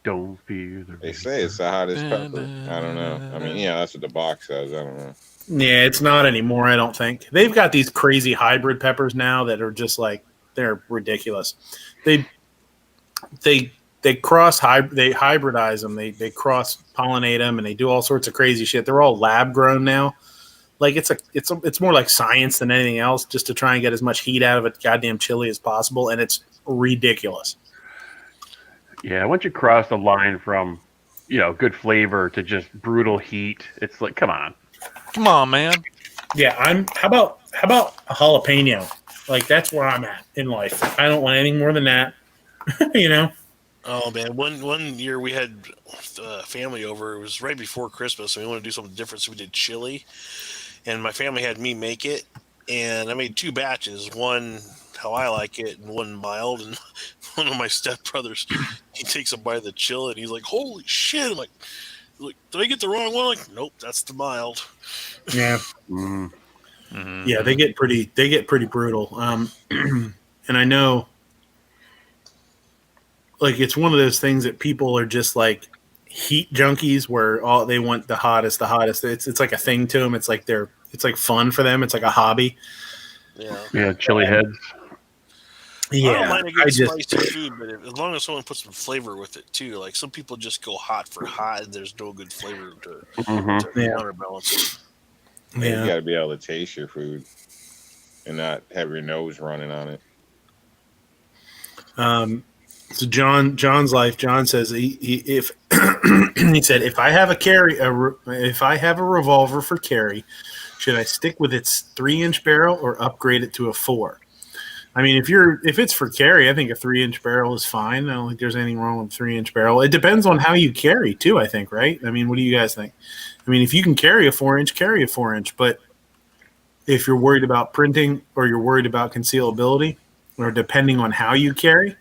[SPEAKER 2] Don't fear the.
[SPEAKER 5] They say it's the hottest pepper. I don't know. I mean, yeah, that's what the box says. I don't know.
[SPEAKER 1] Yeah, it's not anymore. I don't think they've got these crazy hybrid peppers now that are just like they're ridiculous. They hybridize them. They cross pollinate them, and they do all sorts of crazy shit. They're all lab grown now. Like it's more like science than anything else, just to try and get as much heat out of a goddamn chili as possible, and it's ridiculous.
[SPEAKER 2] Yeah, once you cross the line from, good flavor to just brutal heat, it's like, come on.
[SPEAKER 4] Come on, man.
[SPEAKER 1] Yeah, how about a jalapeno? Like that's where I'm at in life. I don't want any more than that.
[SPEAKER 3] Oh man, one year we had family over. It was right before Christmas, and we wanted to do something different, so we did chili. And my family had me make it, and I made 2 batches. One how I like it, and one mild. And one of my stepbrothers, he takes a bite of the chili, and he's like, "Holy shit!" I'm like, did I get the wrong one? Like, nope, that's the mild.
[SPEAKER 1] Yeah.
[SPEAKER 4] Mm-hmm.
[SPEAKER 1] Yeah, they get pretty brutal. And I know, like, it's one of those things that people are just like heat junkies, where all they want the hottest. It's like a thing to them. It's like it's like fun for them. It's like a hobby.
[SPEAKER 2] Yeah, chili heads.
[SPEAKER 1] Yeah,
[SPEAKER 3] I don't mind a good spicy food, but as long as someone puts some flavor with it too. Like some people just go hot for hot, and there's no good flavor to counterbalance it.
[SPEAKER 5] Yeah. You got to be able to taste your food and not have your nose running on it.
[SPEAKER 1] So John's life. John says if he said if I have a revolver for carry, should I stick with its 3-inch barrel or upgrade it to a 4? I mean, if it's for carry, I think a 3-inch barrel is fine. I don't think there's anything wrong with a 3-inch barrel. It depends on how you carry too, I think, right? I mean, what do you guys think? I mean, if you can carry a 4-inch, carry a 4-inch. But if you're worried about printing or you're worried about concealability, or depending on how you carry,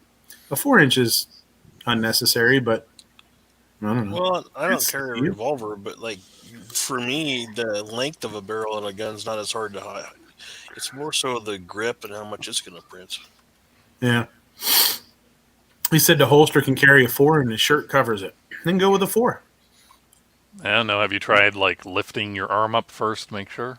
[SPEAKER 1] a 4-inch is unnecessary. But I don't know.
[SPEAKER 3] Well, I don't carry a revolver, but like for me, the length of a barrel on a gun's not as hard to hide. It's more so the grip and how much it's going to print.
[SPEAKER 1] Yeah. He said the holster can carry a 4 and his shirt covers it. Then go with a 4.
[SPEAKER 4] I don't know. Have you tried like lifting your arm up first to make sure?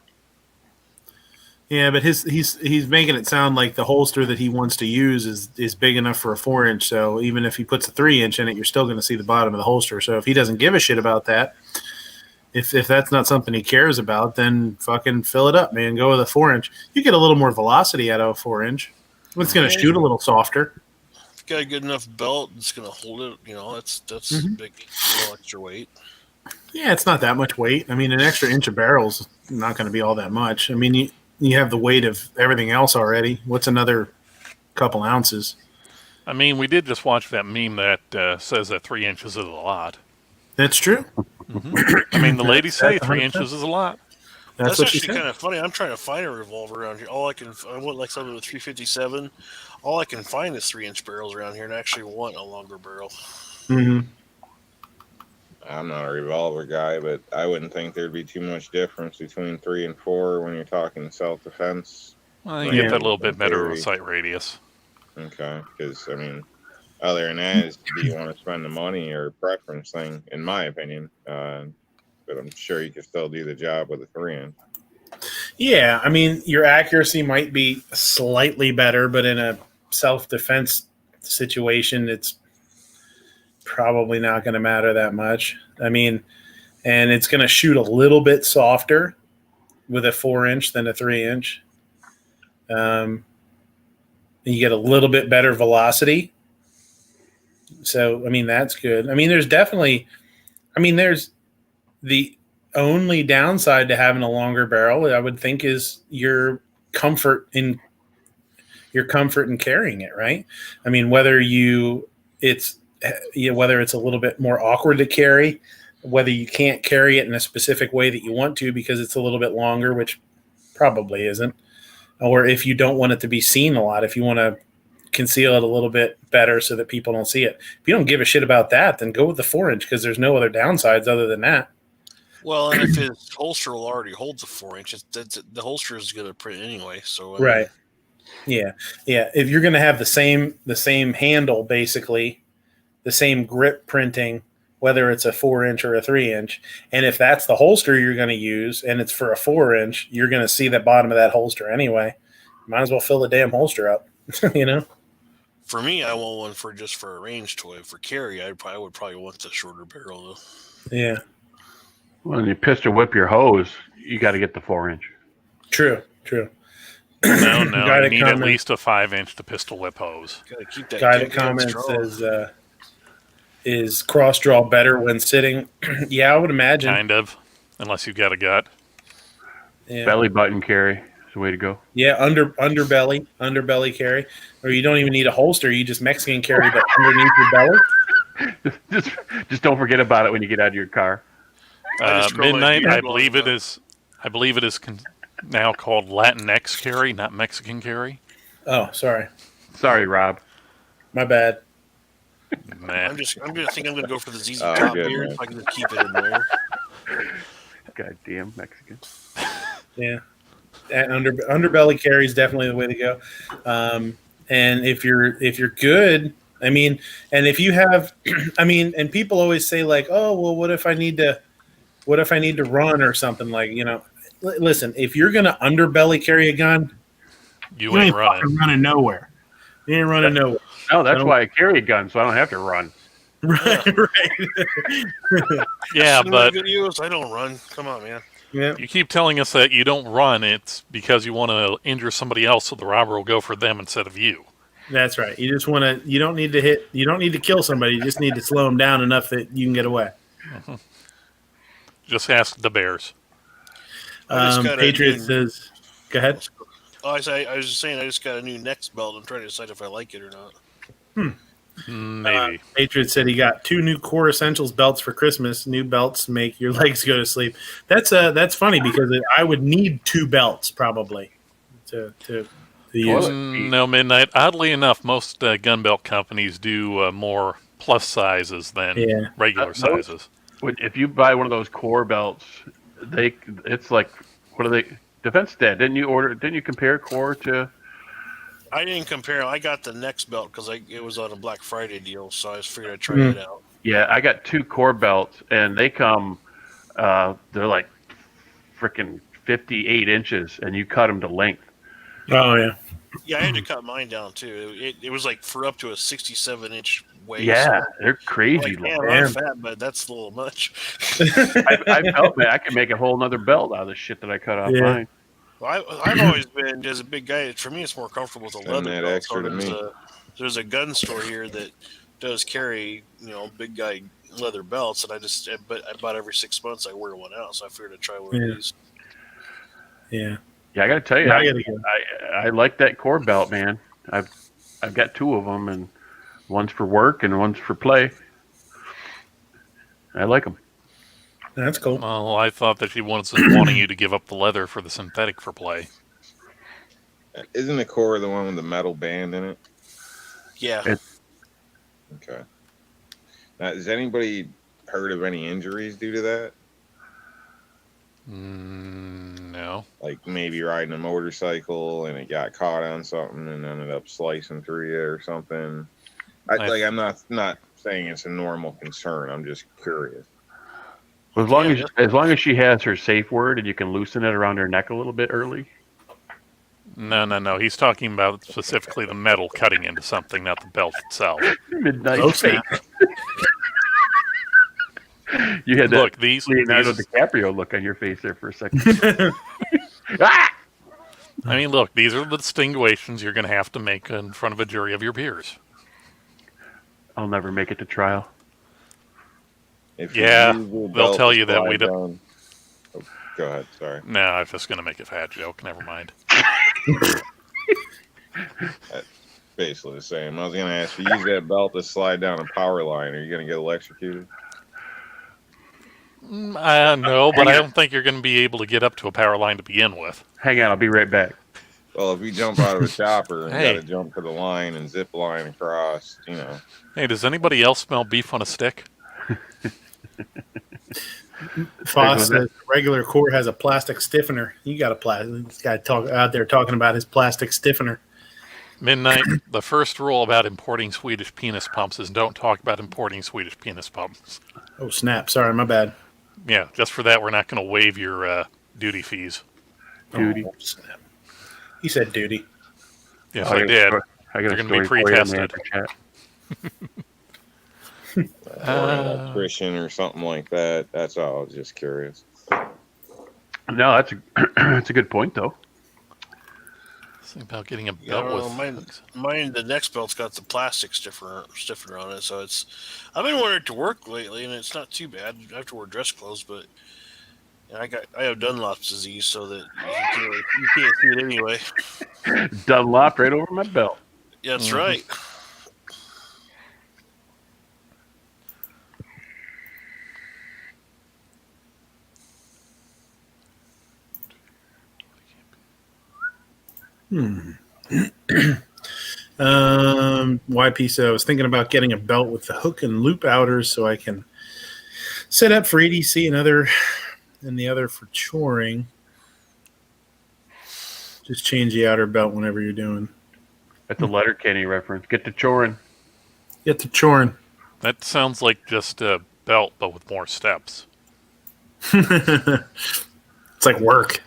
[SPEAKER 1] Yeah, but he's making it sound like the holster that he wants to use is big enough for a 4-inch. So even if he puts a 3-inch in it, you're still going to see the bottom of the holster. So if he doesn't give a shit about that, if that's not something he cares about, then fucking fill it up, man. Go with a 4-inch. You get a little more velocity out of a 4-inch. It's going to shoot a little softer.
[SPEAKER 3] If you got a good enough belt, it's going to hold it. That's big, extra weight.
[SPEAKER 1] Yeah, it's not that much weight. I mean, an extra inch of barrel is not going to be all that much. I mean, you have the weight of everything else already. What's another couple ounces?
[SPEAKER 4] I mean, we did just watch that meme that says that 3 inches is a lot.
[SPEAKER 1] That's true.
[SPEAKER 4] Mm-hmm. I mean, the ladies say 3 inches is a lot.
[SPEAKER 3] That's actually kind of funny. I'm trying to find a revolver around here. I want like something with 357. All I can find is 3-inch barrels around here, and I actually want a longer barrel.
[SPEAKER 1] Mm-hmm.
[SPEAKER 5] I'm not a revolver guy, but I wouldn't think there'd be too much difference between 3 and 4 when you're talking self-defense.
[SPEAKER 4] Well, you get that little bit better sight radius.
[SPEAKER 5] Okay, because, I mean, other than that, do you want to spend the money or preference thing, in my opinion. But I'm sure you can still do the job with a 3-inch.
[SPEAKER 1] Yeah, I mean, your accuracy might be slightly better, but in a self-defense situation, it's probably not going to matter that much. I mean, and it's going to shoot a little bit softer with a 4-inch than a 3-inch. You get a little bit better velocity. So, I mean, that's good. I mean, there's the only downside to having a longer barrel, I would think, is your comfort in carrying it, right? I mean, whether it's a little bit more awkward to carry, whether you can't carry it in a specific way that you want to because it's a little bit longer, which probably isn't, or if you don't want it to be seen a lot, if you want to conceal it a little bit better so that people don't see it. If you don't give a shit about that, then go with the 4-inch because there's no other downsides other than that.
[SPEAKER 3] Well, and if his holster will already hold the 4-inch, the holster is going to print anyway. So
[SPEAKER 1] right, yeah. If you're going to have the same handle, basically, the same grip printing, whether it's a 4-inch or a 3-inch, and if that's the holster you're going to use, and it's for a 4-inch, you're going to see the bottom of that holster anyway. Might as well fill the damn holster up,
[SPEAKER 3] For me, I want one for a range toy. For carry, I would probably want the shorter barrel though.
[SPEAKER 1] Yeah.
[SPEAKER 2] When you pistol whip your hose, you got to get the 4-inch.
[SPEAKER 1] True.
[SPEAKER 4] No, you need at least a 5-inch to pistol whip hose.
[SPEAKER 3] Got to keep that
[SPEAKER 1] guy that comments says is cross draw better when sitting? Yeah, I would imagine.
[SPEAKER 4] Kind of, unless you've got a gut.
[SPEAKER 1] Yeah.
[SPEAKER 2] Belly button carry is the way to go.
[SPEAKER 1] Yeah, underbelly carry, or you don't even need a holster. You just Mexican carry, but underneath your belly.
[SPEAKER 2] Just don't forget about it when you get out of your car.
[SPEAKER 4] Midnight, I believe it is. I believe it is now called Latinx carry, not Mexican carry.
[SPEAKER 1] Oh, sorry.
[SPEAKER 2] Sorry, Rob.
[SPEAKER 1] My bad.
[SPEAKER 3] I'm gonna go for the ZZ Top beard if I can just keep it in there.
[SPEAKER 2] Goddamn Mexican.
[SPEAKER 1] Yeah, and underbelly carry is definitely the way to go. And if you're good, I mean, and if you have, I mean, and people always say like, oh, well, what if I need to run or something, like, you know, listen, if you're gonna underbelly carry a gun,
[SPEAKER 4] you ain't
[SPEAKER 1] running nowhere. You ain't running nowhere.
[SPEAKER 2] No, that's why I carry a gun, so I don't have to run.
[SPEAKER 1] Right.
[SPEAKER 4] Yeah, but
[SPEAKER 3] videos, I don't run. Come on, man.
[SPEAKER 1] Yeah.
[SPEAKER 4] You keep telling us that you don't run. It's because you want to injure somebody else, so the robber will go for them instead of you.
[SPEAKER 1] That's right. You just want to. You don't need to hit. You don't need to kill somebody. You just need to slow them down enough that you can get away.
[SPEAKER 4] Mm-hmm. Just ask the Bears.
[SPEAKER 1] Patriot says, "Go ahead."
[SPEAKER 3] Oh, I was just saying, I just got a new next belt. I'm trying to decide if I like it or not.
[SPEAKER 4] Maybe.
[SPEAKER 1] Patriot said he got 2 new Core Essentials belts for Christmas. New belts make your legs go to sleep. That's funny because I would need 2 belts probably to use.
[SPEAKER 4] No, Midnight. Oddly enough, most gun belt companies do more plus sizes than regular sizes.
[SPEAKER 2] If you buy one of those Core belts, it's like, what are they? Defense Dad, didn't you compare Core to?
[SPEAKER 3] I didn't compare. I got the next belt because it was on a Black Friday deal, so I figured I'd try it out.
[SPEAKER 2] Yeah, I got 2 Core belts, and they come, they're like freaking 58 inches, and you cut them to length.
[SPEAKER 1] Oh, yeah.
[SPEAKER 3] Yeah, I had to cut mine down, too. It was like for up to a 67-inch waist.
[SPEAKER 2] Yeah, they're crazy.
[SPEAKER 3] Like, man, I'm fat, but that's a little much.
[SPEAKER 2] I felt that I could make a whole nother belt out of the shit that I cut off mine.
[SPEAKER 3] Well, I've always been, as a big guy, for me it's more comfortable with a
[SPEAKER 5] Send
[SPEAKER 3] leather
[SPEAKER 5] that
[SPEAKER 3] belt.
[SPEAKER 5] extra to me.
[SPEAKER 3] There's a gun store here that does carry, big guy leather belts, and but about every 6 months I wear one out, so I figured I'd try one of these.
[SPEAKER 1] Yeah.
[SPEAKER 2] Yeah, I got to tell you, I like that Core belt, man. I've got 2 of them, and one's for work and one's for play. I like them.
[SPEAKER 1] That's cool.
[SPEAKER 4] Well, I thought that she was wanting you to give up the leather for the synthetic for play.
[SPEAKER 5] Isn't the Core the one with the metal band in it?
[SPEAKER 3] Yeah.
[SPEAKER 5] Okay. Now, has anybody heard of any injuries due to that?
[SPEAKER 4] No.
[SPEAKER 5] Like maybe riding a motorcycle and it got caught on something and ended up slicing through you or something. I'm not saying it's a normal concern. I'm just curious.
[SPEAKER 2] As long as she has her safe word and you can loosen it around her neck a little bit early.
[SPEAKER 4] No. He's talking about specifically the metal cutting into something, not the belt itself.
[SPEAKER 2] Midnight fake. You had that Leonardo DiCaprio look on your face there for a second.
[SPEAKER 4] I mean, look, these are the distinguishations you're going to have to make in front of a jury of your peers.
[SPEAKER 2] I'll never make it to trial.
[SPEAKER 4] They'll tell you that we don't.
[SPEAKER 5] Oh, go ahead. Sorry.
[SPEAKER 4] No, I was just going to make a fat joke. Never mind.
[SPEAKER 5] That's basically the same. I was going to ask you, use that belt to slide down a power line. Are you going to get electrocuted?
[SPEAKER 4] No, but I don't think you're going to be able to get up to a power line to begin with.
[SPEAKER 2] Hang on, I'll be right back.
[SPEAKER 5] Well, if you jump out of a chopper and got to jump to the line and zip line across,
[SPEAKER 4] Hey, does anybody else smell beef on a stick?
[SPEAKER 1] Foss says regular Core has a plastic stiffener. You got a plastic. This guy out there talking about his plastic stiffener.
[SPEAKER 4] Midnight. The first rule about importing Swedish penis pumps is don't talk about importing Swedish penis pumps.
[SPEAKER 1] Oh snap! Sorry, my bad.
[SPEAKER 4] Yeah, just for that, we're not going to waive your duty fees.
[SPEAKER 2] Duty.
[SPEAKER 1] Oh, snap. He said duty.
[SPEAKER 4] Yes, I did.
[SPEAKER 2] They're
[SPEAKER 4] going to be pre-tested.
[SPEAKER 5] Or an electrician or something like that. That's all. I was just curious.
[SPEAKER 2] No, that's a good point, though.
[SPEAKER 4] Think about getting a
[SPEAKER 3] I
[SPEAKER 4] belt
[SPEAKER 3] don't know,
[SPEAKER 4] with.
[SPEAKER 3] mine, the next belt's got the plastic stiffener on it, so I've been wearing it to work lately, and it's not too bad. I have to wear dress clothes, but I have Dunlop's disease, so that you can't see it anyway.
[SPEAKER 2] Dunlop right over my belt.
[SPEAKER 3] That's right.
[SPEAKER 1] YP said I was thinking about getting a belt with the hook and loop outers so I can set up for EDC and the other for choring. Just change the outer belt whenever you're doing.
[SPEAKER 2] That's a Letterkenny reference. Get to choring.
[SPEAKER 1] Get to choring.
[SPEAKER 4] That sounds like just a belt, but with more steps.
[SPEAKER 1] It's like work.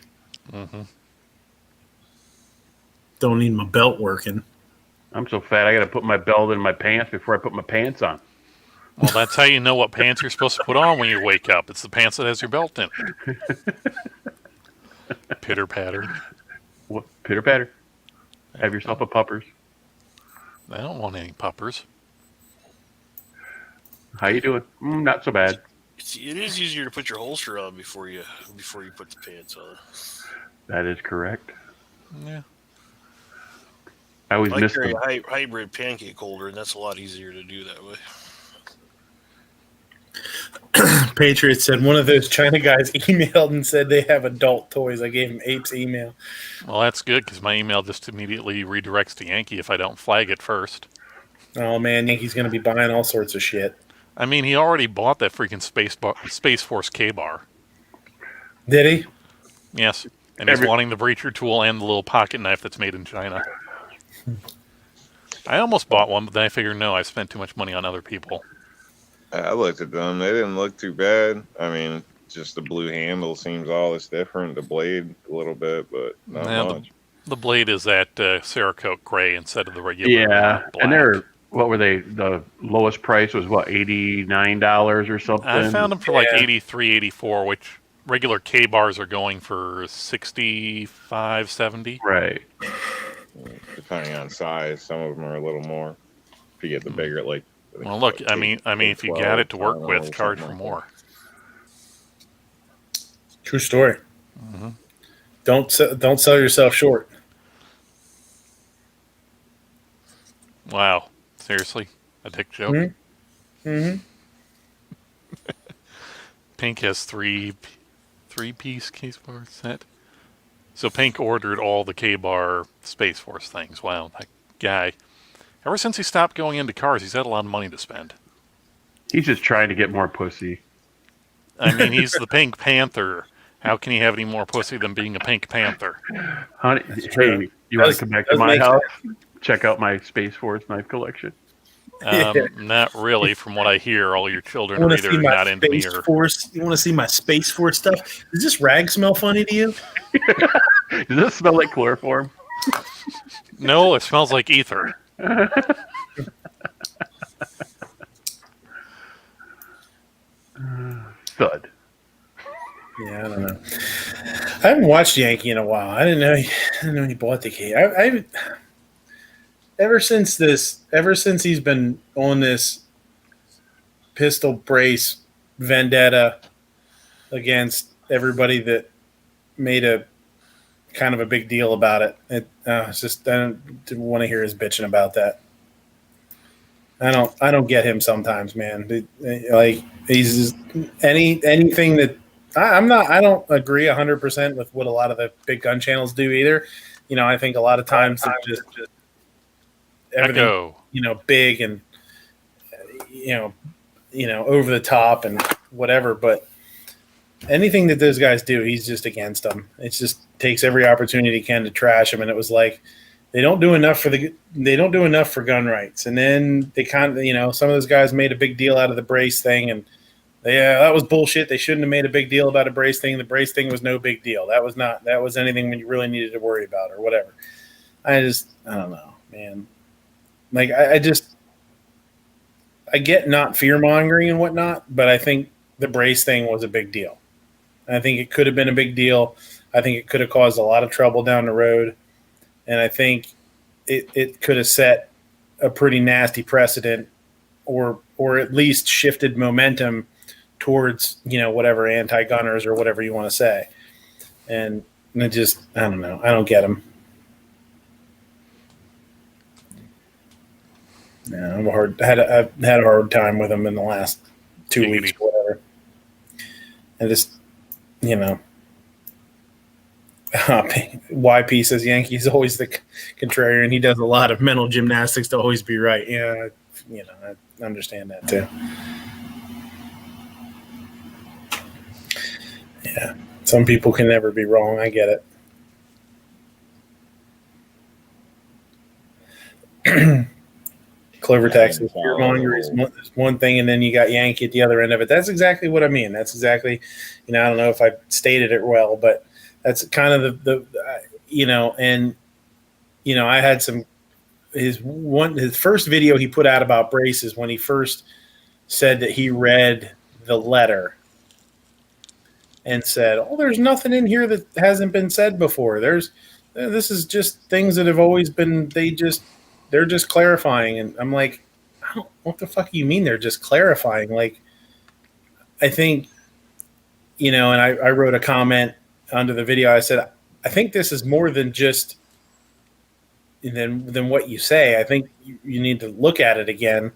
[SPEAKER 4] Mm-hmm.
[SPEAKER 1] Don't need my belt working.
[SPEAKER 2] I'm so fat I got to put my belt in my pants before I put my pants on.
[SPEAKER 4] Well, that's how you know what pants you're supposed to put on when you wake up. It's the pants that has your belt in it. Pitter patter.
[SPEAKER 2] What? Pitter patter. Have yourself a puppers.
[SPEAKER 4] I don't want any puppers.
[SPEAKER 2] How you doing? Not so bad.
[SPEAKER 3] It is easier to put your holster on before you put the pants on.
[SPEAKER 2] That is correct.
[SPEAKER 4] Yeah.
[SPEAKER 2] I always miss
[SPEAKER 3] carry
[SPEAKER 2] them.
[SPEAKER 3] a hybrid pancake holder, and that's a lot easier to do that way.
[SPEAKER 1] Patriot said one of those China guys emailed and said they have adult toys. I gave him Ape's email.
[SPEAKER 4] Well, that's good because my email just immediately redirects to Yankee if I don't flag it first.
[SPEAKER 1] Oh, man, Yankee's going to be buying all sorts of shit.
[SPEAKER 4] I mean, he already bought that freaking Space Force K-bar.
[SPEAKER 1] Did he?
[SPEAKER 4] Yes. And he's wanting the breacher tool and the little pocket knife that's made in China. I almost bought one, but then I figured, no, I spent too much money on other people.
[SPEAKER 5] I looked at them. They didn't look too bad. I mean, just the blue handle seems all this different. The blade a little bit, but not much.
[SPEAKER 4] The blade is that Cerakote gray instead of the regular black.
[SPEAKER 2] And they're, what were they? The lowest price was, what, $89 or something?
[SPEAKER 4] I found them for like $83, $84, which regular K-bars are going for $65, $70.
[SPEAKER 2] Right.
[SPEAKER 5] Depending on size, some of them are a little more. If you get the bigger, like.
[SPEAKER 4] Well, look, I mean, if you got it to work with, charge for more.
[SPEAKER 1] True story.
[SPEAKER 4] Mm-hmm.
[SPEAKER 1] Don't sell yourself short.
[SPEAKER 4] Wow, seriously, a dick joke.
[SPEAKER 1] Mm-hmm.
[SPEAKER 4] Pink has three-piece K-bar set. So Pink ordered all the K-bar Space Force things. Wow, that guy. Ever since he stopped going into cars, he's had a lot of money to spend.
[SPEAKER 2] He's just trying to get more pussy.
[SPEAKER 4] I mean, he's the Pink Panther. How can he have any more pussy than being a Pink Panther?
[SPEAKER 2] Honey, hey, you want to come back to my house? Check out my Space Force knife collection.
[SPEAKER 4] Not really. From what I hear, all your children are either not into me or...
[SPEAKER 1] You want to see my Space Force stuff? Does this rag smell funny to you?
[SPEAKER 2] Does this smell like chloroform?
[SPEAKER 4] No, it smells like ether.
[SPEAKER 2] Thud.
[SPEAKER 1] Yeah, I don't know. I haven't watched Yankee in a while. I didn't know he bought the key. Ever since he's been on this pistol brace vendetta against everybody that made a kind of a big deal about it. It's just I don't want to hear his bitching about that. I don't get him sometimes, man. Like he's just, anything that I don't agree 100% with what a lot of the big gun channels do either. You know, I think a lot of times it's just everything, big and over the top and whatever, but anything that those guys do, he's just against them. It just takes every opportunity he can to trash them. And it was like they don't do enough for gun rights. And then they kind of, some of those guys made a big deal out of the brace thing, and that was bullshit. They shouldn't have made a big deal about a brace thing. The brace thing was no big deal. That was anything when you really needed to worry about or whatever. I don't know, man. Like I get not fear mongering and whatnot, but I think the brace thing was a big deal. I think it could have been a big deal. I think it could have caused a lot of trouble down the road. and I think it could have set a pretty nasty precedent, or at least shifted momentum towards whatever anti-gunners or whatever you want to say, and it just I don't know. I don't get them. Yeah, I've had a hard time with them in the last 2 weeks or whatever. And just, YP says Yankees always the contrarian. He does a lot of mental gymnastics to always be right. Yeah, I understand that too. Yeah, some people can never be wrong. I get it. Clover Texas, fearmonger is one thing, and then you got Yankee at the other end of it. That's exactly what I mean. That's exactly, I don't know if I stated it well, but that's kind of the I had his first video he put out about braces when he first said that he read the letter and said, "Oh, there's nothing in here that hasn't been said before. This is just things that have always been. They're just clarifying." And I'm like, what the fuck do you mean they're just clarifying? Like, I think, and I wrote a comment under the video. I said, I think this is more than just than what you say. I think you need to look at it again,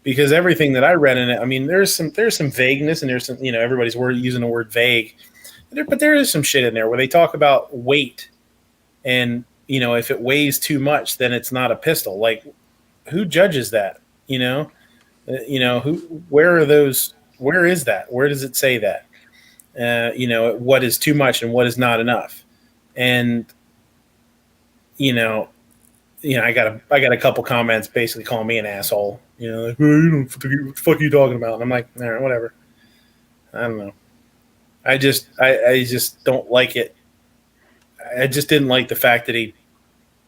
[SPEAKER 1] because everything that I read in it, I mean, there's some vagueness, and there's some, everybody's using the word vague, but there is some shit in there where they talk about weight, and if it weighs too much, then it's not a pistol. Like, who judges that? Where are those? Where is that? Where does it say that? What is too much and what is not enough? And I got a couple comments basically calling me an asshole. Like, what the fuck are you talking about? And I'm like, all right, whatever. I don't know. I just don't like it. I just didn't like the fact that he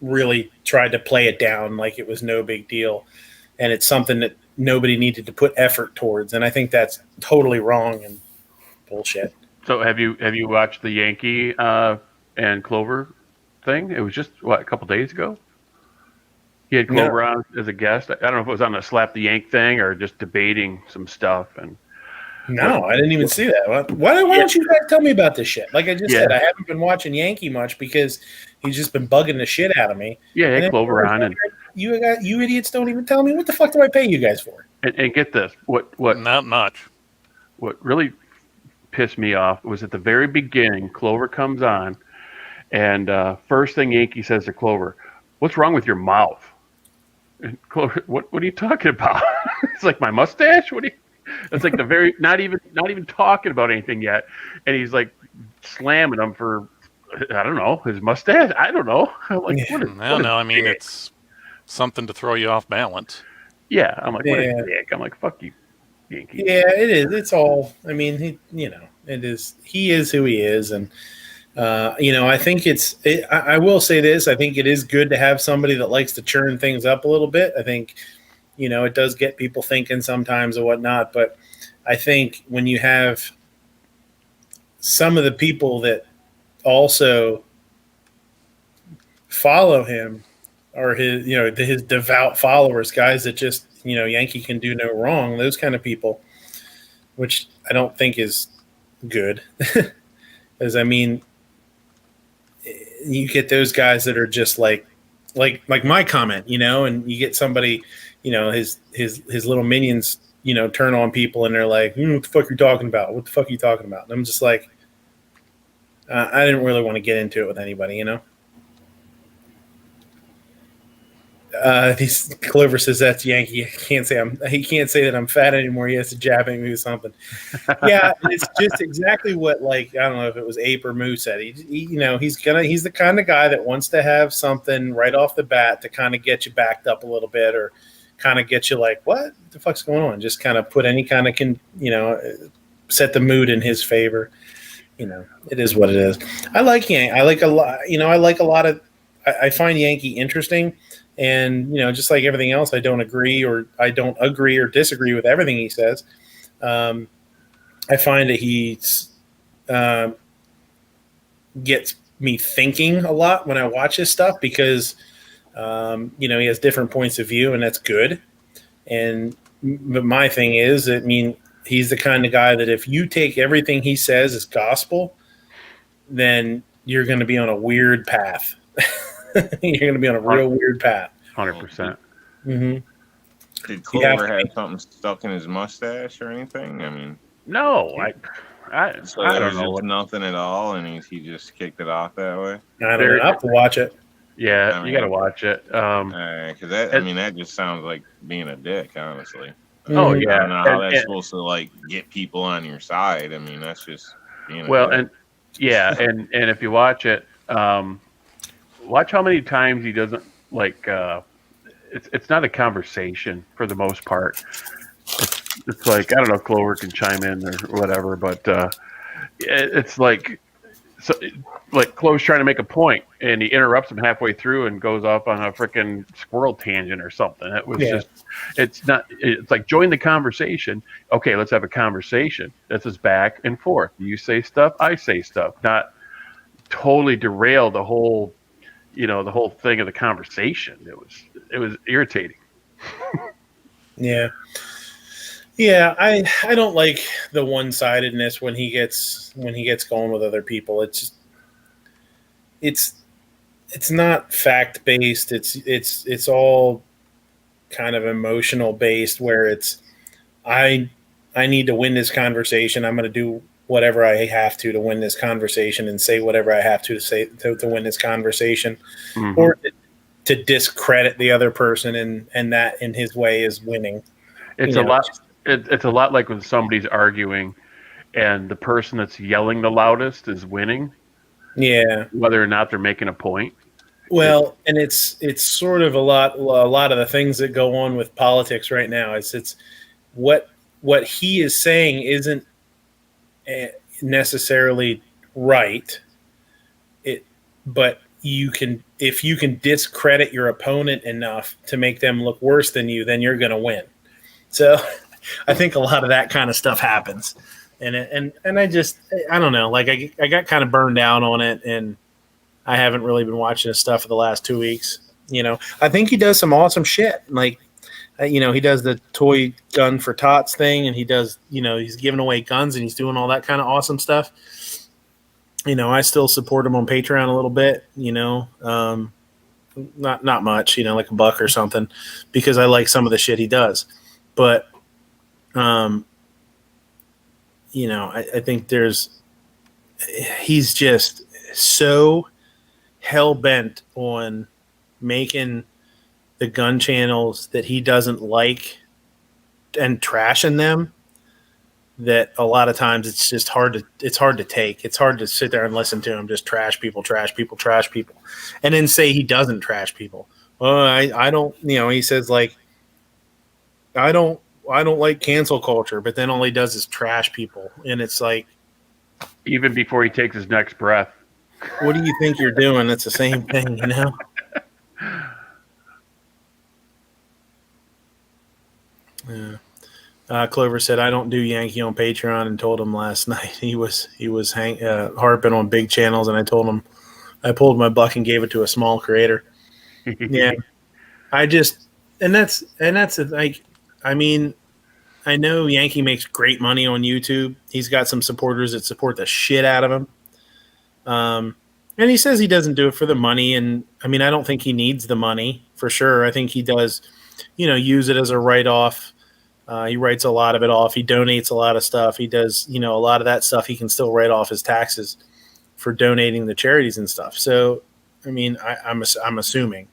[SPEAKER 1] really tried to play it down like it was no big deal, and it's something that nobody needed to put effort towards. And I think that's totally wrong and bullshit.
[SPEAKER 2] So have you watched the Yankee and Clover thing? It was just a couple days ago. He had Clover on as a guest. I don't know if it was on the Slap the Yank thing or just debating some stuff. And
[SPEAKER 1] no, I didn't even see that. Why don't you guys tell me about this shit? Like I just said, I haven't been watching Yankee much because he's just been bugging the shit out of me.
[SPEAKER 2] Yeah, he had Clover on, and
[SPEAKER 1] you idiots don't even tell me what the fuck do I pay you guys for?
[SPEAKER 2] And get this, what
[SPEAKER 4] not much.
[SPEAKER 2] What really pissed me off was at the very beginning. Clover comes on, and first thing Yankee says to Clover, "What's wrong with your mouth?" And Clover, what are you talking about? It's like, my mustache. What do you? It's like the very not even talking about anything yet, and he's like slamming him for, I don't know, his mustache. I don't know. I'm like,
[SPEAKER 4] I mean, it's something to throw you off balance.
[SPEAKER 2] Yeah, I'm like, what a dick. I'm like, fuck you, Yankee.
[SPEAKER 1] Yeah, it is. It's all. I mean, it is. He is who he is, and I think I will say this. I think it is good to have somebody that likes to churn things up a little bit. I think, it does get people thinking sometimes or whatnot. But I think when you have some of the people that also follow him, or his devout followers, guys that just, Yankee can do no wrong, those kind of people, which I don't think is good. Because, I mean, you get those guys that are just like my comment, and you get somebody, his little minions, turn on people, and they're like, what the fuck are you talking about? What the fuck are you talking about? And I'm just like, I didn't really want to get into it with anybody, Clover says that's Yankee. He can't say that I'm fat anymore. He has to jab at me with something. Yeah, it's just exactly what, like, I don't know if it was Ape or Moo said. He's the kind of guy that wants to have something right off the bat to kind of get you backed up a little bit, or kind of get you like, what the fuck's going on? Just kind of put any kind of set the mood in his favor. It is what it is. I like Yankee. I like a lot of. I find Yankee interesting. And, just like everything else, I don't agree or disagree with everything he says. I find that he gets me thinking a lot when I watch his stuff because he has different points of view, and that's good. But my thing is, he's the kind of guy that if you take everything he says as gospel, then you're going to be on a weird path. You're going to be on a real weird path.
[SPEAKER 2] 100%.
[SPEAKER 1] Mm-hmm.
[SPEAKER 5] Did Clover have something stuck in his mustache or anything? I mean,
[SPEAKER 2] no, I
[SPEAKER 5] don't know. Nothing at all, and he just kicked it off that way.
[SPEAKER 1] I don't know. I'll have to watch it.
[SPEAKER 2] Yeah, you got to watch it.
[SPEAKER 5] Because that just sounds like being a dick, honestly.
[SPEAKER 2] Oh yeah,
[SPEAKER 5] I don't know how that's supposed to like get people on your side. I mean, that's just being a dick.
[SPEAKER 2] And if you watch it, watch how many times he doesn't like. It's not a conversation for the most part. It's like, I don't know, Clover can chime in or whatever, but it's like, so like Clover's trying to make a point and he interrupts him halfway through and goes off on a freaking squirrel tangent or something. It was it's like, join the conversation. Okay, let's have a conversation. This is back and forth. You say stuff, I say stuff, not totally derail the whole, the whole thing of the conversation. It was irritating.
[SPEAKER 1] Yeah. Yeah, I don't like the one-sidedness when he gets going with other people. It's not fact-based. It's all kind of emotional based where it's I need to win this conversation. I'm going to do whatever I have to win this conversation and say whatever I have to say to win this conversation, or to discredit the other person, and that in his way is winning.
[SPEAKER 2] It's It's a lot like when somebody's arguing and the person that's yelling the loudest is winning.
[SPEAKER 1] Yeah.
[SPEAKER 2] Whether or not they're making a point.
[SPEAKER 1] Well, and it's sort of a lot of the things that go on with politics right now. It's what he is saying isn't necessarily right. But if you can discredit your opponent enough to make them look worse than you, then you're going to win. So I think a lot of that kind of stuff happens, and I don't know. Like I got kind of burned out on it, and I haven't really been watching his stuff for the last 2 weeks. I think he does some awesome shit. Like, he does the toy gun for tots thing, and he does, he's giving away guns and he's doing all that kind of awesome stuff. I still support him on Patreon a little bit. Not much. Like $1 or something, because I like some of the shit he does. But, I think he's just so hell bent on making the gun channels that he doesn't like and trashing them that a lot of times it's just hard to take. It's hard to sit there and listen to him just trash people, and then say he doesn't trash people. Well, I don't, he says like, I don't like cancel culture, but then all he does is trash people. And it's like,
[SPEAKER 2] even before he takes his next breath,
[SPEAKER 1] what do you think you're doing? It's the same thing, Yeah. Clover said, I don't do Yankee on Patreon, and told him last night he was harping on big channels. And I told him, I pulled my buck and gave it to a small creator. Yeah. That's like, I mean, I know Yankee makes great money on YouTube. He's got some supporters that support the shit out of him. And he says he doesn't do it for the money. And I mean, I don't think he needs the money for sure. I think he does, use it as a write-off. He writes a lot of it off. He donates a lot of stuff. He does, a lot of that stuff he can still write off his taxes for donating to charities and stuff. So, I mean, I'm assuming,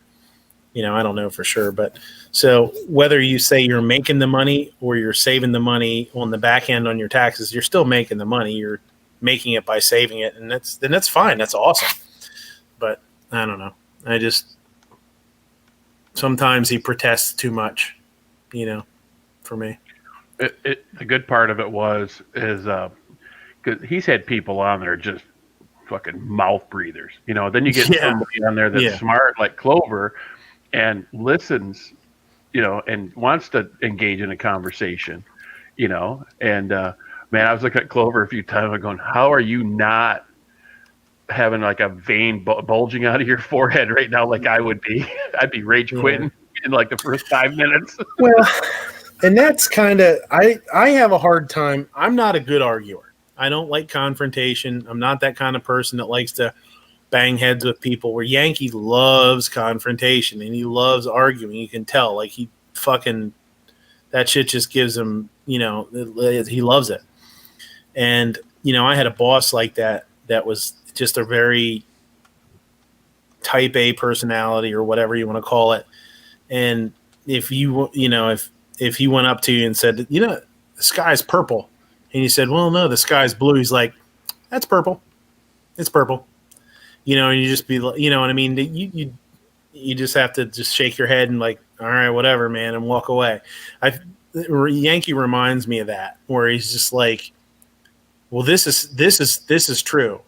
[SPEAKER 1] I don't know for sure, but so whether you say you're making the money or you're saving the money on the back end on your taxes, you're still making the money. You're making it by saving it, and that's fine. That's awesome. But I don't know. Sometimes he protests too much, for me.
[SPEAKER 2] The good part of it is because he's had people on there just fucking mouth breathers, then you get somebody on there that's smart like Clover and listens, and wants to engage in a conversation, and man, I was looking at Clover a few times and going, how are you not having like a vein bulging out of your forehead right now, like I would be. I'd be rage quitting in like the first 5 minutes.
[SPEAKER 1] Well, and that's kind of I have a hard time. I'm not a good arguer. I don't like confrontation. I'm not that kind of person that likes to bang heads with people. Where Yankee loves confrontation and he loves arguing. You can tell, like he fucking that shit just gives him, he loves it. And I had a boss like that was just a very type A personality or whatever you want to call it. And if if he went up to you and said, the sky's purple, and you said, well, no, the sky's blue, he's like, that's purple. It's purple. And you just be, you know what I mean? You just have to just shake your head and like, all right, whatever, man, and walk away. Yankee reminds me of that, where he's just like, well, this is true.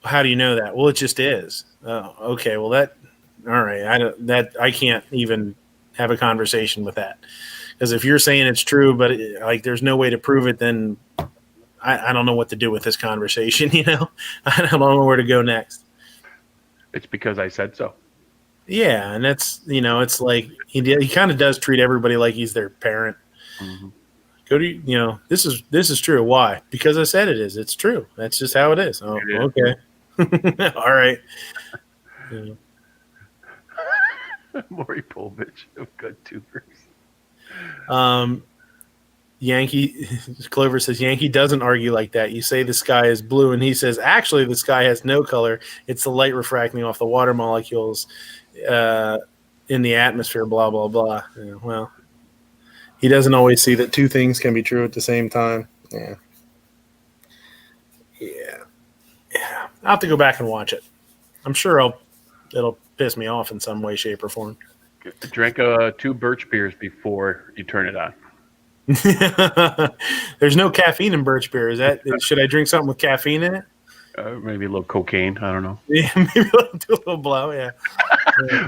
[SPEAKER 1] How do you know that? Well, it just is. Oh, okay. Well, all right. I can't even have a conversation with that, because if you're saying it's true, but there's no way to prove it, then I don't know what to do with this conversation. I don't know where to go next.
[SPEAKER 2] It's because I said so.
[SPEAKER 1] Yeah, and that's it's like he kind of does treat everybody like he's their parent.
[SPEAKER 2] Mm-hmm.
[SPEAKER 1] Go to this is true. Why? Because I said it is. It's true. That's just how it is. Oh, okay. All right.
[SPEAKER 2] Maury Povich of Good Tubers.
[SPEAKER 1] Yankee Clover says Yankee doesn't argue like that. You say the sky is blue, and he says actually the sky has no color. It's the light refracting off the water molecules in the atmosphere. Blah blah blah. Well, he doesn't always see that two things can be true at the same time. Yeah. I'll have to go back and watch it. I'm sure it'll piss me off in some way, shape, or form.
[SPEAKER 2] Drink 2 birch beers before you turn it on.
[SPEAKER 1] There's no caffeine in birch beer. Should I drink something with caffeine in it?
[SPEAKER 2] Maybe a little cocaine. I don't know.
[SPEAKER 1] Yeah, maybe do a little blow. Yeah.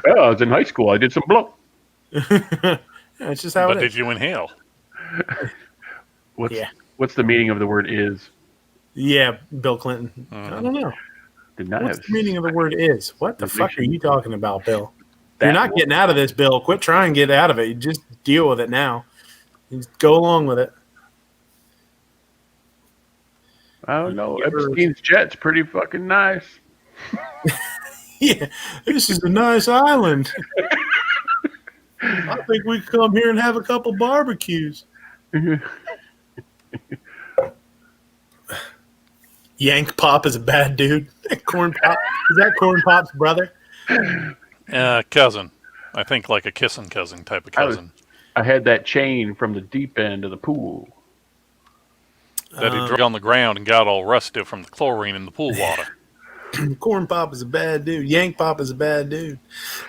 [SPEAKER 2] Well, I was in high school. I did some blow.
[SPEAKER 1] It's just how
[SPEAKER 4] but
[SPEAKER 1] it is.
[SPEAKER 4] did you inhale?
[SPEAKER 2] What's the meaning of the word is?
[SPEAKER 1] Yeah, Bill Clinton. I don't know. What's the meaning of the word is? What the fuck are you talking about, Bill? You're not getting out of this, Bill. Quit trying to get out of it. You just deal with it now. Just go along with it.
[SPEAKER 2] I don't know. Epstein's jet's pretty fucking nice.
[SPEAKER 1] Yeah, this is a nice island. I think we could come here and have a couple barbecues. Yank Pop is a bad dude. Corn Pop, is that Corn Pop's brother?
[SPEAKER 4] Cousin. I think like a kissing cousin type of cousin.
[SPEAKER 2] I had that chain from the deep end of the pool.
[SPEAKER 4] That he dragged on the ground and got all rusted from the chlorine in the pool water.
[SPEAKER 1] Corn Pop is a bad dude. Yank Pop is a bad dude.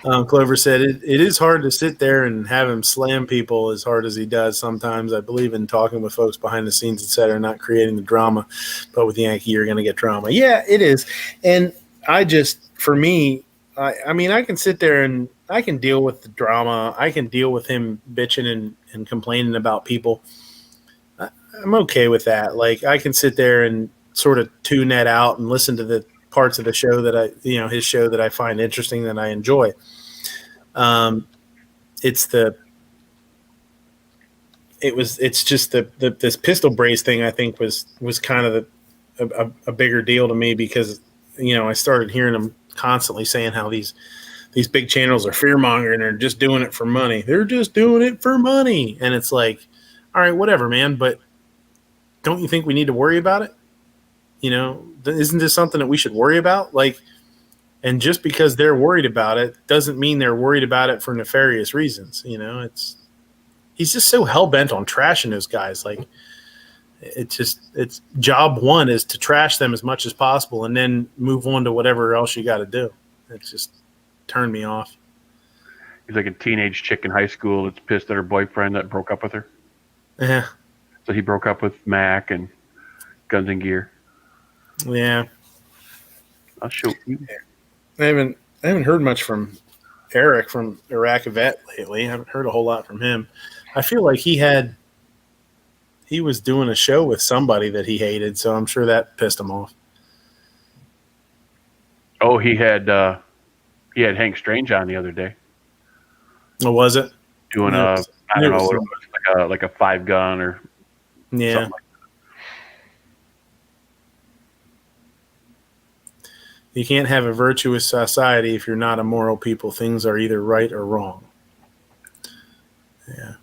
[SPEAKER 1] Clover said it is hard to sit there and have him slam people as hard as he does sometimes. I believe in talking with folks behind the scenes, et cetera, not creating the drama. But with Yankee, you're going to get drama. Yeah, it is. And for me, I mean, I can sit there and I can deal with the drama. I can deal with him bitching and complaining about people. I'm okay with that. Like, I can sit there and sort of tune that out and listen to the parts of the show that his show that I find interesting, that I enjoy. It's just this pistol brace thing, I think was kind of a bigger deal to me, because, I started hearing them constantly saying how these big channels are fear mongering, they're just doing it for money. They're just doing it for money. And it's like, all right, whatever, man. But don't you think we need to worry about it? Isn't this something that we should worry about? Like, and just because they're worried about it doesn't mean they're worried about it for nefarious reasons. He's just so hell bent on trashing those guys. Like, it's job one is to trash them as much as possible and then move on to whatever else you got to do. It's just turned me off.
[SPEAKER 2] He's like a teenage chick in high school that's pissed at her boyfriend that broke up with her.
[SPEAKER 1] Yeah.
[SPEAKER 2] So he broke up with Mac and Guns and Gear.
[SPEAKER 1] Yeah.
[SPEAKER 2] I'll show you.
[SPEAKER 1] I haven't heard much from Eric from Iraq Vet lately. I haven't heard a whole lot from him. I feel like he was doing a show with somebody that he hated, so I'm sure that pissed him off.
[SPEAKER 2] Oh, he had Hank Strange on the other day
[SPEAKER 1] What was it?
[SPEAKER 2] doing
[SPEAKER 1] Yeah,
[SPEAKER 2] I don't know what it was, like a 5-gun or
[SPEAKER 1] Yeah.
[SPEAKER 2] something like
[SPEAKER 1] You can't have a virtuous society if you're not a moral people. Things are either right or wrong. Yeah.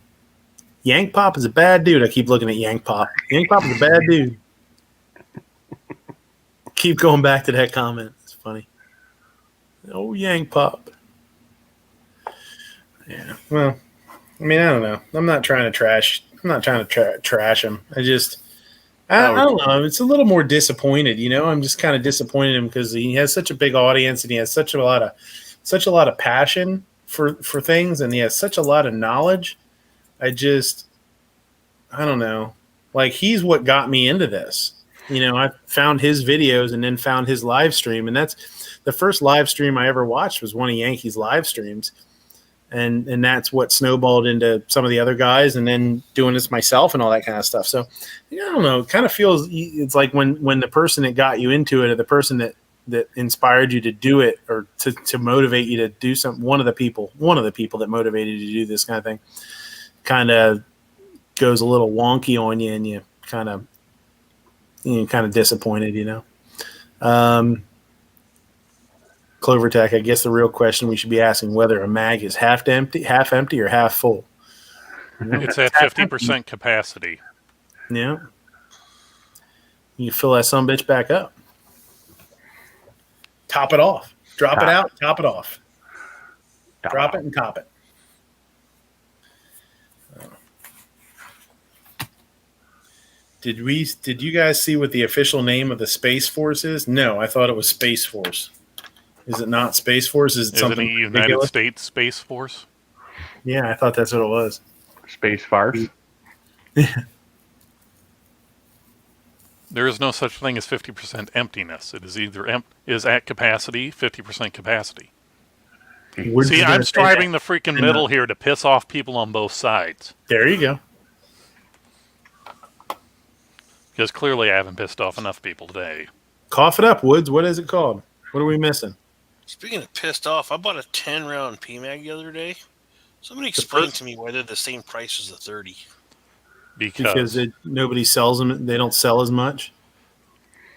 [SPEAKER 1] Yank Pop is a bad dude. I keep looking at Yank Pop. Yank Pop is a bad dude. Keep going back to that comment. It's funny. Oh, Yank Pop. Yeah. Well, I mean, I don't know. I'm not trying to trash. I'm not trying to trash him. I don't know. It's a little more disappointed. I'm just kind of disappointed in him because he has such a big audience and he has such a lot of passion for things, and he has such a lot of knowledge. I don't know. Like, he's what got me into this. I found his videos and then found his live stream, and that's the first live stream I ever watched was one of Yankees live streams. And that's what snowballed into some of the other guys, and then doing this myself and all that kind of stuff. So, I don't know. It kind of feels it's like when the person that got you into it, or the person that inspired you to do it, or to motivate you to do something, one of the people that motivated you to do this kind of thing, kind of goes a little wonky on you, and you kind of disappointed. Clovertech, I guess the real question we should be asking whether a mag is half empty or half full.
[SPEAKER 4] It's at 50% capacity.
[SPEAKER 1] Yeah. You fill that sumbitch back up. Top it off. Drop it out, top it off. Drop it and top it. Did you guys see what the official name of the Space Force is? No, I thought it was Space Force. Is it not Space Force? Is it something
[SPEAKER 4] Isn't it United
[SPEAKER 1] ridiculous?
[SPEAKER 4] States Space Force?
[SPEAKER 1] Yeah, I thought that's what it was.
[SPEAKER 2] Space farce.
[SPEAKER 4] There is no such thing as 50% emptiness. It is either is at capacity, 50% capacity. See, I'm striving the freaking middle here to piss off people on both sides.
[SPEAKER 1] There you go.
[SPEAKER 4] Because clearly I haven't pissed off enough people today.
[SPEAKER 1] Cough it up, Woods. What is it called? What are we missing?
[SPEAKER 3] Speaking of pissed off, I bought a 10-round PMAG the other day. Somebody explain to me why they're the same price as the 30.
[SPEAKER 4] Because
[SPEAKER 1] nobody sells them. They don't sell as much.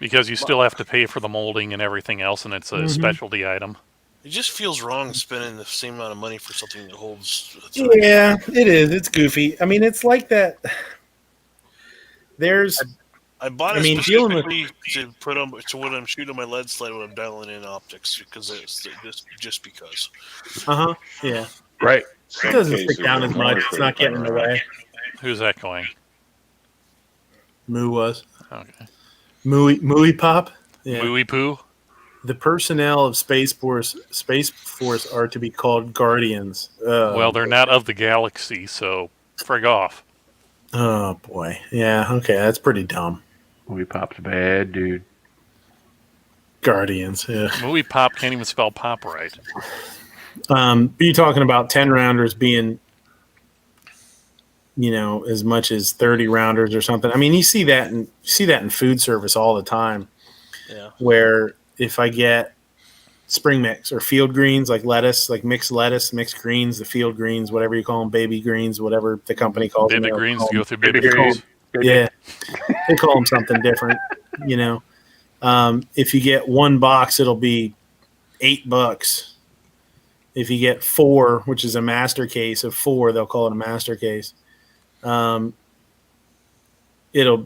[SPEAKER 4] Because you still have to pay for the molding and everything else, and it's a specialty item.
[SPEAKER 3] It just feels wrong spending the same amount of money for something that holds.
[SPEAKER 1] Yeah, it is. It's goofy. I mean, it's like that.
[SPEAKER 3] I bought it specifically to put on to when I'm shooting my lead slide when I'm dialing in optics, because it's just because.
[SPEAKER 1] Yeah.
[SPEAKER 2] Right.
[SPEAKER 1] It doesn't stick down as much. It's not getting in the way.
[SPEAKER 4] Who's that going?
[SPEAKER 1] Moo was.
[SPEAKER 4] Okay.
[SPEAKER 1] Mooey Pop. Yeah.
[SPEAKER 4] Mooey Poo.
[SPEAKER 1] The personnel of Space Force are to be called Guardians.
[SPEAKER 4] Well, they're not of the galaxy, so frig off.
[SPEAKER 1] Oh boy. Yeah. Okay. That's pretty dumb.
[SPEAKER 2] Mooey Pop's a bad dude.
[SPEAKER 1] Guardians. Yeah.
[SPEAKER 4] Mooey Pop can't even spell pop right.
[SPEAKER 1] You're talking about 10 rounders being, as much as 30 rounders or something. I mean, you see that in food service all the time.
[SPEAKER 3] Yeah.
[SPEAKER 1] Where if I get spring mix or field greens, like lettuce, like mixed lettuce, mixed greens, the field greens, whatever you call them, baby greens, whatever the company calls them.
[SPEAKER 4] Baby greens, go through baby greens.
[SPEAKER 1] Yeah. They call them something different, If you get one box, it'll be $8. If you get 4, which is a master case of 4, they'll call it a master case. It'll,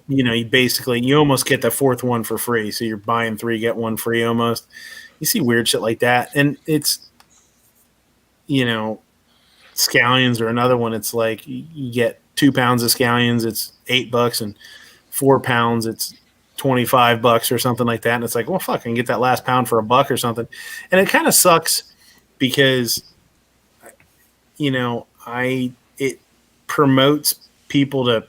[SPEAKER 1] you almost get the 4th one for free. So you're buying 3, get 1 free almost. You see weird shit like that. And it's, scallions or another one. It's like you get 2 pounds of scallions, it's $8, and 4 pounds, it's $25 or something like that. And it's like, well, fuck, I can get that last pound for $1 or something. And it kind of sucks because, it promotes people to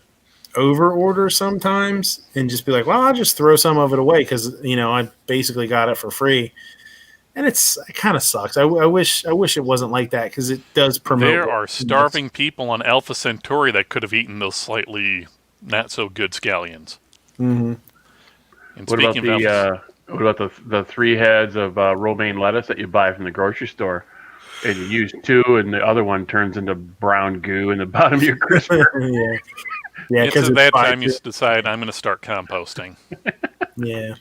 [SPEAKER 1] over order sometimes and just be like, well, I'll just throw some of it away because, I basically got it for free. And it kind of sucks. I wish it wasn't like that because it does promote.
[SPEAKER 4] There are starving people on Alpha Centauri that could have eaten those slightly not so good scallions.
[SPEAKER 1] Mm-hmm.
[SPEAKER 2] What about What about the 3 heads of romaine lettuce that you buy from the grocery store? And you use 2, and the other one turns into brown goo in the bottom of your crisper.
[SPEAKER 1] Yeah. Yeah,
[SPEAKER 4] It's
[SPEAKER 1] because
[SPEAKER 4] at
[SPEAKER 1] it's
[SPEAKER 4] that
[SPEAKER 1] fried
[SPEAKER 4] time you
[SPEAKER 1] too.
[SPEAKER 4] decide I'm going to start composting.
[SPEAKER 1] Yeah.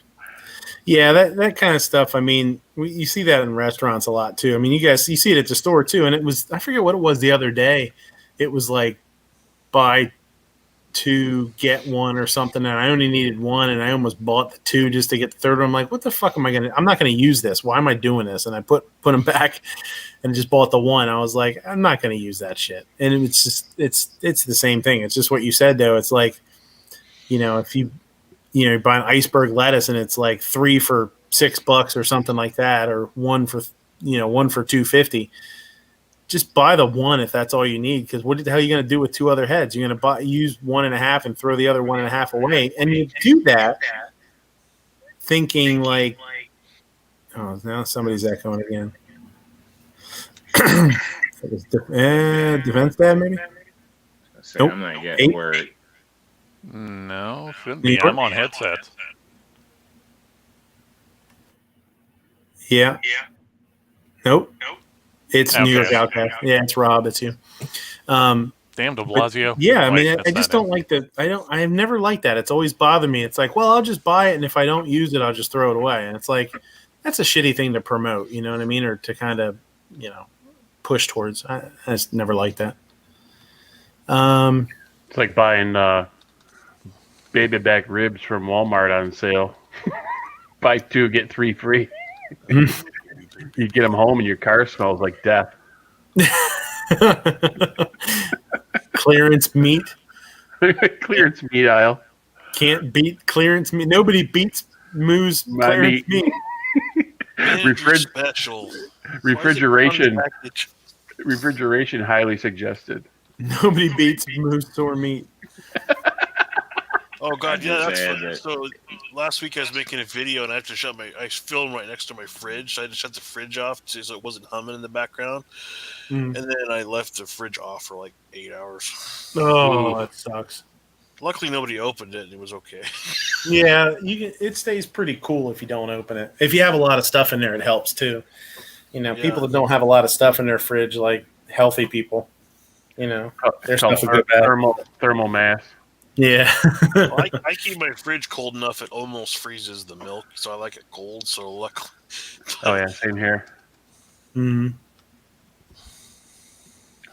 [SPEAKER 1] Yeah, that kind of stuff. I mean, you see that in restaurants a lot too. I mean, you see it at the store too. And it was, I forget what it was the other day. It was like buy 2 get 1 or something, and I only needed 1, and I almost bought the 2 just to get the third one. I'm like, what the fuck am I gonna? I'm not gonna use this. Why am I doing this? And I put them back, and just bought the 1. I was like, I'm not gonna use that shit. And it's just it's the same thing. It's just what you said though. It's like, if you buy an iceberg lettuce and it's like 3 for $6 or something like that, or 1 for $2.50. Just buy the 1 if that's all you need. Because what the hell are you going to do with 2 other heads? You're going to use 1.5 and throw the other 1.5 away, and you do that thinking like, oh, now somebody's echoing again. Defense dad maybe.
[SPEAKER 5] Nope. I'm not getting word.
[SPEAKER 4] No, shouldn't be. I'm on headset.
[SPEAKER 1] Yeah. Nope. It's New York Outcast. Yeah, it's Rob. It's you.
[SPEAKER 4] Damn de Blasio.
[SPEAKER 1] Yeah, I mean, I just don't like that. I've never liked that. It's always bothered me. It's like, well, I'll just buy it, and if I don't use it, I'll just throw it away. And it's like, that's a shitty thing to promote. You know what I mean? Or to kind of, push towards. I just never liked that.
[SPEAKER 2] It's like buying baby back ribs from Walmart on sale. Buy 2, get 3 free. You get them home and your car smells like death.
[SPEAKER 1] Clearance meat.
[SPEAKER 2] Clearance meat aisle.
[SPEAKER 1] Can't beat clearance meat. Nobody beats Moo's clearance meat.
[SPEAKER 3] Special.
[SPEAKER 2] Refrigeration highly suggested.
[SPEAKER 1] Nobody beats Moo's store meat.
[SPEAKER 3] Oh god, yeah, that's funny. So last week I was making a video and I had to I filmed right next to my fridge, so I had to shut the fridge off so it wasn't humming in the background. And then I left the fridge off for like 8 hours.
[SPEAKER 1] Oh, that sucks.
[SPEAKER 3] Luckily nobody opened it and it was okay.
[SPEAKER 1] Yeah, it stays pretty cool if you don't open it. If you have a lot of stuff in there, it helps too. People that don't have a lot of stuff in their fridge, like healthy people, their stuff will go bad.
[SPEAKER 2] Thermal mass.
[SPEAKER 1] Yeah.
[SPEAKER 3] Well, I keep my fridge cold enough it almost freezes the milk, so I like it cold. So luckily.
[SPEAKER 2] Oh yeah, same here.
[SPEAKER 1] Mm-hmm.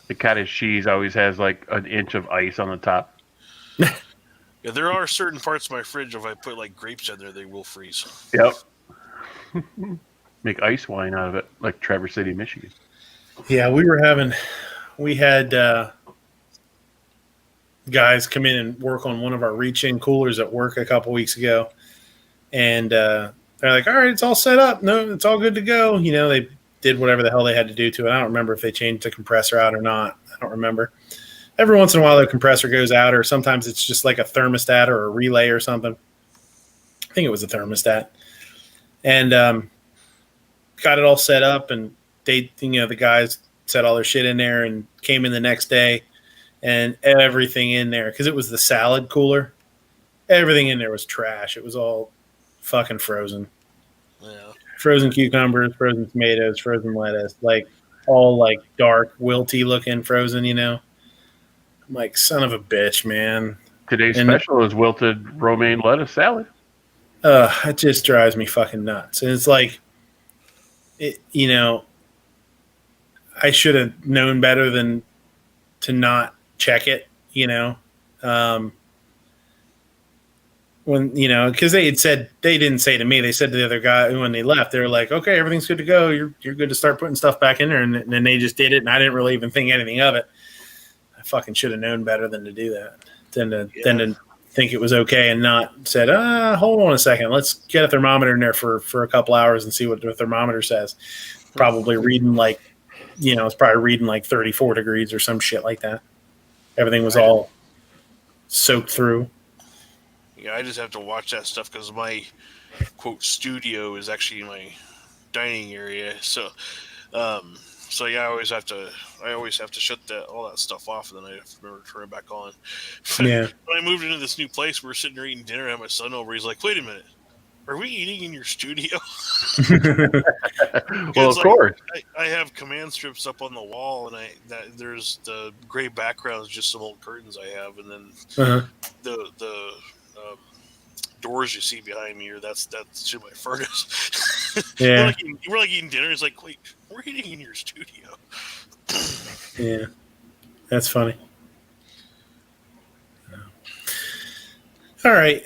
[SPEAKER 2] The cottage cheese always has like an inch of ice on the top.
[SPEAKER 3] Yeah, there are certain parts of my fridge. If I put like grapes in there, they will freeze.
[SPEAKER 2] Yep. Make ice wine out of it, like Traverse City, Michigan.
[SPEAKER 1] Yeah, we had guys come in and work on one of our reach-in coolers at work a couple weeks ago, and they're like, all right, it's all set up. No, it's all good to go. They did whatever the hell they had to do to it. I don't remember if they changed the compressor out or not. I don't remember. Every once in a while, the compressor goes out, or sometimes it's just like a thermostat or a relay or something. I think it was a thermostat. And got it all set up, and the guys set all their shit in there and came in the next day, and everything in there, because it was the salad cooler, everything in there was trash. It was all fucking frozen.
[SPEAKER 3] Yeah.
[SPEAKER 1] Frozen cucumbers, frozen tomatoes, frozen lettuce, like all like dark, wilty looking frozen, I'm like, son of a bitch, man.
[SPEAKER 2] Today's special is wilted romaine lettuce salad.
[SPEAKER 1] It just drives me fucking nuts. And it's like, I should have known better than to not check it, when, because they didn't say to me, they said to the other guy when they left, they were like, okay, everything's good to go. You're good to start putting stuff back in there. And then they just did it. And I didn't really even think anything of it. I fucking should have known better than to do that, than to think it was okay and not said, hold on a second. Let's get a thermometer in there for a couple hours and see what the thermometer says. Probably reading like, it's probably reading like 34 degrees or some shit like that. Everything was all soaked through.
[SPEAKER 3] Yeah, I just have to watch that stuff because my quote studio is actually my dining area. So yeah, I always have to shut all that stuff off, and then I have to remember to turn it back on.
[SPEAKER 1] Yeah.
[SPEAKER 3] When I moved into this new place, we were sitting there eating dinner, and I had my son over. He's like, "Wait a minute, Are we eating in your studio?
[SPEAKER 2] Well, of course.
[SPEAKER 3] I have command strips up on the wall, and there's the gray background is just some old curtains I have, and then the doors you see behind me, that's to my furnace.
[SPEAKER 1] Yeah.
[SPEAKER 3] we're like eating dinner. It's like, wait, we're eating in your studio.
[SPEAKER 1] Yeah, that's funny. All right,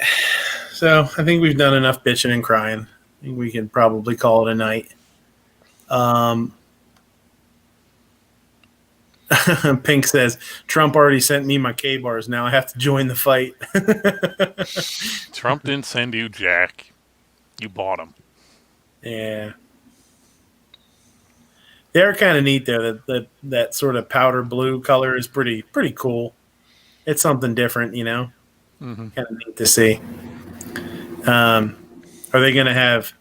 [SPEAKER 1] so I think we've done enough bitching and crying. I think we can probably call it a night. Pink says, Trump already sent me my K-bars. Now I have to join the fight.
[SPEAKER 4] Trump didn't send you jack. You bought them.
[SPEAKER 1] Yeah. They're kind of neat, though. That sort of powder blue color is pretty cool. It's something different, you know?
[SPEAKER 4] Mm-hmm.
[SPEAKER 1] Kind of neat to see. Are they going to have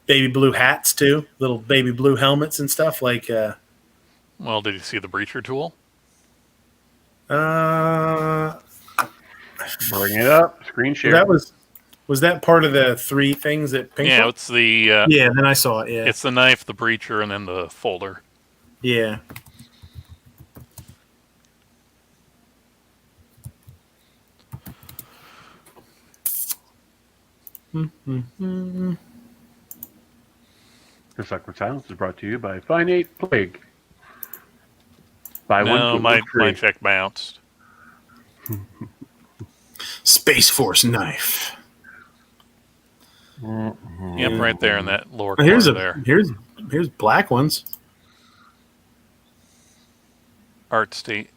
[SPEAKER 1] baby blue hats, too? Little baby blue helmets and stuff? Like...
[SPEAKER 4] Well, did you see the breacher tool?
[SPEAKER 2] Bring it up. Screen share.
[SPEAKER 1] Was that part of the three things that Pink?
[SPEAKER 4] Yeah, it's the.
[SPEAKER 1] Yeah, then I saw it. Yeah,
[SPEAKER 4] it's the knife, the breacher, and then the folder.
[SPEAKER 1] Yeah.
[SPEAKER 2] This Awkward Silence is brought to you by Finite Plague.
[SPEAKER 4] My check bounced.
[SPEAKER 1] Space Force knife.
[SPEAKER 4] Yep, right there in that lower corner there.
[SPEAKER 1] Here's black ones.
[SPEAKER 4] Art State.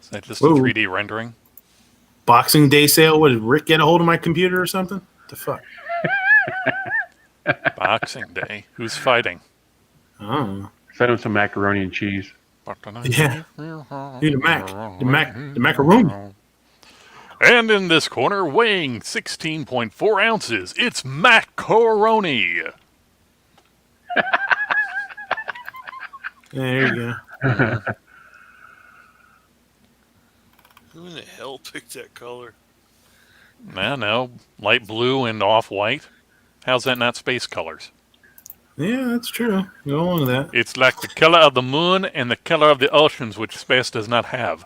[SPEAKER 4] Is that just a 3D rendering?
[SPEAKER 1] Boxing Day sale. What, did Rick get a hold of my computer or something? The fuck?
[SPEAKER 4] Boxing Day. Who's fighting?
[SPEAKER 1] Oh.
[SPEAKER 2] Send him some macaroni and cheese.
[SPEAKER 1] Yeah. The macaroni.
[SPEAKER 4] And in this corner, weighing 16.4 ounces, it's macaroni.
[SPEAKER 1] There you go.
[SPEAKER 3] Who in the hell picked that color?
[SPEAKER 4] No. Light blue and off-white. How's that not space colors?
[SPEAKER 1] Yeah, that's true. Go along with that.
[SPEAKER 4] It's like the color of the moon and the color of the oceans, which space does not have.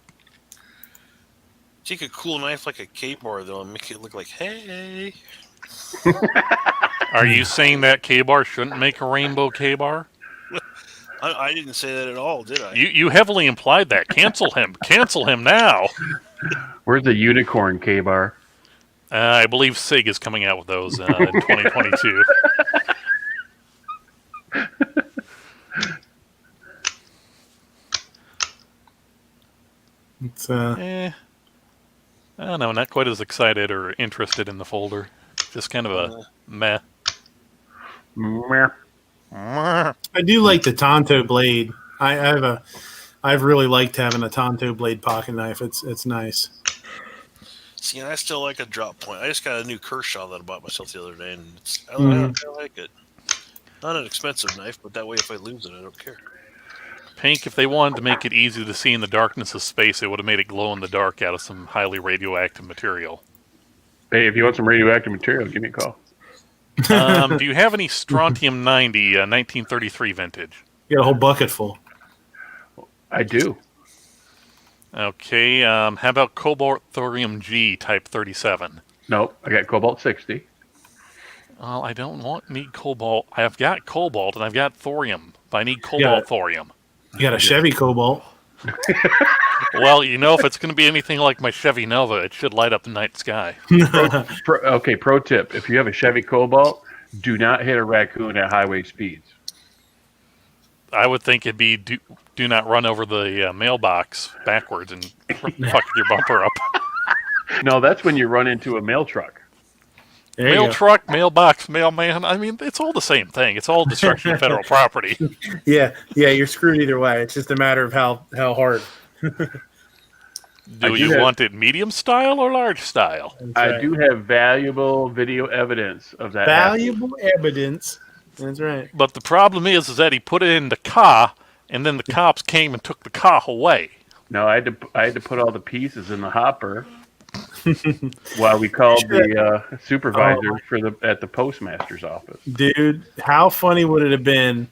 [SPEAKER 3] Take a cool knife like a K-bar, though, and make it look like, hey.
[SPEAKER 4] Are you saying that K-bar shouldn't make a rainbow K-bar?
[SPEAKER 3] I didn't say that at all, did I?
[SPEAKER 4] You heavily implied that. Cancel him. Cancel him now.
[SPEAKER 2] Where's the unicorn K-bar?
[SPEAKER 4] I believe SIG is coming out with those in 2022.
[SPEAKER 1] It's
[SPEAKER 4] I don't know, not quite as excited or interested in the folder. Just kind of a meh.
[SPEAKER 1] I do like the Tonto blade. I've really liked having a Tonto blade pocket knife. It's nice.
[SPEAKER 3] See, and I still like a drop point. I just got a new Kershaw that I bought myself the other day, and I like it. Not an expensive knife, but that way if I lose it, I don't care.
[SPEAKER 4] Pink, if they wanted to make it easy to see in the darkness of space, they would have made it glow in the dark out of some highly radioactive material.
[SPEAKER 2] Hey, if you want some radioactive material, give me a call.
[SPEAKER 4] Do you have any Strontium 90 1933 vintage?
[SPEAKER 1] You got a whole bucket full.
[SPEAKER 2] I do.
[SPEAKER 4] Okay, how about Cobalt Thorium G Type 37?
[SPEAKER 2] Nope, I got Cobalt 60.
[SPEAKER 4] Well, I don't need Cobalt. I've got Cobalt and I've got Thorium. But I need Cobalt Thorium.
[SPEAKER 1] You got a Chevy Cobalt.
[SPEAKER 4] Well, if it's going to be anything like my Chevy Nova, it should light up the night sky.
[SPEAKER 2] Pro tip. If you have a Chevy Cobalt, do not hit a raccoon at highway speeds.
[SPEAKER 4] I would think it'd be do not run over the mailbox backwards and fuck your bumper up.
[SPEAKER 2] No, that's when you run into a mail truck.
[SPEAKER 4] Mail truck, mailbox, mailman. I mean, it's all the same thing. It's all destruction of federal property.
[SPEAKER 1] Yeah, you're screwed either way. It's just a matter of how hard.
[SPEAKER 4] Do you want it medium style or large style?
[SPEAKER 2] I do have valuable video evidence of that.
[SPEAKER 1] Valuable evidence. That's right.
[SPEAKER 4] But the problem is that he put it in the car, and then the cops came and took the car away.
[SPEAKER 2] No, I had to put all the pieces in the hopper, While we called the supervisor at the postmaster's office.
[SPEAKER 1] Dude, how funny would it have been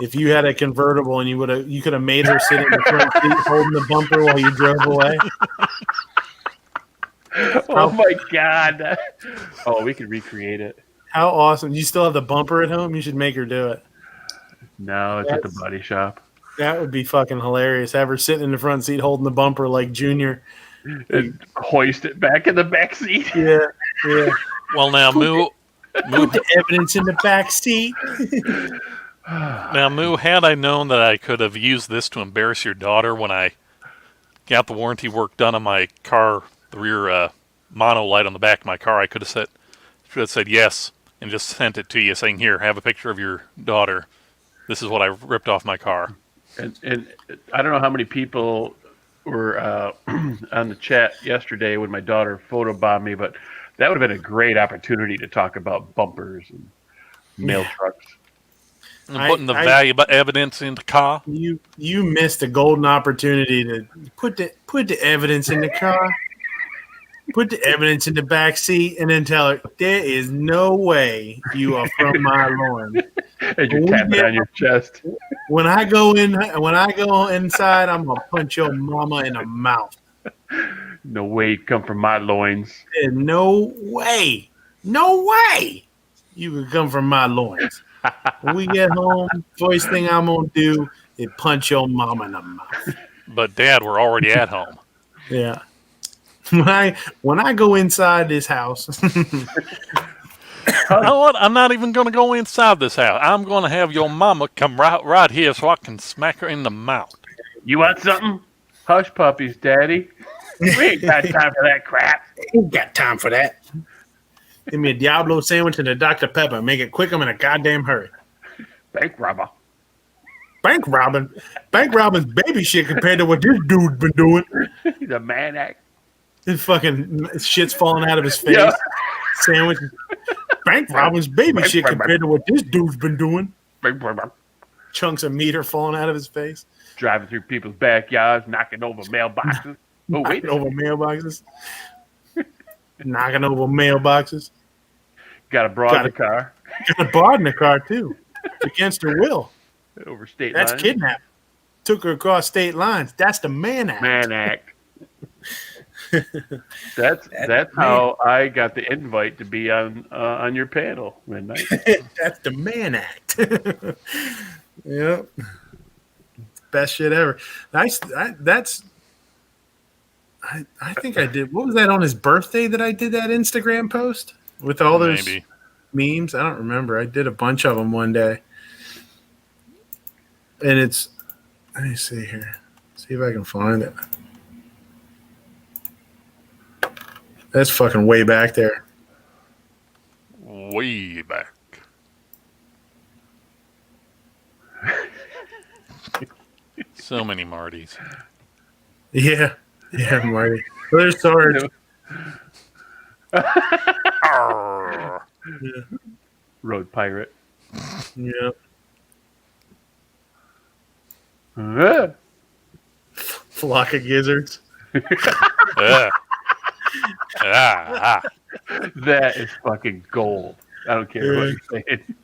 [SPEAKER 1] if you had a convertible and you could have made her sit in the front seat holding the bumper while you drove away?
[SPEAKER 2] Oh my God! Oh, we could recreate it.
[SPEAKER 1] How awesome! You still have the bumper at home? You should make her do it.
[SPEAKER 2] No, it's at the body shop.
[SPEAKER 1] That would be fucking hilarious. Have her sitting in the front seat holding the bumper like Junior.
[SPEAKER 2] And hoist it back in the back seat.
[SPEAKER 1] Yeah.
[SPEAKER 4] Well, now, Moo.
[SPEAKER 1] Put the evidence in the back seat.
[SPEAKER 4] Now, Moo, had I known that I could have used this to embarrass your daughter when I got the warranty work done on my car, the rear mono light on the back of my car, I should have said yes and just sent it to you saying, here, have a picture of your daughter. This is what I ripped off my car.
[SPEAKER 2] And I don't know how many people were on the chat yesterday when my daughter photobombed me, but that would have been a great opportunity to talk about bumpers and mail trucks.
[SPEAKER 4] And putting the valuable evidence in the car.
[SPEAKER 1] You missed a golden opportunity to put the evidence in the car, put the evidence in the back seat, and then tell her there is no way you are from my lawn.
[SPEAKER 2] And you're tapping on your chest.
[SPEAKER 1] When I go inside, I'm gonna punch your mama in the mouth.
[SPEAKER 2] No way you come from my loins.
[SPEAKER 1] There's no way you could come from my loins. When we get home, first thing I'm gonna do is punch your mama in the mouth.
[SPEAKER 4] But Dad, we're already at home.
[SPEAKER 1] Yeah. When I go inside this house,
[SPEAKER 4] you know what? I'm not even going to go inside this house. I'm going to have your mama come right here so I can smack her in the mouth.
[SPEAKER 2] You want something? Hush puppies, Daddy. We ain't got time for that crap.
[SPEAKER 1] Ain't got time for that. Give me a Diablo sandwich and a Dr. Pepper. Make it quick. I'm in a goddamn hurry.
[SPEAKER 2] Bank robber.
[SPEAKER 1] Bank robbing's baby shit compared to what this dude's been doing.
[SPEAKER 2] He's a maniac.
[SPEAKER 1] His fucking shit's falling out of his face.
[SPEAKER 2] Yeah.
[SPEAKER 1] Sandwich. Bank robbing's baby shit compared to what this dude's been doing. Chunks of meat are falling out of his face.
[SPEAKER 2] Driving through people's backyards, knocking over mailboxes. Oh, wait.
[SPEAKER 1] Knocking over mailboxes. Knocking over mailboxes.
[SPEAKER 2] Got a broad in the car.
[SPEAKER 1] Got a broad in the car, too. Against her will.
[SPEAKER 2] Over state
[SPEAKER 1] lines. That's kidnapping. Took her across state lines. That's the Man Act.
[SPEAKER 2] Man Act. That's how I got the invite to be on your panel, Midnight.
[SPEAKER 1] That's the Man Act. Yep. Best shit ever. I think I did. What was that on his birthday that I did that Instagram post with all those memes? I don't remember. I did a bunch of them one day. And let me see here. See if I can find it. That's fucking way back there.
[SPEAKER 4] Way back. So many Martys.
[SPEAKER 1] Yeah, Marty. Well, there's Sarge.
[SPEAKER 2] Yeah. Road pirate.
[SPEAKER 1] Yeah. Flock of gizzards.
[SPEAKER 2] That is fucking gold. I don't care what you're saying.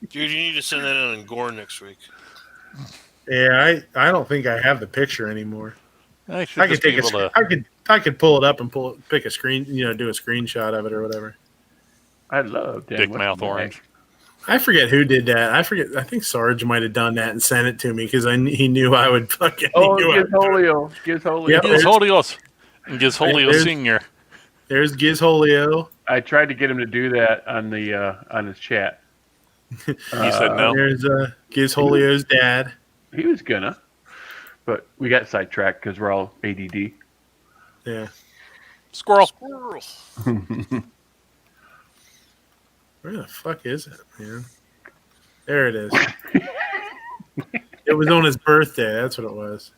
[SPEAKER 3] Dude, you need to send that in Gore next week.
[SPEAKER 1] Yeah, I don't think I have the picture anymore.
[SPEAKER 4] I could
[SPEAKER 1] take I could pull it up and pick a screen, do a screenshot of it or whatever.
[SPEAKER 2] I love
[SPEAKER 4] Dick Mouth Orange.
[SPEAKER 1] I forget who did that. I think Sarge might have done that and sent it to me because he knew I would fucking.
[SPEAKER 2] Gizholio.
[SPEAKER 4] Gizholios. Gizholio Senior.
[SPEAKER 1] There's Gizholio.
[SPEAKER 2] I tried to get him to do that on his chat.
[SPEAKER 4] He said no.
[SPEAKER 1] There's Gizholio's dad.
[SPEAKER 2] He was gonna, but we got sidetracked because we're all ADD.
[SPEAKER 1] Yeah.
[SPEAKER 4] Squirrel.
[SPEAKER 1] Where the fuck is it, man? There it is. It was on his birthday. That's what it was.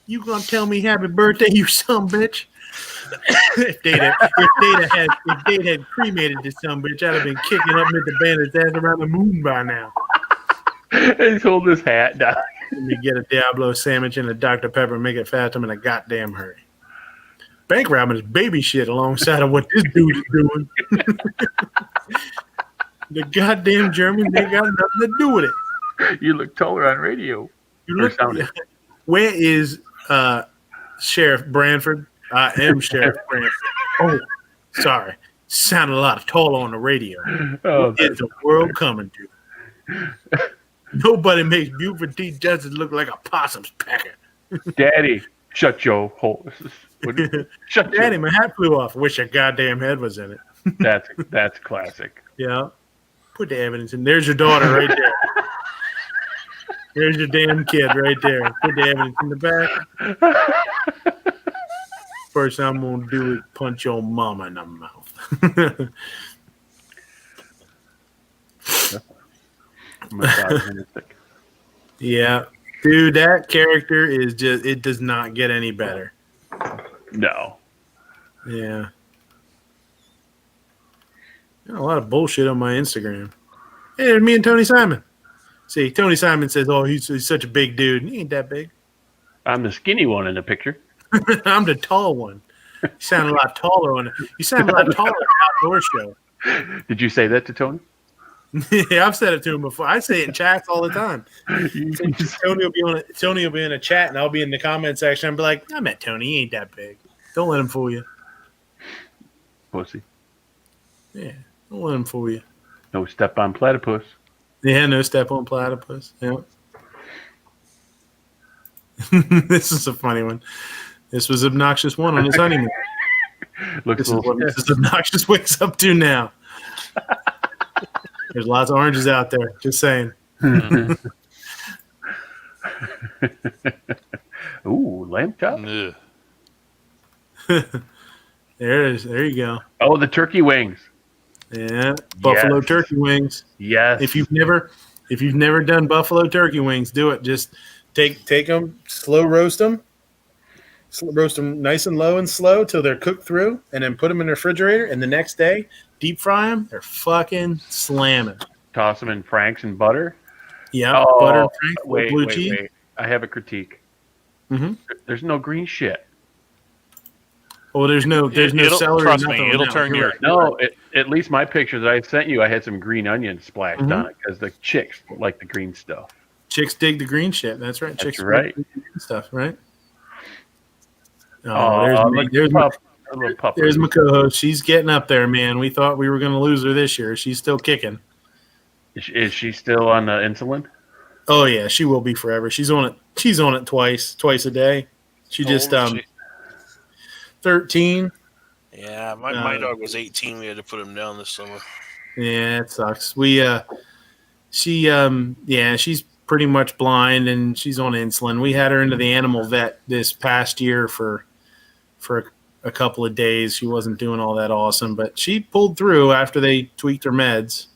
[SPEAKER 1] You gonna tell me happy birthday, you son bitch? If they'd had cremated this son bitch, I'd have been kicking up Mr. Bandit's ass around the moon by now.
[SPEAKER 2] He's holding his hat down.
[SPEAKER 1] Let me get a Diablo sandwich and a Dr. Pepper and make it fast. I'm in a goddamn hurry. bank robbing is baby shit alongside of what this dude is doing. The goddamn Germans, they got nothing to do with it.
[SPEAKER 2] You look taller on radio.
[SPEAKER 1] Where is Sheriff Branford? I am Sheriff Branford. Oh, sorry. Sounded a lot taller on the radio.
[SPEAKER 2] Oh,
[SPEAKER 1] what is the world coming to? Nobody makes Buford T. Justice look like a possum's packer.
[SPEAKER 2] Daddy, shut your hole. Shut
[SPEAKER 1] Daddy,
[SPEAKER 2] your...
[SPEAKER 1] my hat flew off. Wish your goddamn head was in it.
[SPEAKER 2] That's classic.
[SPEAKER 1] Yeah. Put the evidence in. There's your daughter right there. There's your damn kid right there. Put the evidence in the back. First I'm going to do is punch your mama in the mouth. Yeah. Dude, that character is just, it does not get any better.
[SPEAKER 2] No.
[SPEAKER 1] Yeah. Got a lot of bullshit on my Instagram. Hey, there's me and Tony Simon. See, Tony Simon says, oh, he's such a big dude. He ain't that big.
[SPEAKER 2] I'm the skinny one in the picture.
[SPEAKER 1] I'm the tall one. You sound a lot taller on it. You sound a lot taller on the outdoor show.
[SPEAKER 2] Did you say that to Tony?
[SPEAKER 1] Yeah, I've said it to him before. I say it in chats all the time. Tony will be in a chat, and I'll be in the comment section. I'll be like, I met Tony. He ain't that big. Don't let him fool you.
[SPEAKER 2] Pussy.
[SPEAKER 1] Yeah, don't let him fool you.
[SPEAKER 2] No step on platypus.
[SPEAKER 1] Yeah, no step on platypus. Yeah. This is a funny one. This was Obnoxious One on his honeymoon. This is what Mrs. Obnoxious wakes up to now. There's lots of oranges out there. Just saying.
[SPEAKER 2] Ooh, lamb chop.
[SPEAKER 1] There it is. There you go.
[SPEAKER 2] Oh, the turkey wings.
[SPEAKER 1] Yeah, buffalo turkey wings.
[SPEAKER 2] Yes.
[SPEAKER 1] If you've never done buffalo turkey wings, do it. Just take them, slow roast them nice and low and slow till they're cooked through, and then put them in the refrigerator. And the next day, deep fry them. They're fucking slamming.
[SPEAKER 2] Toss them in Frank's and butter.
[SPEAKER 1] Yeah,
[SPEAKER 2] oh,
[SPEAKER 1] butter and Frank's with blue cheese.
[SPEAKER 2] Wait. I have a critique.
[SPEAKER 1] Mm-hmm.
[SPEAKER 2] There's no green shit.
[SPEAKER 1] Well, there's no celery.
[SPEAKER 4] Trust me, it'll turn your.
[SPEAKER 2] No, at least my picture that I sent you, I had some green onions splashed
[SPEAKER 1] Mm-hmm.
[SPEAKER 2] on it because the chicks like the green stuff.
[SPEAKER 1] Chicks dig the green shit. That's right.
[SPEAKER 2] Chicks right.
[SPEAKER 1] Dig the green stuff, right?
[SPEAKER 2] There's
[SPEAKER 1] my co-host. She's getting up there, man. We thought we were going to lose her this year. She's still kicking.
[SPEAKER 2] Is she still on insulin?
[SPEAKER 1] Oh yeah, she will be forever. She's on it twice a day. She just 13.
[SPEAKER 3] Yeah, my dog was 18. We had to put him down this summer.
[SPEAKER 1] Yeah, it sucks. She's pretty much blind and she's on insulin. We had her into the animal vet this past year for a couple of days. She wasn't doing all that awesome, but she pulled through after they tweaked her meds.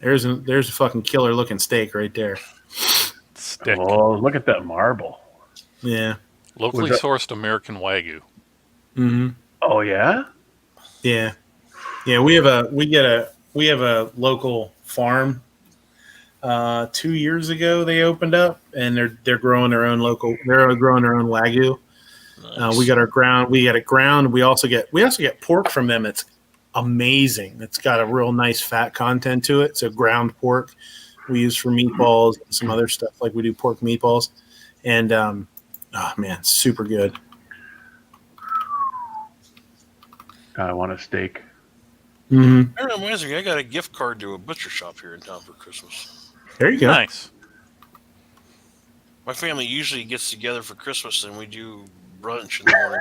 [SPEAKER 1] There's a fucking killer looking steak right there.
[SPEAKER 4] Stick.
[SPEAKER 2] Oh, look at that marble.
[SPEAKER 1] Yeah.
[SPEAKER 4] Locally sourced American Wagyu.
[SPEAKER 1] Mm-hmm.
[SPEAKER 2] Oh yeah?
[SPEAKER 1] Yeah. Yeah, we have a local farm. 2 years ago they opened up and they're growing their own Wagyu. Nice. We got it ground. We also get pork from them. It's amazing. It's got a real nice fat content to it. So ground pork we use for meatballs and some other stuff, like we do pork meatballs. And oh man, super good.
[SPEAKER 2] I want a steak.
[SPEAKER 1] Mm-hmm.
[SPEAKER 3] That reminds me, I got a gift card to a butcher shop here in town for Christmas.
[SPEAKER 1] There you go.
[SPEAKER 4] Nice.
[SPEAKER 3] My family usually gets together for Christmas and we do brunch in the morning.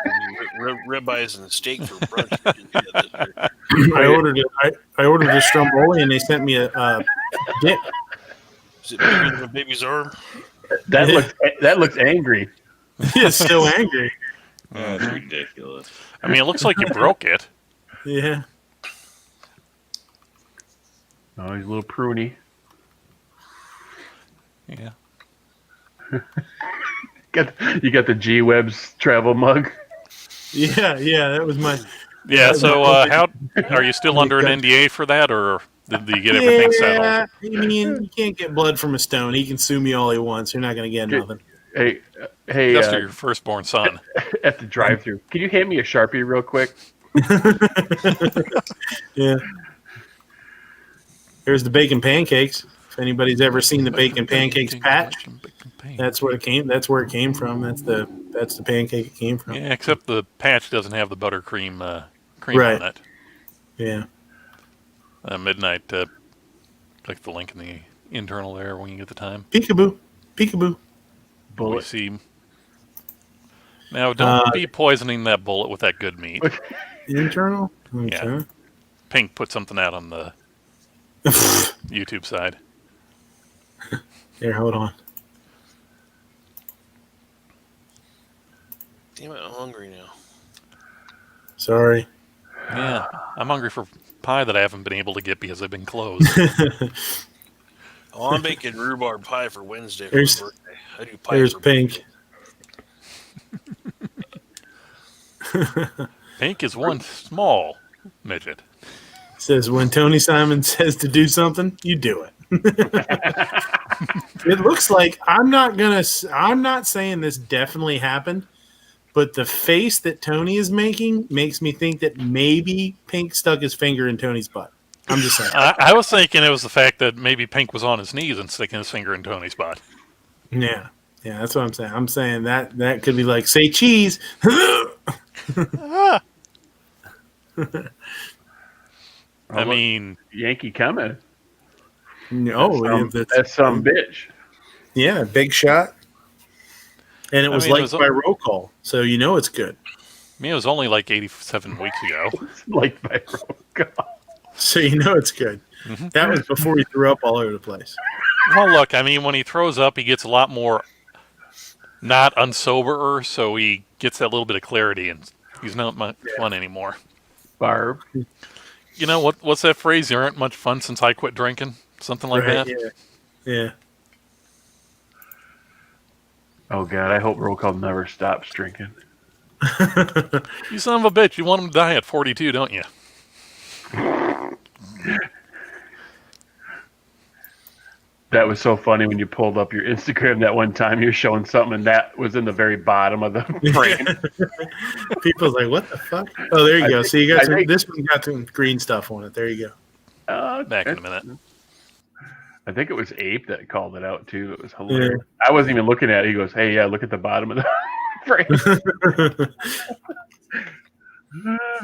[SPEAKER 3] We do ribeyes and steak for brunch.
[SPEAKER 1] I ordered a stromboli and they sent me a dip.
[SPEAKER 3] Is it bigger than a baby's arm?
[SPEAKER 2] That looks angry.
[SPEAKER 1] It's so angry.
[SPEAKER 5] That's ridiculous.
[SPEAKER 4] I mean, it looks like you broke it.
[SPEAKER 1] Yeah.
[SPEAKER 2] Oh, he's a little pruny.
[SPEAKER 4] Yeah.
[SPEAKER 2] You got the G-Webs travel mug.
[SPEAKER 1] Yeah, that was my.
[SPEAKER 4] Yeah. So, how are you still under an NDA for that, or did you get everything settled?
[SPEAKER 1] I mean, you can't get blood from a stone. He can sue me all he wants. You're not going to get nothing.
[SPEAKER 2] Hey,
[SPEAKER 4] After your firstborn son.
[SPEAKER 2] At the drive-thru, can you hand me a Sharpie real quick?
[SPEAKER 1] Yeah. Here's the bacon pancakes. If anybody's ever seen the bacon pancakes patch, that's where it came. That's where it came from. That's the pancake it came from.
[SPEAKER 4] Yeah, except the patch doesn't have the buttercream cream
[SPEAKER 1] Right.
[SPEAKER 4] on it.
[SPEAKER 1] Yeah.
[SPEAKER 4] Midnight. Click the link in the internal there when you get the time.
[SPEAKER 1] Peekaboo. Peekaboo.
[SPEAKER 4] We see. Now, don't be poisoning that bullet with that good meat.
[SPEAKER 1] Internal? Okay.
[SPEAKER 4] Yeah. Pink put something out on the YouTube side.
[SPEAKER 1] Here, hold on.
[SPEAKER 3] Damn it, I'm hungry now.
[SPEAKER 1] Sorry.
[SPEAKER 4] Yeah, I'm hungry for pie that I haven't been able to get because I've been closed.
[SPEAKER 3] Oh, I'm baking rhubarb pie for Wednesday for
[SPEAKER 1] There's-
[SPEAKER 3] my birthday. I do pie
[SPEAKER 1] There's
[SPEAKER 3] for
[SPEAKER 1] Pink.
[SPEAKER 4] Pink is one small midget.
[SPEAKER 1] Says when Tony Simon says to do something, you do it. It looks like I'm not saying this definitely happened, but the face that Tony is making makes me think that maybe Pink stuck his finger in Tony's butt. I'm just saying.
[SPEAKER 4] I was thinking it was the fact that maybe Pink was on his knees and sticking his finger in Tony's butt.
[SPEAKER 1] Yeah. Yeah, that's what I'm saying. I'm saying that could be like, say cheese.
[SPEAKER 4] I mean,
[SPEAKER 2] Yankee coming.
[SPEAKER 1] No,
[SPEAKER 2] that's some bitch.
[SPEAKER 1] Yeah, big shot. And it was
[SPEAKER 4] I mean,
[SPEAKER 1] liked by roll call, so you know it's good.
[SPEAKER 4] I mean, it was only like 87 weeks ago.
[SPEAKER 2] Liked by roll call.
[SPEAKER 1] So you know it's good.
[SPEAKER 4] Mm-hmm.
[SPEAKER 1] That was before he threw up all over the place.
[SPEAKER 4] Well, look, I mean, when he throws up, he gets a lot more not unsoberer, so he gets that little bit of clarity, and he's not much fun anymore.
[SPEAKER 2] Barb.
[SPEAKER 4] You know, what's that phrase? You aren't much fun since I quit drinking? Something like that?
[SPEAKER 1] Yeah.
[SPEAKER 2] Oh, God, I hope roll call never stops drinking.
[SPEAKER 4] You son of a bitch, you want him to die at 42, don't you?
[SPEAKER 2] That was so funny when you pulled up your Instagram that one time. You're showing something, and that was in the very bottom of the frame.
[SPEAKER 1] People's like, what the fuck? Oh, there you go. So you got this one got some green stuff on it. There you go.
[SPEAKER 4] Back in a minute.
[SPEAKER 2] I think it was Ape that called it out, too. It was hilarious. Yeah. I wasn't even looking at it. He goes, hey, yeah, look at the bottom of the frame.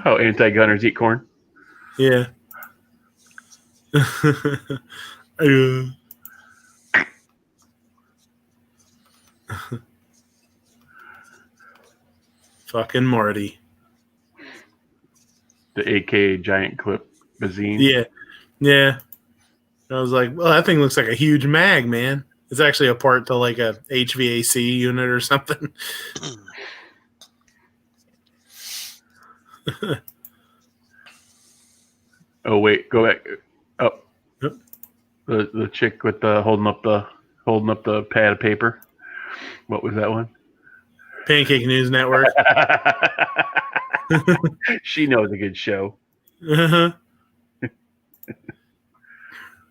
[SPEAKER 2] How anti-gunners eat corn.
[SPEAKER 1] Yeah. Fucking Marty.
[SPEAKER 2] The AK giant clip bazine.
[SPEAKER 1] Yeah. I was like, well, that thing looks like a huge mag, man. It's actually a part to like a HVAC unit or something.
[SPEAKER 2] Oh wait, go back. Oh,
[SPEAKER 1] yep.
[SPEAKER 2] The chick with the holding up the pad of paper. What was that one?
[SPEAKER 1] Pancake News Network.
[SPEAKER 2] She knows a good show.
[SPEAKER 1] Uh-huh.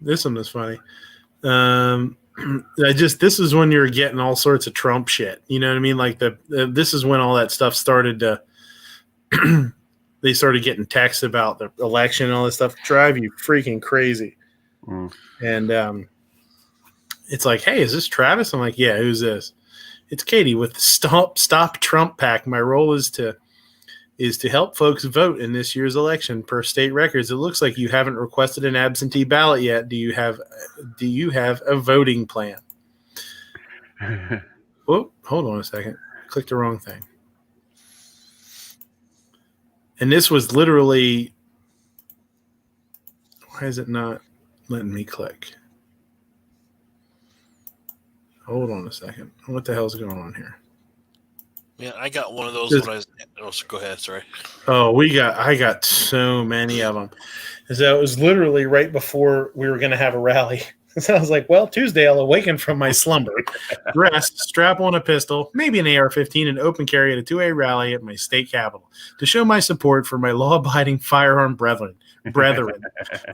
[SPEAKER 1] This one was funny. This is when you're getting all sorts of Trump shit. You know what I mean? Like this is when all that stuff started to. They started getting texts about the election and all this stuff. Drive you freaking crazy.
[SPEAKER 2] Mm.
[SPEAKER 1] And it's like, hey, is this Travis? I'm like, yeah. Who's this? It's Katie with the Stop Trump PAC. My role is to help folks vote in this year's election per state records. It looks like you haven't requested an absentee ballot yet. Do you have a voting plan? Oh, hold on a second. Clicked the wrong thing. And this was literally, why is it not letting me click? Hold on a second. What the hell's going on here?
[SPEAKER 3] Yeah, I got one of those when I was. Oh, so go ahead. Sorry.
[SPEAKER 1] Oh, I got so many of them. So it was literally right before we were going to have a rally. So I was like, well, Tuesday I'll awaken from my slumber, rest, strap on a pistol, maybe an AR-15, and open carry at a 2A rally at my state capital to show my support for my law-abiding firearm brethren. brethren.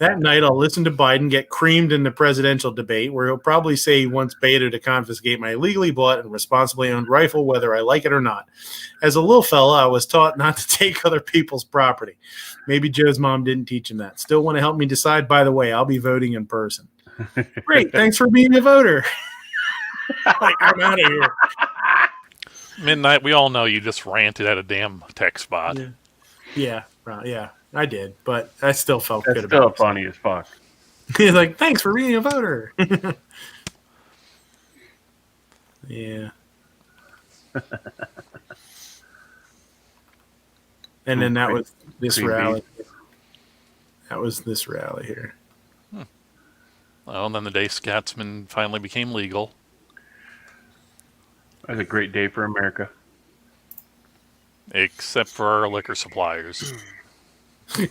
[SPEAKER 1] That night, I'll listen to Biden get creamed in the presidential debate, where he'll probably say he wants Beto to confiscate my illegally bought and responsibly owned rifle, whether I like it or not. As a little fella, I was taught not to take other people's property. Maybe Joe's mom didn't teach him that. Still want to help me decide? By the way, I'll be voting in person. Great. Thanks for being a voter. Like, I'm out of here.
[SPEAKER 4] Midnight, we all know you just ranted at a damn tech spot.
[SPEAKER 1] Yeah, I did, but I still felt
[SPEAKER 2] That's
[SPEAKER 1] good about it.
[SPEAKER 2] still funny as fuck.
[SPEAKER 1] He's like, thanks for being a voter. Yeah. And then that was this rally. That was this rally here.
[SPEAKER 4] Well, and then the day Scotsman finally became legal.
[SPEAKER 2] That was a great day for America.
[SPEAKER 4] Except for our liquor suppliers.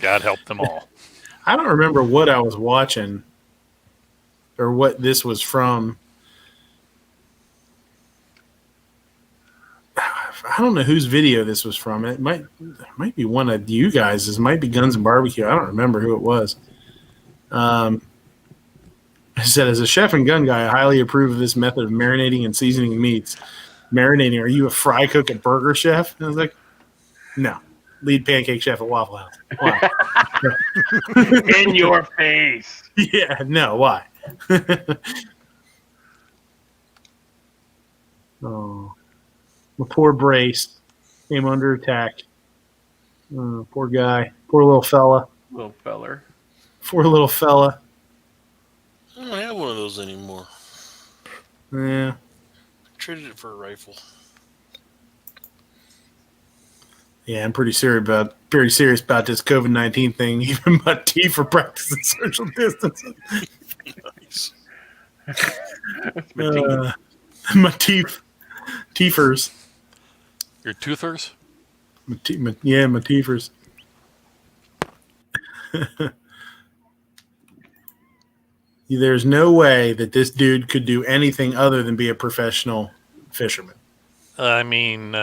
[SPEAKER 4] God help them all.
[SPEAKER 1] I don't remember what I was watching or what this was from. I don't know whose video this was from. It might be one of you guys. This might be Guns and Barbecue. I don't remember who it was. I said, as a chef and gun guy, I highly approve of this method of marinating and seasoning meats. Marinating, are you a fry cook at Burger Chef? And I was like, no. Lead pancake chef at Waffle House. Why?
[SPEAKER 2] In your face.
[SPEAKER 1] Yeah, no, why? Oh, the poor Brace came under attack. Oh, poor guy. Poor little fella.
[SPEAKER 2] Little feller.
[SPEAKER 1] Poor little fella.
[SPEAKER 3] I don't have one of those anymore.
[SPEAKER 1] Yeah.
[SPEAKER 3] Traded it for a rifle.
[SPEAKER 1] Yeah, I'm pretty serious about this COVID-19 thing. Even my teeth for practicing social distancing.
[SPEAKER 3] Nice.
[SPEAKER 2] That's my teeth.
[SPEAKER 1] My teethers.
[SPEAKER 4] Your toothers?
[SPEAKER 1] My teethers. There's no way that this dude could do anything other than be a professional fisherman.
[SPEAKER 4] I mean,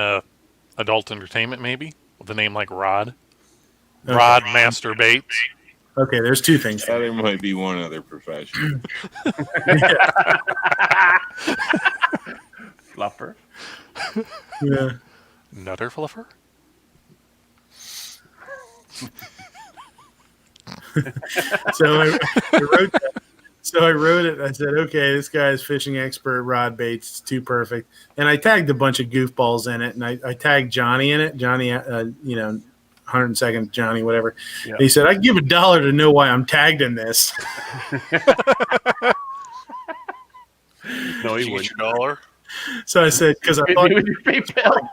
[SPEAKER 4] adult entertainment, maybe? With a name like Rod.
[SPEAKER 1] Okay.
[SPEAKER 4] Rod masturbates.
[SPEAKER 1] Okay, there's two things.
[SPEAKER 5] There might be one other profession.
[SPEAKER 2] Fluffer.
[SPEAKER 1] Yeah.
[SPEAKER 4] Nutter fluffer?
[SPEAKER 1] So I wrote it. I said, okay, this guy's fishing expert, rod baits, it's too perfect. And I tagged a bunch of goofballs in it, and I tagged Johnny in it. Johnny, 102nd Johnny, whatever.
[SPEAKER 2] Yeah.
[SPEAKER 1] He said, I'd give $1 to know why I'm tagged in this.
[SPEAKER 2] No, he
[SPEAKER 3] Did you
[SPEAKER 2] wouldn't.
[SPEAKER 3] get your dollar?
[SPEAKER 1] So I said, because I
[SPEAKER 2] Hit
[SPEAKER 1] thought
[SPEAKER 2] me with your PayPal.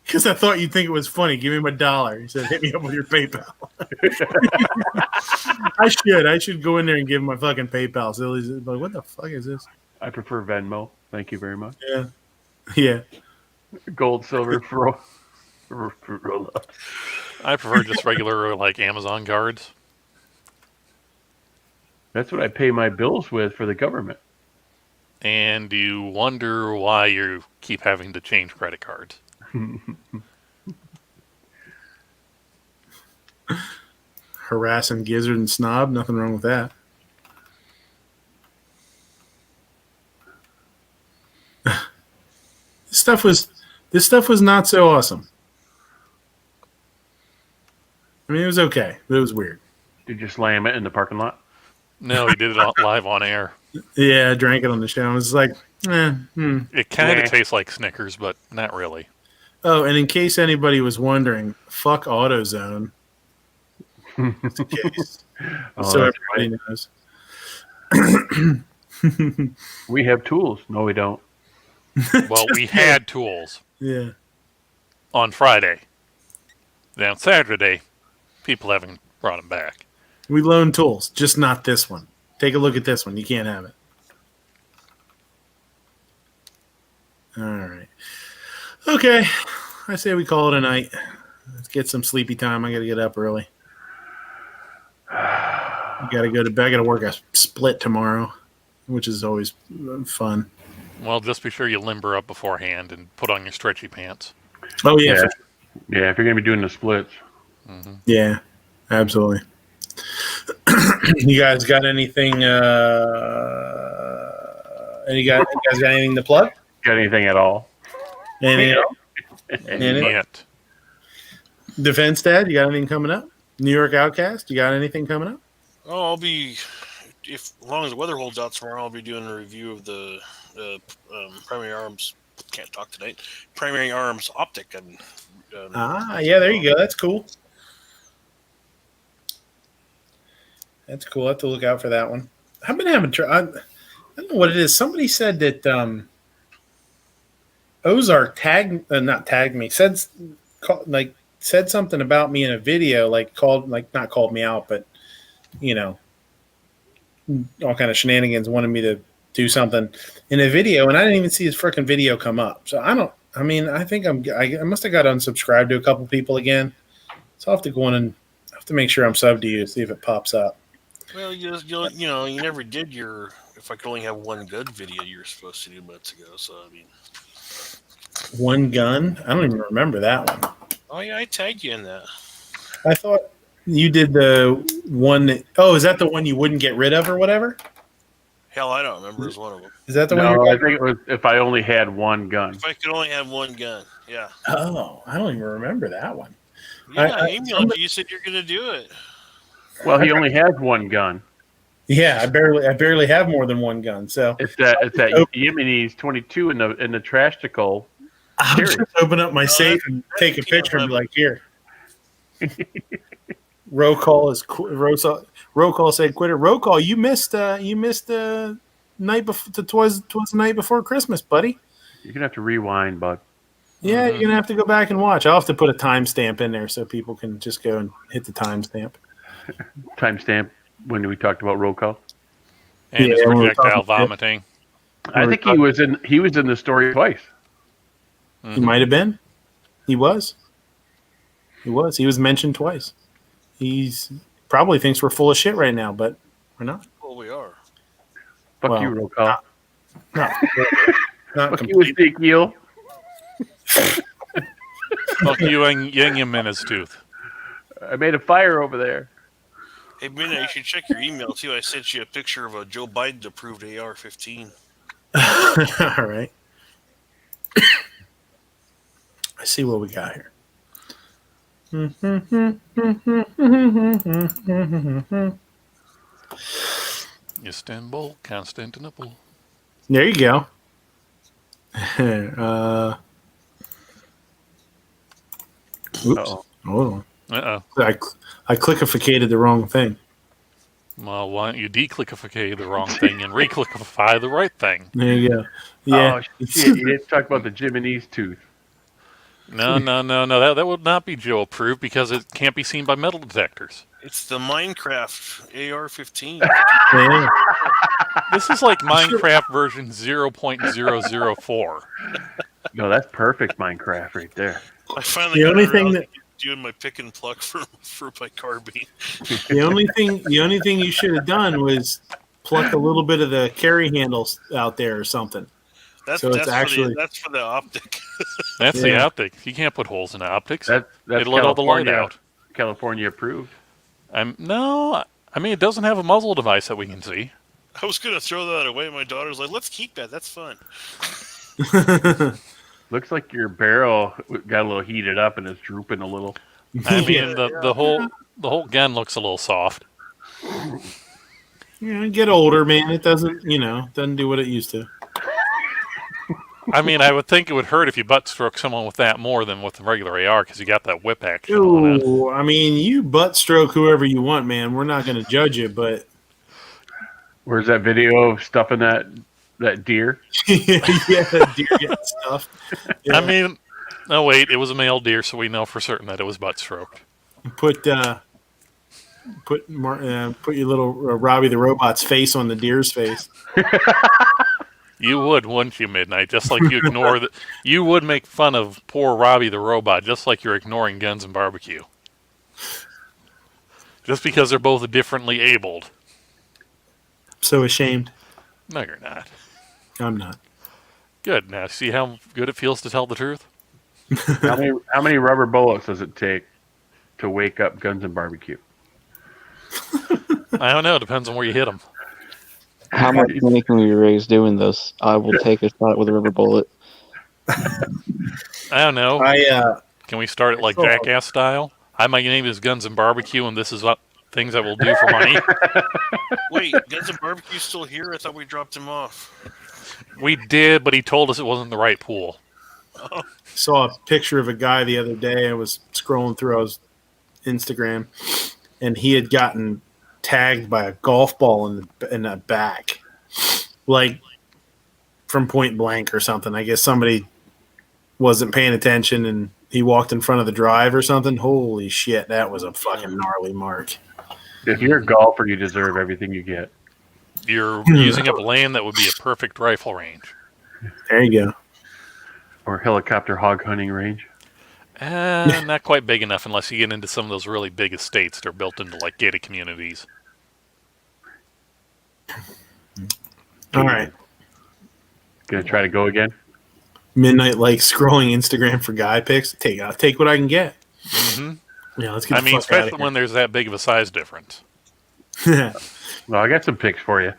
[SPEAKER 1] Because I thought you'd think it was funny. Give me my $1. He said, hit me up with your PayPal. I should go in there and give him my fucking PayPal. So he's like, what the fuck is this?
[SPEAKER 2] I prefer Venmo. Thank you very much.
[SPEAKER 1] Yeah.
[SPEAKER 2] Gold, silver, for roll up.
[SPEAKER 4] I prefer just regular, like, Amazon cards.
[SPEAKER 2] That's what I pay my bills with for the government.
[SPEAKER 4] And you wonder why you keep having to change credit cards.
[SPEAKER 1] Harassing gizzard and snob, nothing wrong with that. This stuff was not so awesome. I mean, it was okay, but it was weird.
[SPEAKER 2] Did you slam it in the parking lot?
[SPEAKER 4] No, he did it live on air.
[SPEAKER 1] Yeah, I drank it on the show. I was like,
[SPEAKER 4] It kind of tastes like Snickers, but not really.
[SPEAKER 1] Oh, and in case anybody was wondering, fuck AutoZone. Just in case. So everybody knows.
[SPEAKER 2] We have tools. No, we don't.
[SPEAKER 4] Well, we had tools.
[SPEAKER 1] Yeah.
[SPEAKER 4] On Friday. Then on Saturday, people haven't brought them back.
[SPEAKER 1] We loan tools, just not this one. Take a look at this one. You can't have it. All right. Okay. I say we call it a night. Let's get some sleepy time. I got to get up early. I got to go to bed. I got to work a split tomorrow, which is always fun.
[SPEAKER 4] Well, just be sure you limber up beforehand and put on your stretchy pants.
[SPEAKER 1] Oh, yeah.
[SPEAKER 2] Yeah, if you're going to be doing the splits.
[SPEAKER 1] Yeah, absolutely. You guys got anything? You guys got anything to plug?
[SPEAKER 2] Got anything at all?
[SPEAKER 1] Anything else?
[SPEAKER 4] Yet.
[SPEAKER 1] Defense Dad, you got anything coming up? New York Outcast, you got anything coming up?
[SPEAKER 3] Oh, I'll be, as long as the weather holds out tomorrow, I'll be doing a review of the Primary Arms. Can't talk tonight. Primary Arms Optic.
[SPEAKER 1] Yeah, there you go. That's cool. That's cool. I have to look out for that one. I've been having I don't know what it is. Somebody said that Ozark not tagged me, said something about me in a video, not called me out, but all kind of shenanigans, wanted me to do something in a video, and I didn't even see his freaking video come up. So I think I must have got unsubscribed to a couple people again. So I'll have to go in and I have to make sure I'm subbed to you, see if it pops up.
[SPEAKER 3] Well, you never did your "if I could only have one good" video you were supposed to do months ago. So
[SPEAKER 1] One gun? I don't even remember that one.
[SPEAKER 3] Oh yeah, I tagged you in that.
[SPEAKER 1] I thought you did the one that. Oh, is that the one you wouldn't get rid of or whatever?
[SPEAKER 3] Hell, I don't remember as one of them.
[SPEAKER 1] Is that the
[SPEAKER 2] No,
[SPEAKER 1] one?
[SPEAKER 2] I think it was "if I only had one gun."
[SPEAKER 3] If I could only have one gun, yeah.
[SPEAKER 1] Oh, I don't even remember that one.
[SPEAKER 3] Yeah, I emailed you. You said you're going to do it.
[SPEAKER 2] Well, he only has one gun.
[SPEAKER 1] Yeah, I barely have more than one gun. So
[SPEAKER 2] it's that Yemenis 22 in the trashticle.
[SPEAKER 1] I'll just open up my safe and take a picture and be like, here. Roll call said quitter. Roll call. You missed night before. Twas the night before Christmas, buddy.
[SPEAKER 2] You're gonna have to rewind, bud.
[SPEAKER 1] Yeah, you're gonna have to go back and watch. I'll have to put a timestamp in there so people can just go and hit the timestamp.
[SPEAKER 2] Timestamp when we talked about roll call.
[SPEAKER 4] And his projectile vomiting.
[SPEAKER 2] I think he was in the story twice.
[SPEAKER 1] He might have been. He was. He was mentioned twice. He's probably thinks we're full of shit right now, but we're not.
[SPEAKER 3] Well, we are.
[SPEAKER 2] Fuck you, roll call.
[SPEAKER 1] Not
[SPEAKER 2] Fuck you, Ezekiel.
[SPEAKER 4] Fuck you and your menace tooth.
[SPEAKER 2] I made a fire over there.
[SPEAKER 3] Hey, Midnight, you should check your email too. I sent you a picture of a Joe Biden approved AR-15.
[SPEAKER 1] All right. I see what we got here.
[SPEAKER 4] Istanbul, Constantinople.
[SPEAKER 1] There you go. Oops. Hold on. I clickificated the wrong thing.
[SPEAKER 4] Well, why don't you declickify the wrong thing and reclickify the right thing?
[SPEAKER 1] There you go. Yeah.
[SPEAKER 2] Oh, shit. You didn't talk about the Jiminy's tooth.
[SPEAKER 4] No. That would not be Joe approved because it can't be seen by metal detectors.
[SPEAKER 3] It's the Minecraft AR-15.
[SPEAKER 1] Yeah.
[SPEAKER 4] This is like Minecraft version 0.004.
[SPEAKER 2] No, that's perfect Minecraft right there.
[SPEAKER 3] I finally
[SPEAKER 1] The
[SPEAKER 3] got
[SPEAKER 1] only
[SPEAKER 3] around
[SPEAKER 1] thing
[SPEAKER 3] to
[SPEAKER 1] that
[SPEAKER 3] doing my pick and pluck for my carbine.
[SPEAKER 1] the only thing you should have done was pluck a little bit of the carry handles out there or something.
[SPEAKER 3] That's
[SPEAKER 1] for the
[SPEAKER 3] optic.
[SPEAKER 4] That's the optic. You can't put holes in the optics.
[SPEAKER 2] That's
[SPEAKER 4] It'll let all the light out.
[SPEAKER 2] California approved.
[SPEAKER 4] No, I mean it doesn't have a muzzle device that we can see.
[SPEAKER 3] I was going to throw that away. My daughter's like, let's keep that. That's fun.
[SPEAKER 2] Looks like your barrel got a little heated up and is drooping a little.
[SPEAKER 4] I mean the whole gun looks a little soft.
[SPEAKER 1] Yeah, get older, man. It doesn't do what it used to.
[SPEAKER 4] I mean, I would think it would hurt if you butt stroke someone with that more than with the regular AR because you got that whip action on it.
[SPEAKER 1] I mean, you butt stroke whoever you want, man. We're not going to judge you, but
[SPEAKER 2] where's that video of stuffing that deer?
[SPEAKER 1] Yeah, the deer getting stuffed. Yeah.
[SPEAKER 4] I mean, no, wait, it was a male deer, so we know for certain that it was butt stroked.
[SPEAKER 1] Put your little Robbie the Robot's face on the deer's face.
[SPEAKER 4] You would, wouldn't you, Midnight? Just like you ignore that. You would make fun of poor Robbie the Robot, just like you're ignoring Guns and Barbecue. Just because they're both differently abled.
[SPEAKER 1] So ashamed.
[SPEAKER 4] No, you're not.
[SPEAKER 1] I'm not.
[SPEAKER 4] Good. Now, see how good it feels to tell the truth?
[SPEAKER 2] How many rubber bullets does it take to wake up Guns and Barbecue?
[SPEAKER 4] I don't know. Depends on where you hit them.
[SPEAKER 6] How much money can we raise doing this? I will take a shot with a rubber bullet.
[SPEAKER 4] I don't know. Can we start it like
[SPEAKER 1] saw-
[SPEAKER 4] Jackass style? Hi, my name is Guns and Barbecue, and this is what things I will do for money.
[SPEAKER 3] Wait, Guns and Barbecue still here? I thought we dropped him off.
[SPEAKER 4] We did, but he told us it wasn't the right pool.
[SPEAKER 1] Saw a picture of a guy the other day. I was scrolling through his Instagram, and he had gotten tagged by a golf ball in the back, like from point blank or something. I guess somebody wasn't paying attention, and he walked in front of the drive or something. Holy shit, that was a fucking gnarly mark.
[SPEAKER 2] If you're a golfer, you deserve everything you get.
[SPEAKER 4] You're using up land that would be a perfect rifle range.
[SPEAKER 1] There you go.
[SPEAKER 2] Or helicopter hog hunting range.
[SPEAKER 4] Not quite big enough unless you get into some of those really big estates. They're built into like gated communities.
[SPEAKER 1] All right.
[SPEAKER 2] Gonna try to go again?
[SPEAKER 1] Midnight like scrolling Instagram for guy pics. I'll take what I can get.
[SPEAKER 4] Mm-hmm.
[SPEAKER 1] Yeah, let's get
[SPEAKER 4] I
[SPEAKER 1] the
[SPEAKER 4] mean,
[SPEAKER 1] fuck out of
[SPEAKER 4] especially when there's that big of a size difference.
[SPEAKER 1] here.
[SPEAKER 2] Well, I got some pics for you.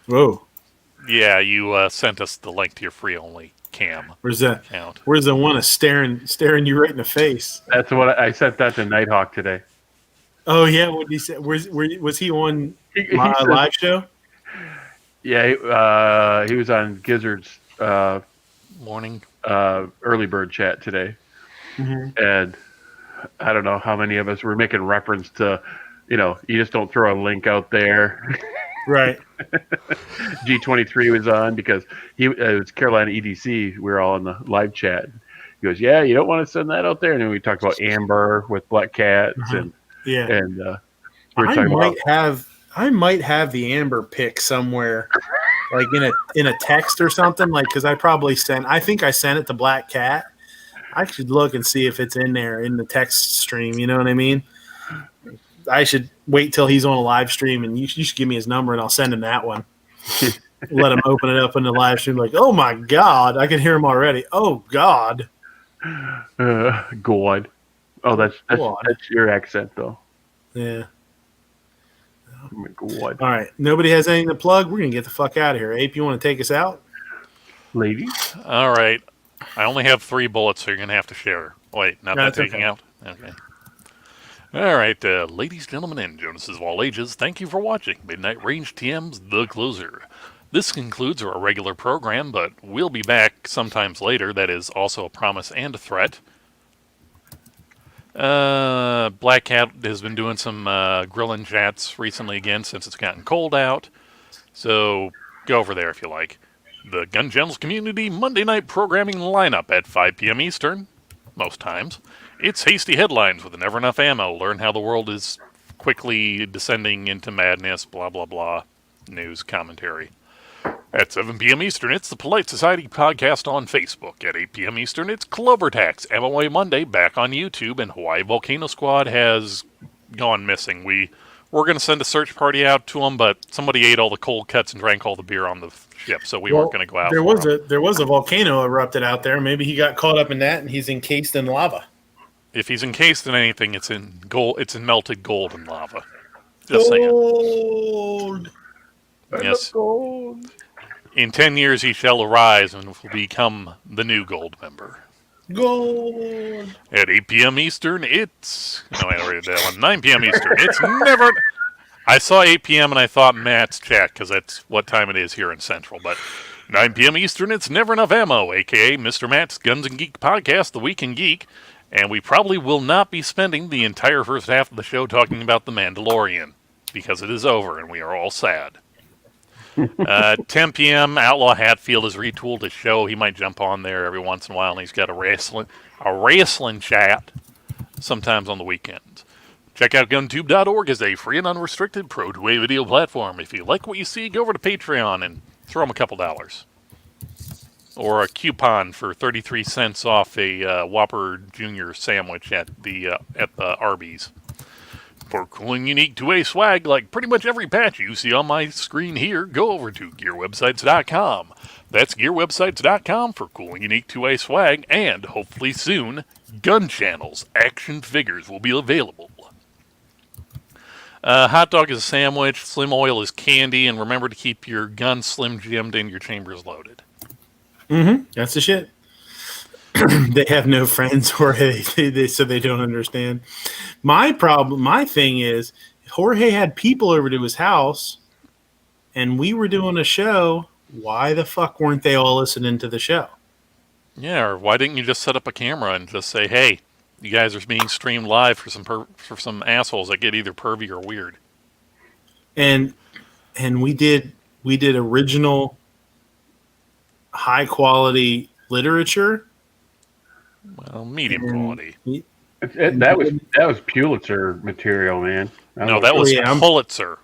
[SPEAKER 1] Whoa.
[SPEAKER 4] Yeah, you sent us the link to your free only cam.
[SPEAKER 1] Where's that?
[SPEAKER 4] Account.
[SPEAKER 1] Where's the one of staring you right in the face?
[SPEAKER 2] That's what I sent that to Nighthawk today.
[SPEAKER 1] Oh yeah, what did he say? Was he on
[SPEAKER 2] He
[SPEAKER 1] my
[SPEAKER 2] said-
[SPEAKER 1] live show?
[SPEAKER 2] Yeah, he was on Gizzard's
[SPEAKER 4] Morning.
[SPEAKER 2] early bird chat today. And I don't know how many of us were making reference to, you just don't throw a link out there.
[SPEAKER 1] Right.
[SPEAKER 2] G23 was on because it was Carolina EDC. We were all in the live chat. He goes, "Yeah, you don't want to send that out there." And then we talked about Amber with Black Cats and we were talking about.
[SPEAKER 1] I might have the Amber pic somewhere, like in a text or something. Like because I think I sent it to Black Cat. I should look and see if it's in there in the text stream. You know what I mean? I should wait till he's on a live stream, and you should give me his number, and I'll send him that one. Let him open it up in the live stream. Like, oh my god, I can hear him already. Oh god.
[SPEAKER 2] God. Oh, that's your accent though.
[SPEAKER 1] Yeah.
[SPEAKER 2] God.
[SPEAKER 1] All right. Nobody has anything to plug. We're gonna get the fuck out of here. Ape, you want to take us out?
[SPEAKER 2] Ladies.
[SPEAKER 4] All right. I only have 3 bullets, so you're gonna have to share. Wait, not that taking
[SPEAKER 1] okay.
[SPEAKER 4] out. Okay. All right, ladies, gentlemen, and Jonases of all ages, thank you for watching Midnight Range TM's The Closer. This concludes our regular program, but we'll be back sometimes later. That is also a promise and a threat. Black Cat has been doing some grilling chats recently again since it's gotten cold out. So go over there if you like. The Gun Channel's community Monday night programming lineup at 5 p.m. Eastern, most times. It's hasty headlines with never enough ammo. Learn how the world is quickly descending into madness, blah, blah, blah. News commentary. At 7 p.m. Eastern, it's the Polite Society podcast on Facebook. At 8 p.m. Eastern, it's Clover Tax, MOA Monday, back on YouTube, and Hawaii Volcano Squad has gone missing. We're going to send a search party out to them, but somebody ate all the cold cuts and drank all the beer on the ship, so we weren't going to go out.
[SPEAKER 1] There was a volcano erupted out there. Maybe he got caught up in that, and he's encased in lava.
[SPEAKER 4] If he's encased in anything, it's in gold. It's in melted gold and lava. Just saying.
[SPEAKER 1] Gold.
[SPEAKER 4] Yes. In 10 years, he shall arise and will become the new gold member.
[SPEAKER 1] Gold.
[SPEAKER 4] At 8 p.m. Eastern, it's... No, I already did that one. 9 p.m. Eastern, it's never... I saw 8 p.m. and I thought Matt's chat, because that's what time it is here in Central. But 9 p.m. Eastern, it's Never Enough Ammo, a.k.a. Mr. Matt's Guns and Geek podcast, The Week in Geek. And we probably will not be spending the entire first half of the show talking about The Mandalorian, because it is over and we are all sad. 10 p.m., Outlaw Hatfield has retooled his show. He might jump on there every once in a while, and he's got a wrestling chat sometimes on the weekends. Check out GunTube.org as a free and unrestricted Pro2A video platform. If you like what you see, go over to Patreon and throw them a couple dollars. Or a coupon for 33 cents off a Whopper Jr. sandwich at the Arby's. For cool and unique 2A swag like pretty much every patch you see on my screen here, go over to GearWebsites.com. That's GearWebsites.com for cool and unique 2A swag, and hopefully soon, Gun Channel's action figures will be available. Hot dog is a sandwich. Slim oil is candy. And remember to keep your gun slim jimmed and your chambers loaded.
[SPEAKER 1] Mm-hmm. That's the shit. They have no friends, Jorge, so they don't understand. My thing is, Jorge had people over to his house, and we were doing a show. Why the fuck weren't they all listening to the show?
[SPEAKER 4] Yeah, or why didn't you just set up a camera and just say, "Hey, you guys are being streamed live for some assholes that get either pervy or weird."
[SPEAKER 1] And we did original, high quality literature.
[SPEAKER 4] Well, medium quality.
[SPEAKER 2] That was Pulitzer material, man.
[SPEAKER 4] No, that was Pulitzer.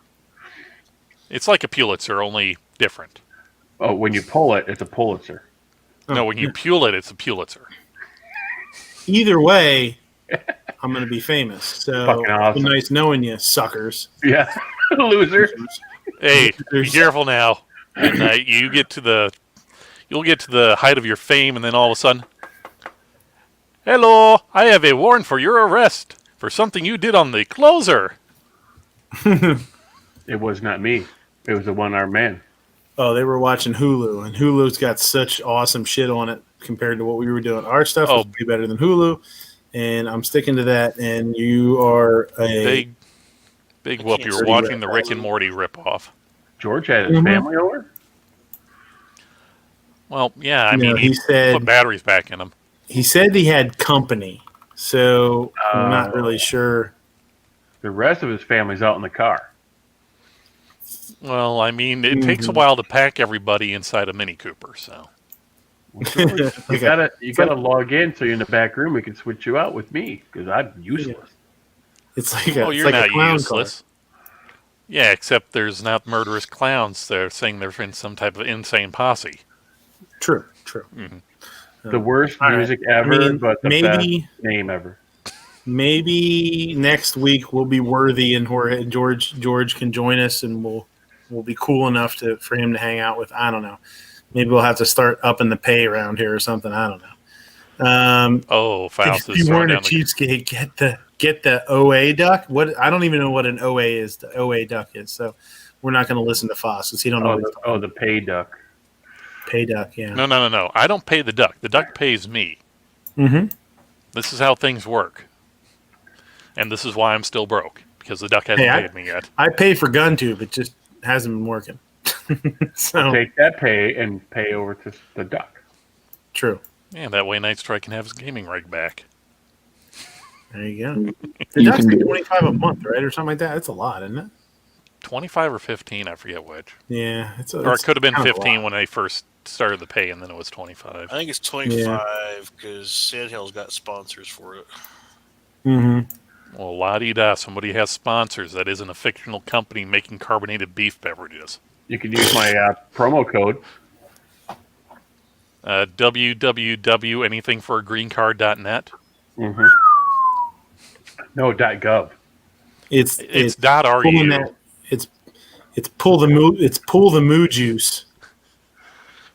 [SPEAKER 4] It's like a Pulitzer, only different.
[SPEAKER 2] Oh, when you pull it, it's a Pulitzer.
[SPEAKER 4] No, when you Pule it, it's a Pulitzer.
[SPEAKER 1] Either way, I'm going to be famous. So
[SPEAKER 2] Fucking awesome.
[SPEAKER 1] Nice knowing you, suckers.
[SPEAKER 2] Yeah, loser.
[SPEAKER 4] Hey, be careful now. And you'll get to the height of your fame, and then all of a sudden, hello, I have a warrant for your arrest for something you did on the closer.
[SPEAKER 2] It was not me. It was the one-armed man.
[SPEAKER 1] Oh, they were watching Hulu, and Hulu's got such awesome shit on it compared to what we were doing. Our stuff is way better than Hulu, and I'm sticking to that. And you are a
[SPEAKER 4] big whoop. You were watching the Rick and Morty ripoff.
[SPEAKER 2] George had his family over?
[SPEAKER 4] Well, yeah, I mean, he
[SPEAKER 1] said
[SPEAKER 4] put batteries back in them.
[SPEAKER 1] He said he had company, so I'm not really sure.
[SPEAKER 2] The rest of his family's out in the car.
[SPEAKER 4] Well, I mean, it takes a while to pack everybody inside a Mini Cooper, so.
[SPEAKER 2] You gotta log in so you're in the back room. We can switch you out with me because I'm useless.
[SPEAKER 1] It's like
[SPEAKER 4] you're not useless. Yeah, except there's not murderous clowns. They're saying they're in some type of insane posse.
[SPEAKER 1] True.
[SPEAKER 4] Mm-hmm.
[SPEAKER 2] The worst music ever, but the best name ever.
[SPEAKER 1] Maybe next week we'll be worthy, and George can join us, and we'll be cool enough for him to hang out with. I don't know. Maybe we'll have to start upping the pay around here or something. I don't know.
[SPEAKER 4] Faust
[SPEAKER 1] if you weren't a cheapskate, get the OA duck. What? I don't even know what an OA is. The OA duck is. So we're not going to listen to Faust because he don't know.
[SPEAKER 2] The pay duck.
[SPEAKER 1] Pay duck. Yeah.
[SPEAKER 4] No. I don't pay the duck. The duck pays me.
[SPEAKER 1] Mm-hmm.
[SPEAKER 4] This is how things work, and this is why I'm still broke because the duck hasn't paid me yet.
[SPEAKER 1] I pay for GunTube. It just hasn't been working. So
[SPEAKER 2] I'll take that pay and pay over to the duck.
[SPEAKER 1] True.
[SPEAKER 4] Yeah, that way Night Strike can have his gaming rig back.
[SPEAKER 1] There you go. The duck's like $25 a month, right, or something like that. That's a lot, isn't it?
[SPEAKER 4] 25 or 15, I forget which.
[SPEAKER 1] Yeah,
[SPEAKER 4] or it could have been 15 when they first started the pay, and then it was 25.
[SPEAKER 3] I think it's 25 because Sandhill's got sponsors for it.
[SPEAKER 1] Mm-hmm.
[SPEAKER 4] Well, la-di-da, somebody has sponsors. That isn't a fictional company making carbonated beef beverages.
[SPEAKER 2] You can use my promo code.
[SPEAKER 4] www.anythingforagreencard.net.
[SPEAKER 2] Mm-hmm. No, .gov.
[SPEAKER 1] It's
[SPEAKER 4] .ru.
[SPEAKER 1] It's pull the moo juice.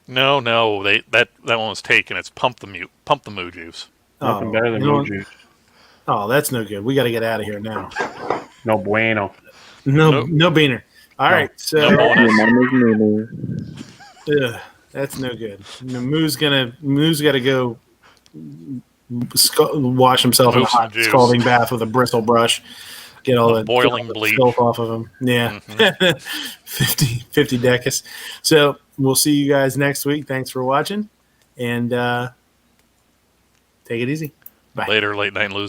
[SPEAKER 4] No, that one was taken. It's pump the moo juice.
[SPEAKER 2] Nothing better than moo juice.
[SPEAKER 1] Oh, that's no good. We got to get out of here now.
[SPEAKER 2] No bueno.
[SPEAKER 1] No beaner. All right, so that's no good. Moo's got to go wash himself in a hot scalding bath with a bristle brush. Get all the
[SPEAKER 4] boiling bleach
[SPEAKER 1] off of him. Yeah, 50 decus. So we'll see you guys next week. Thanks for watching, and take it easy. Bye.
[SPEAKER 4] Later, late night losers.